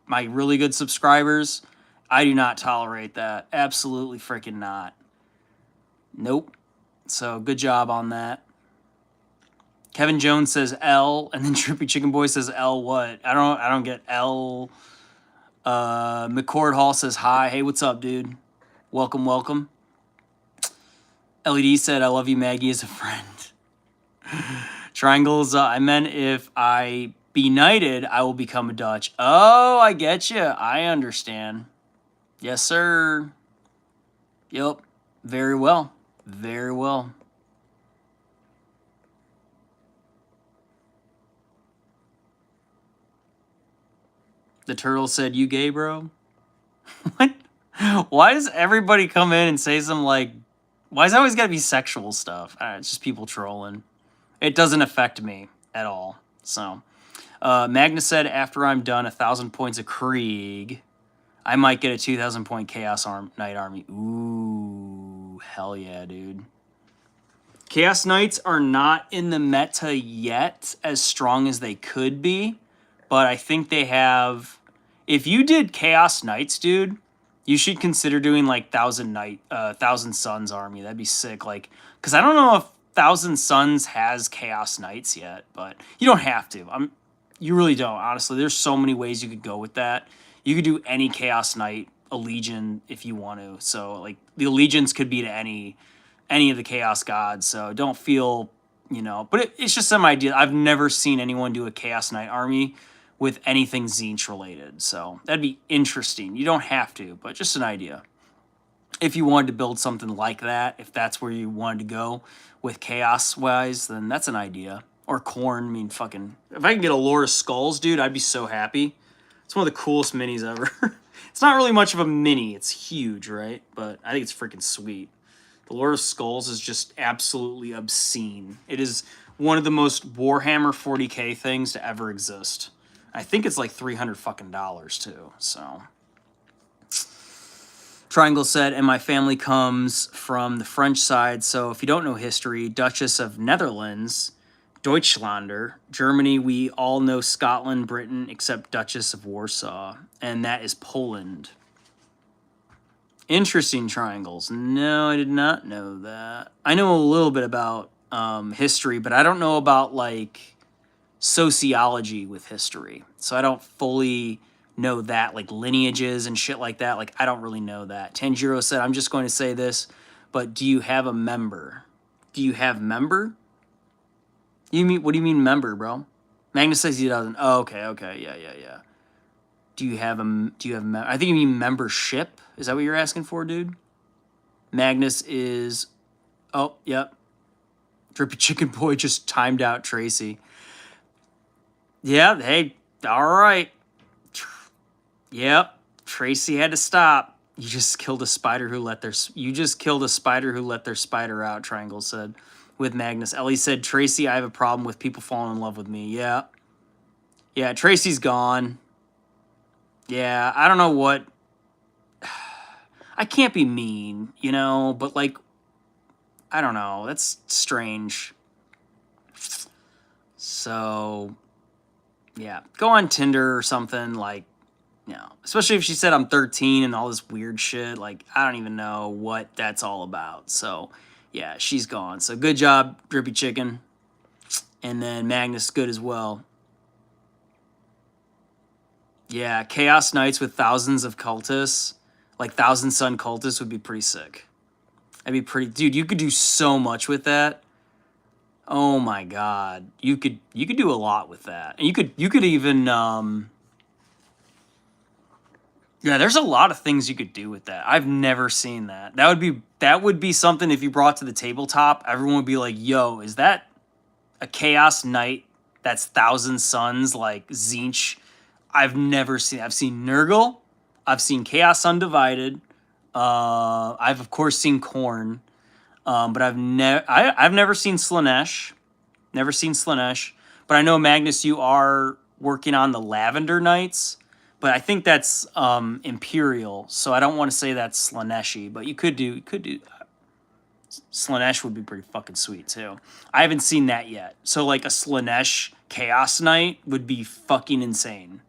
really good subscribers. I do not tolerate that. Absolutely freaking not. Nope. So good job on that. Kevin Jones says L, and then Drippy Chicken Boy says L what? I don't get L. McCord Hall says hi. Hey, what's up, dude? Welcome, welcome. LED said, I love you, Maggie, as a friend. Triangles, I meant if I be knighted, I will become a Dutch. Oh, I get you. I understand. Yes, sir. Yep. Very well. Very well. The turtle said, you gay, bro? What? Why does everybody come in and say some, like, why is it always got to be sexual stuff? It's just people trolling. It doesn't affect me at all. So, Magnus said, after I'm done 1,000 points of Krieg, I might get a 2,000 point Chaos Knight army. Ooh, hell yeah, dude. Chaos Knights are not in the meta yet as strong as they could be, but I think they have... If you did Chaos Knights, dude, you should consider doing like 1,000 Suns army. That'd be sick. Like, because I don't know if 1,000 Suns has Chaos Knights yet, but you don't have to. You really don't, honestly. There's so many ways you could go with that. You could do any Chaos Knight, a Legion, if you want to. So, like, the Allegiance could be to any of the Chaos Gods. So don't feel, you know, but it's just some idea. I've never seen anyone do a Chaos Knight army with anything Tzeentch related. So that'd be interesting. You don't have to, but just an idea. If you wanted to build something like that, if that's where you wanted to go with Chaos-wise, then that's an idea. Or Khorne, I mean, fucking... If I can get a Lord of Skulls, dude, I'd be so happy. It's one of the coolest minis ever. It's not really much of a mini. It's huge, right? But I think it's freaking sweet. The Lord of Skulls is just absolutely obscene. It is one of the most Warhammer 40k things to ever exist. I think it's like $300 fucking too. So, Triangle said, and my family comes from the French side. So if you don't know history, Duchess of Netherlands, Deutschlander, Germany. We all know Scotland, Britain, except Duchess of Warsaw, and that is Poland. Interesting, Triangles. No, I did not know that. I know a little bit about history, but I don't know about, like, sociology with history. So I don't fully know that, like lineages and shit like that. Like, I don't really know that. Tanjiro said, I'm just going to say this, but do you have a member? Do you have member? What do you mean member, bro? Magnus says he doesn't. Oh, okay. Yeah. Do you have I think you mean membership. Is that what you're asking for, dude? Magnus is... Oh, yep. Drippy Chicken Boy just timed out Tracy. Yeah, hey, all right. Yep, Tracy had to stop. You just killed a spider who let their spider out, Triangle said, with Magnus. Ellie said, Tracy, I have a problem with people falling in love with me. Yeah. Yeah, Tracy's gone. Yeah, I don't know what... I can't be mean, you know, but, like, I don't know. That's strange. So, yeah, go on Tinder or something, like, you know, especially if she said I'm 13 and all this weird shit. Like, I don't even know what that's all about. So, yeah, she's gone. So, good job, Drippy Chicken. And then Magnus, good as well. Yeah, Chaos Knights with thousands of cultists, like 1,000 Sun cultists, would be pretty sick. That'd be pretty... Dude, you could do so much with that. Oh my god. You could do a lot with that. And you could even... Yeah, there's a lot of things you could do with that. I've never seen that. That would be something if you brought to the tabletop, everyone would be like, yo, is that a Chaos Knight that's 1,000 Suns, like Tzeentch? I've never seen... I've seen Nurgle. I've seen Chaos Undivided. I've, of course, seen Khorne. But I've never seen Slaanesh. Never seen Slaanesh. But I know, Magnus, you are working on the Lavender Knights, but I think that's Imperial, so I don't want to say that's Slaneshi, but you could do Slanesh would be pretty fucking sweet too. I haven't seen that yet. So like a Slanesh Chaos Knight would be fucking insane.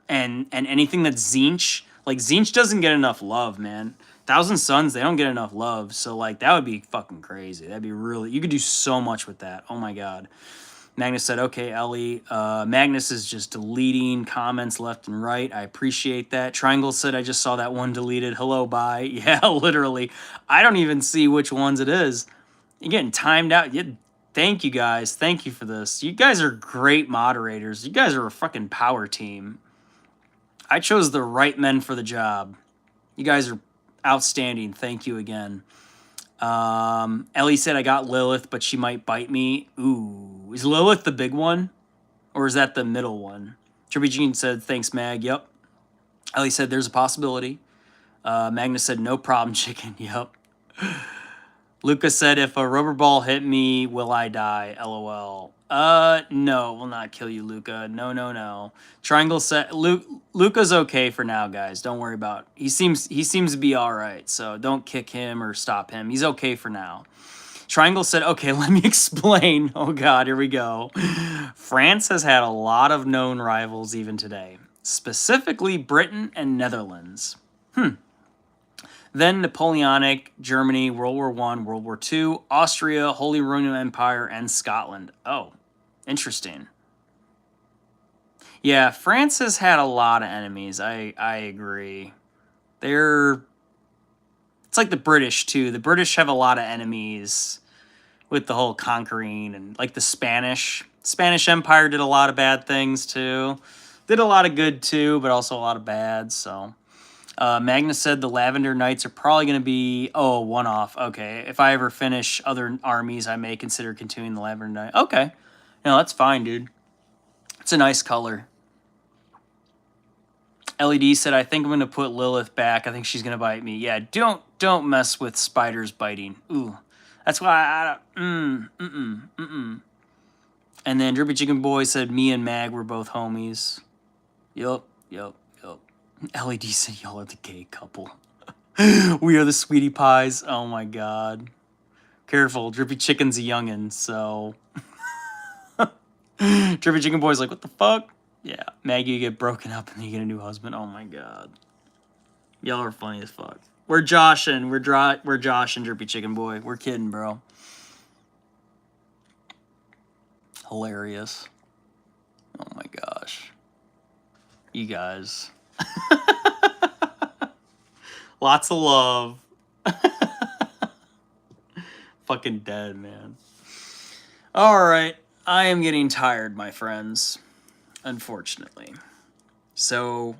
And anything that's Zinch, like Zinch doesn't get enough love, man. Thousand Suns, they don't get enough love. So like that would be fucking crazy. That'd be really, you could do so much with that. Oh my god. Magnus said, okay, Ellie. Magnus is just deleting comments left and right. I appreciate that. Triangle said, I just saw that one deleted. Hello, bye. Yeah, literally. I don't even see which ones it is. You're getting timed out. Yeah, thank you, guys. Thank you for this. You guys are great moderators. You guys are a fucking power team. I chose the right men for the job. You guys are outstanding. Thank you again. Ellie said, I got Lilith, but she might bite me. Ooh. Is Lilith the big one? Or is that the middle one? Trippy Jean said, thanks, Mag. Yep. Ellie said, there's a possibility. Magnus said, no problem, chicken. Yep. Lucas said, if a rubber ball hit me, will I die? LOL. No, will not kill you, Luca. No, no, no. Triangle said, Luca's okay for now, guys. Don't worry about it. He seems to be all right, so don't kick him or stop him. He's okay for now. Triangle said, okay, let me explain. Oh, God, here we go. France has had a lot of known rivals even today, specifically Britain and Netherlands. Then Napoleonic, Germany, World War I, World War II, Austria, Holy Roman Empire, and Scotland. Oh, interesting. Yeah, France has had a lot of enemies. I agree. It's like the British, too. The British have a lot of enemies with the whole conquering, and like the Spanish. Spanish Empire did a lot of bad things, too. Did a lot of good, too, but also a lot of bad, so... Magnus said the Lavender Knights are probably going to be, one-off. Okay, if I ever finish other armies, I may consider continuing the Lavender Knight. Okay, no, that's fine, dude. It's a nice color. LED said, I think I'm going to put Lilith back. I think she's going to bite me. Yeah, don't mess with spiders biting. Ooh, that's why And then Drippy Chicken Boy said, me and Mag were both homies. Yup. LED said, y'all are the gay couple. We are the sweetie pies. Oh my god. Careful, Drippy Chicken's a youngin', so... Drippy Chicken Boy's like, what the fuck? Yeah, Maggie, you get broken up and you get a new husband. Oh my god. Y'all are funny as fuck. We're Josh and Drippy Chicken Boy. We're kidding, bro. Hilarious. Oh my gosh. You guys... Lots of love. Fucking dead, man. Alright. I am getting tired, my friends. Unfortunately. So,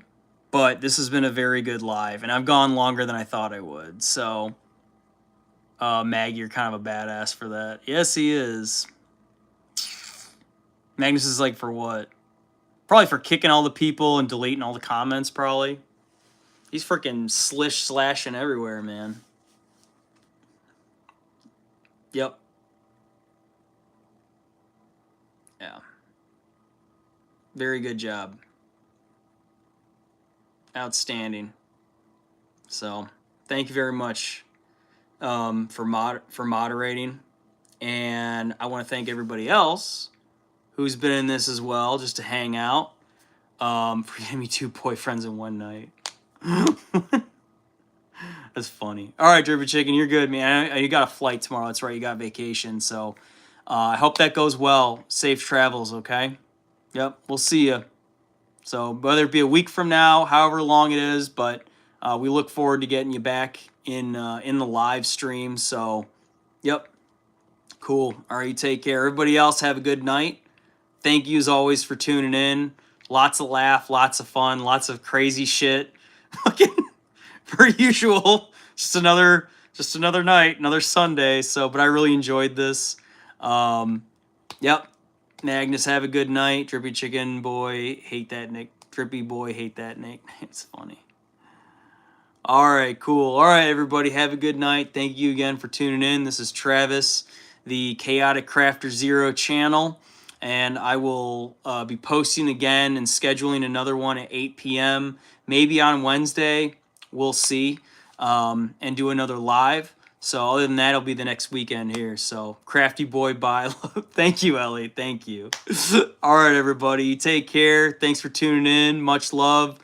but this has been a very good live, and I've gone longer than I thought I would. So, Mag, you're kind of a badass for that. Yes, he is. Magnus is like, for what? Probably for kicking all the people and deleting all the comments, probably. He's freaking slashing everywhere, man. Yep. Yeah. Very good job. Outstanding. So, thank you very much for moderating. And I want to thank everybody else who's been in this as well, just to hang out. For getting me 2 boyfriends in one night. That's funny. All right, Drippy Chicken, you're good, man. You got a flight tomorrow. That's right, you got vacation. So I hope that goes well. Safe travels, okay? Yep, we'll see you. So whether it be a week from now, however long it is, but we look forward to getting you back in the live stream. So, yep, cool. All right, you take care. Everybody else, have a good night. Thank you as always for tuning in. Lots of laugh, lots of fun, lots of crazy shit. Fucking per usual. Just another night, another Sunday. So, but I really enjoyed this. Yep. Magnus, have a good night. Drippy Chicken Boy, hate that nick. Drippy Boy, hate that nick. It's funny. All right, cool. All right, everybody, have a good night. Thank you again for tuning in. This is Travis, the Chaotic Crafter Zero channel. and I will be posting again and scheduling another one at 8 p.m. maybe on Wednesday. We'll see, and do another live. So other than that, it'll be the next weekend here. So Crafty Boy, bye. Thank you, Ellie. Thank you. All right, everybody. Take care. Thanks for tuning in. Much love.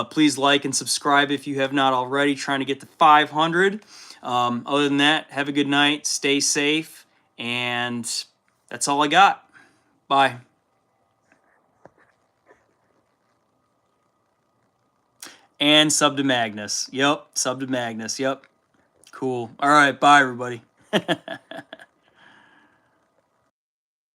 Please like and subscribe if you have not already. Trying to get to 500. Other than that, have a good night. Stay safe. And that's all I got. Bye. And sub to Magnus. Yep. Sub to Magnus. Yep. Cool. All right. Bye, everybody.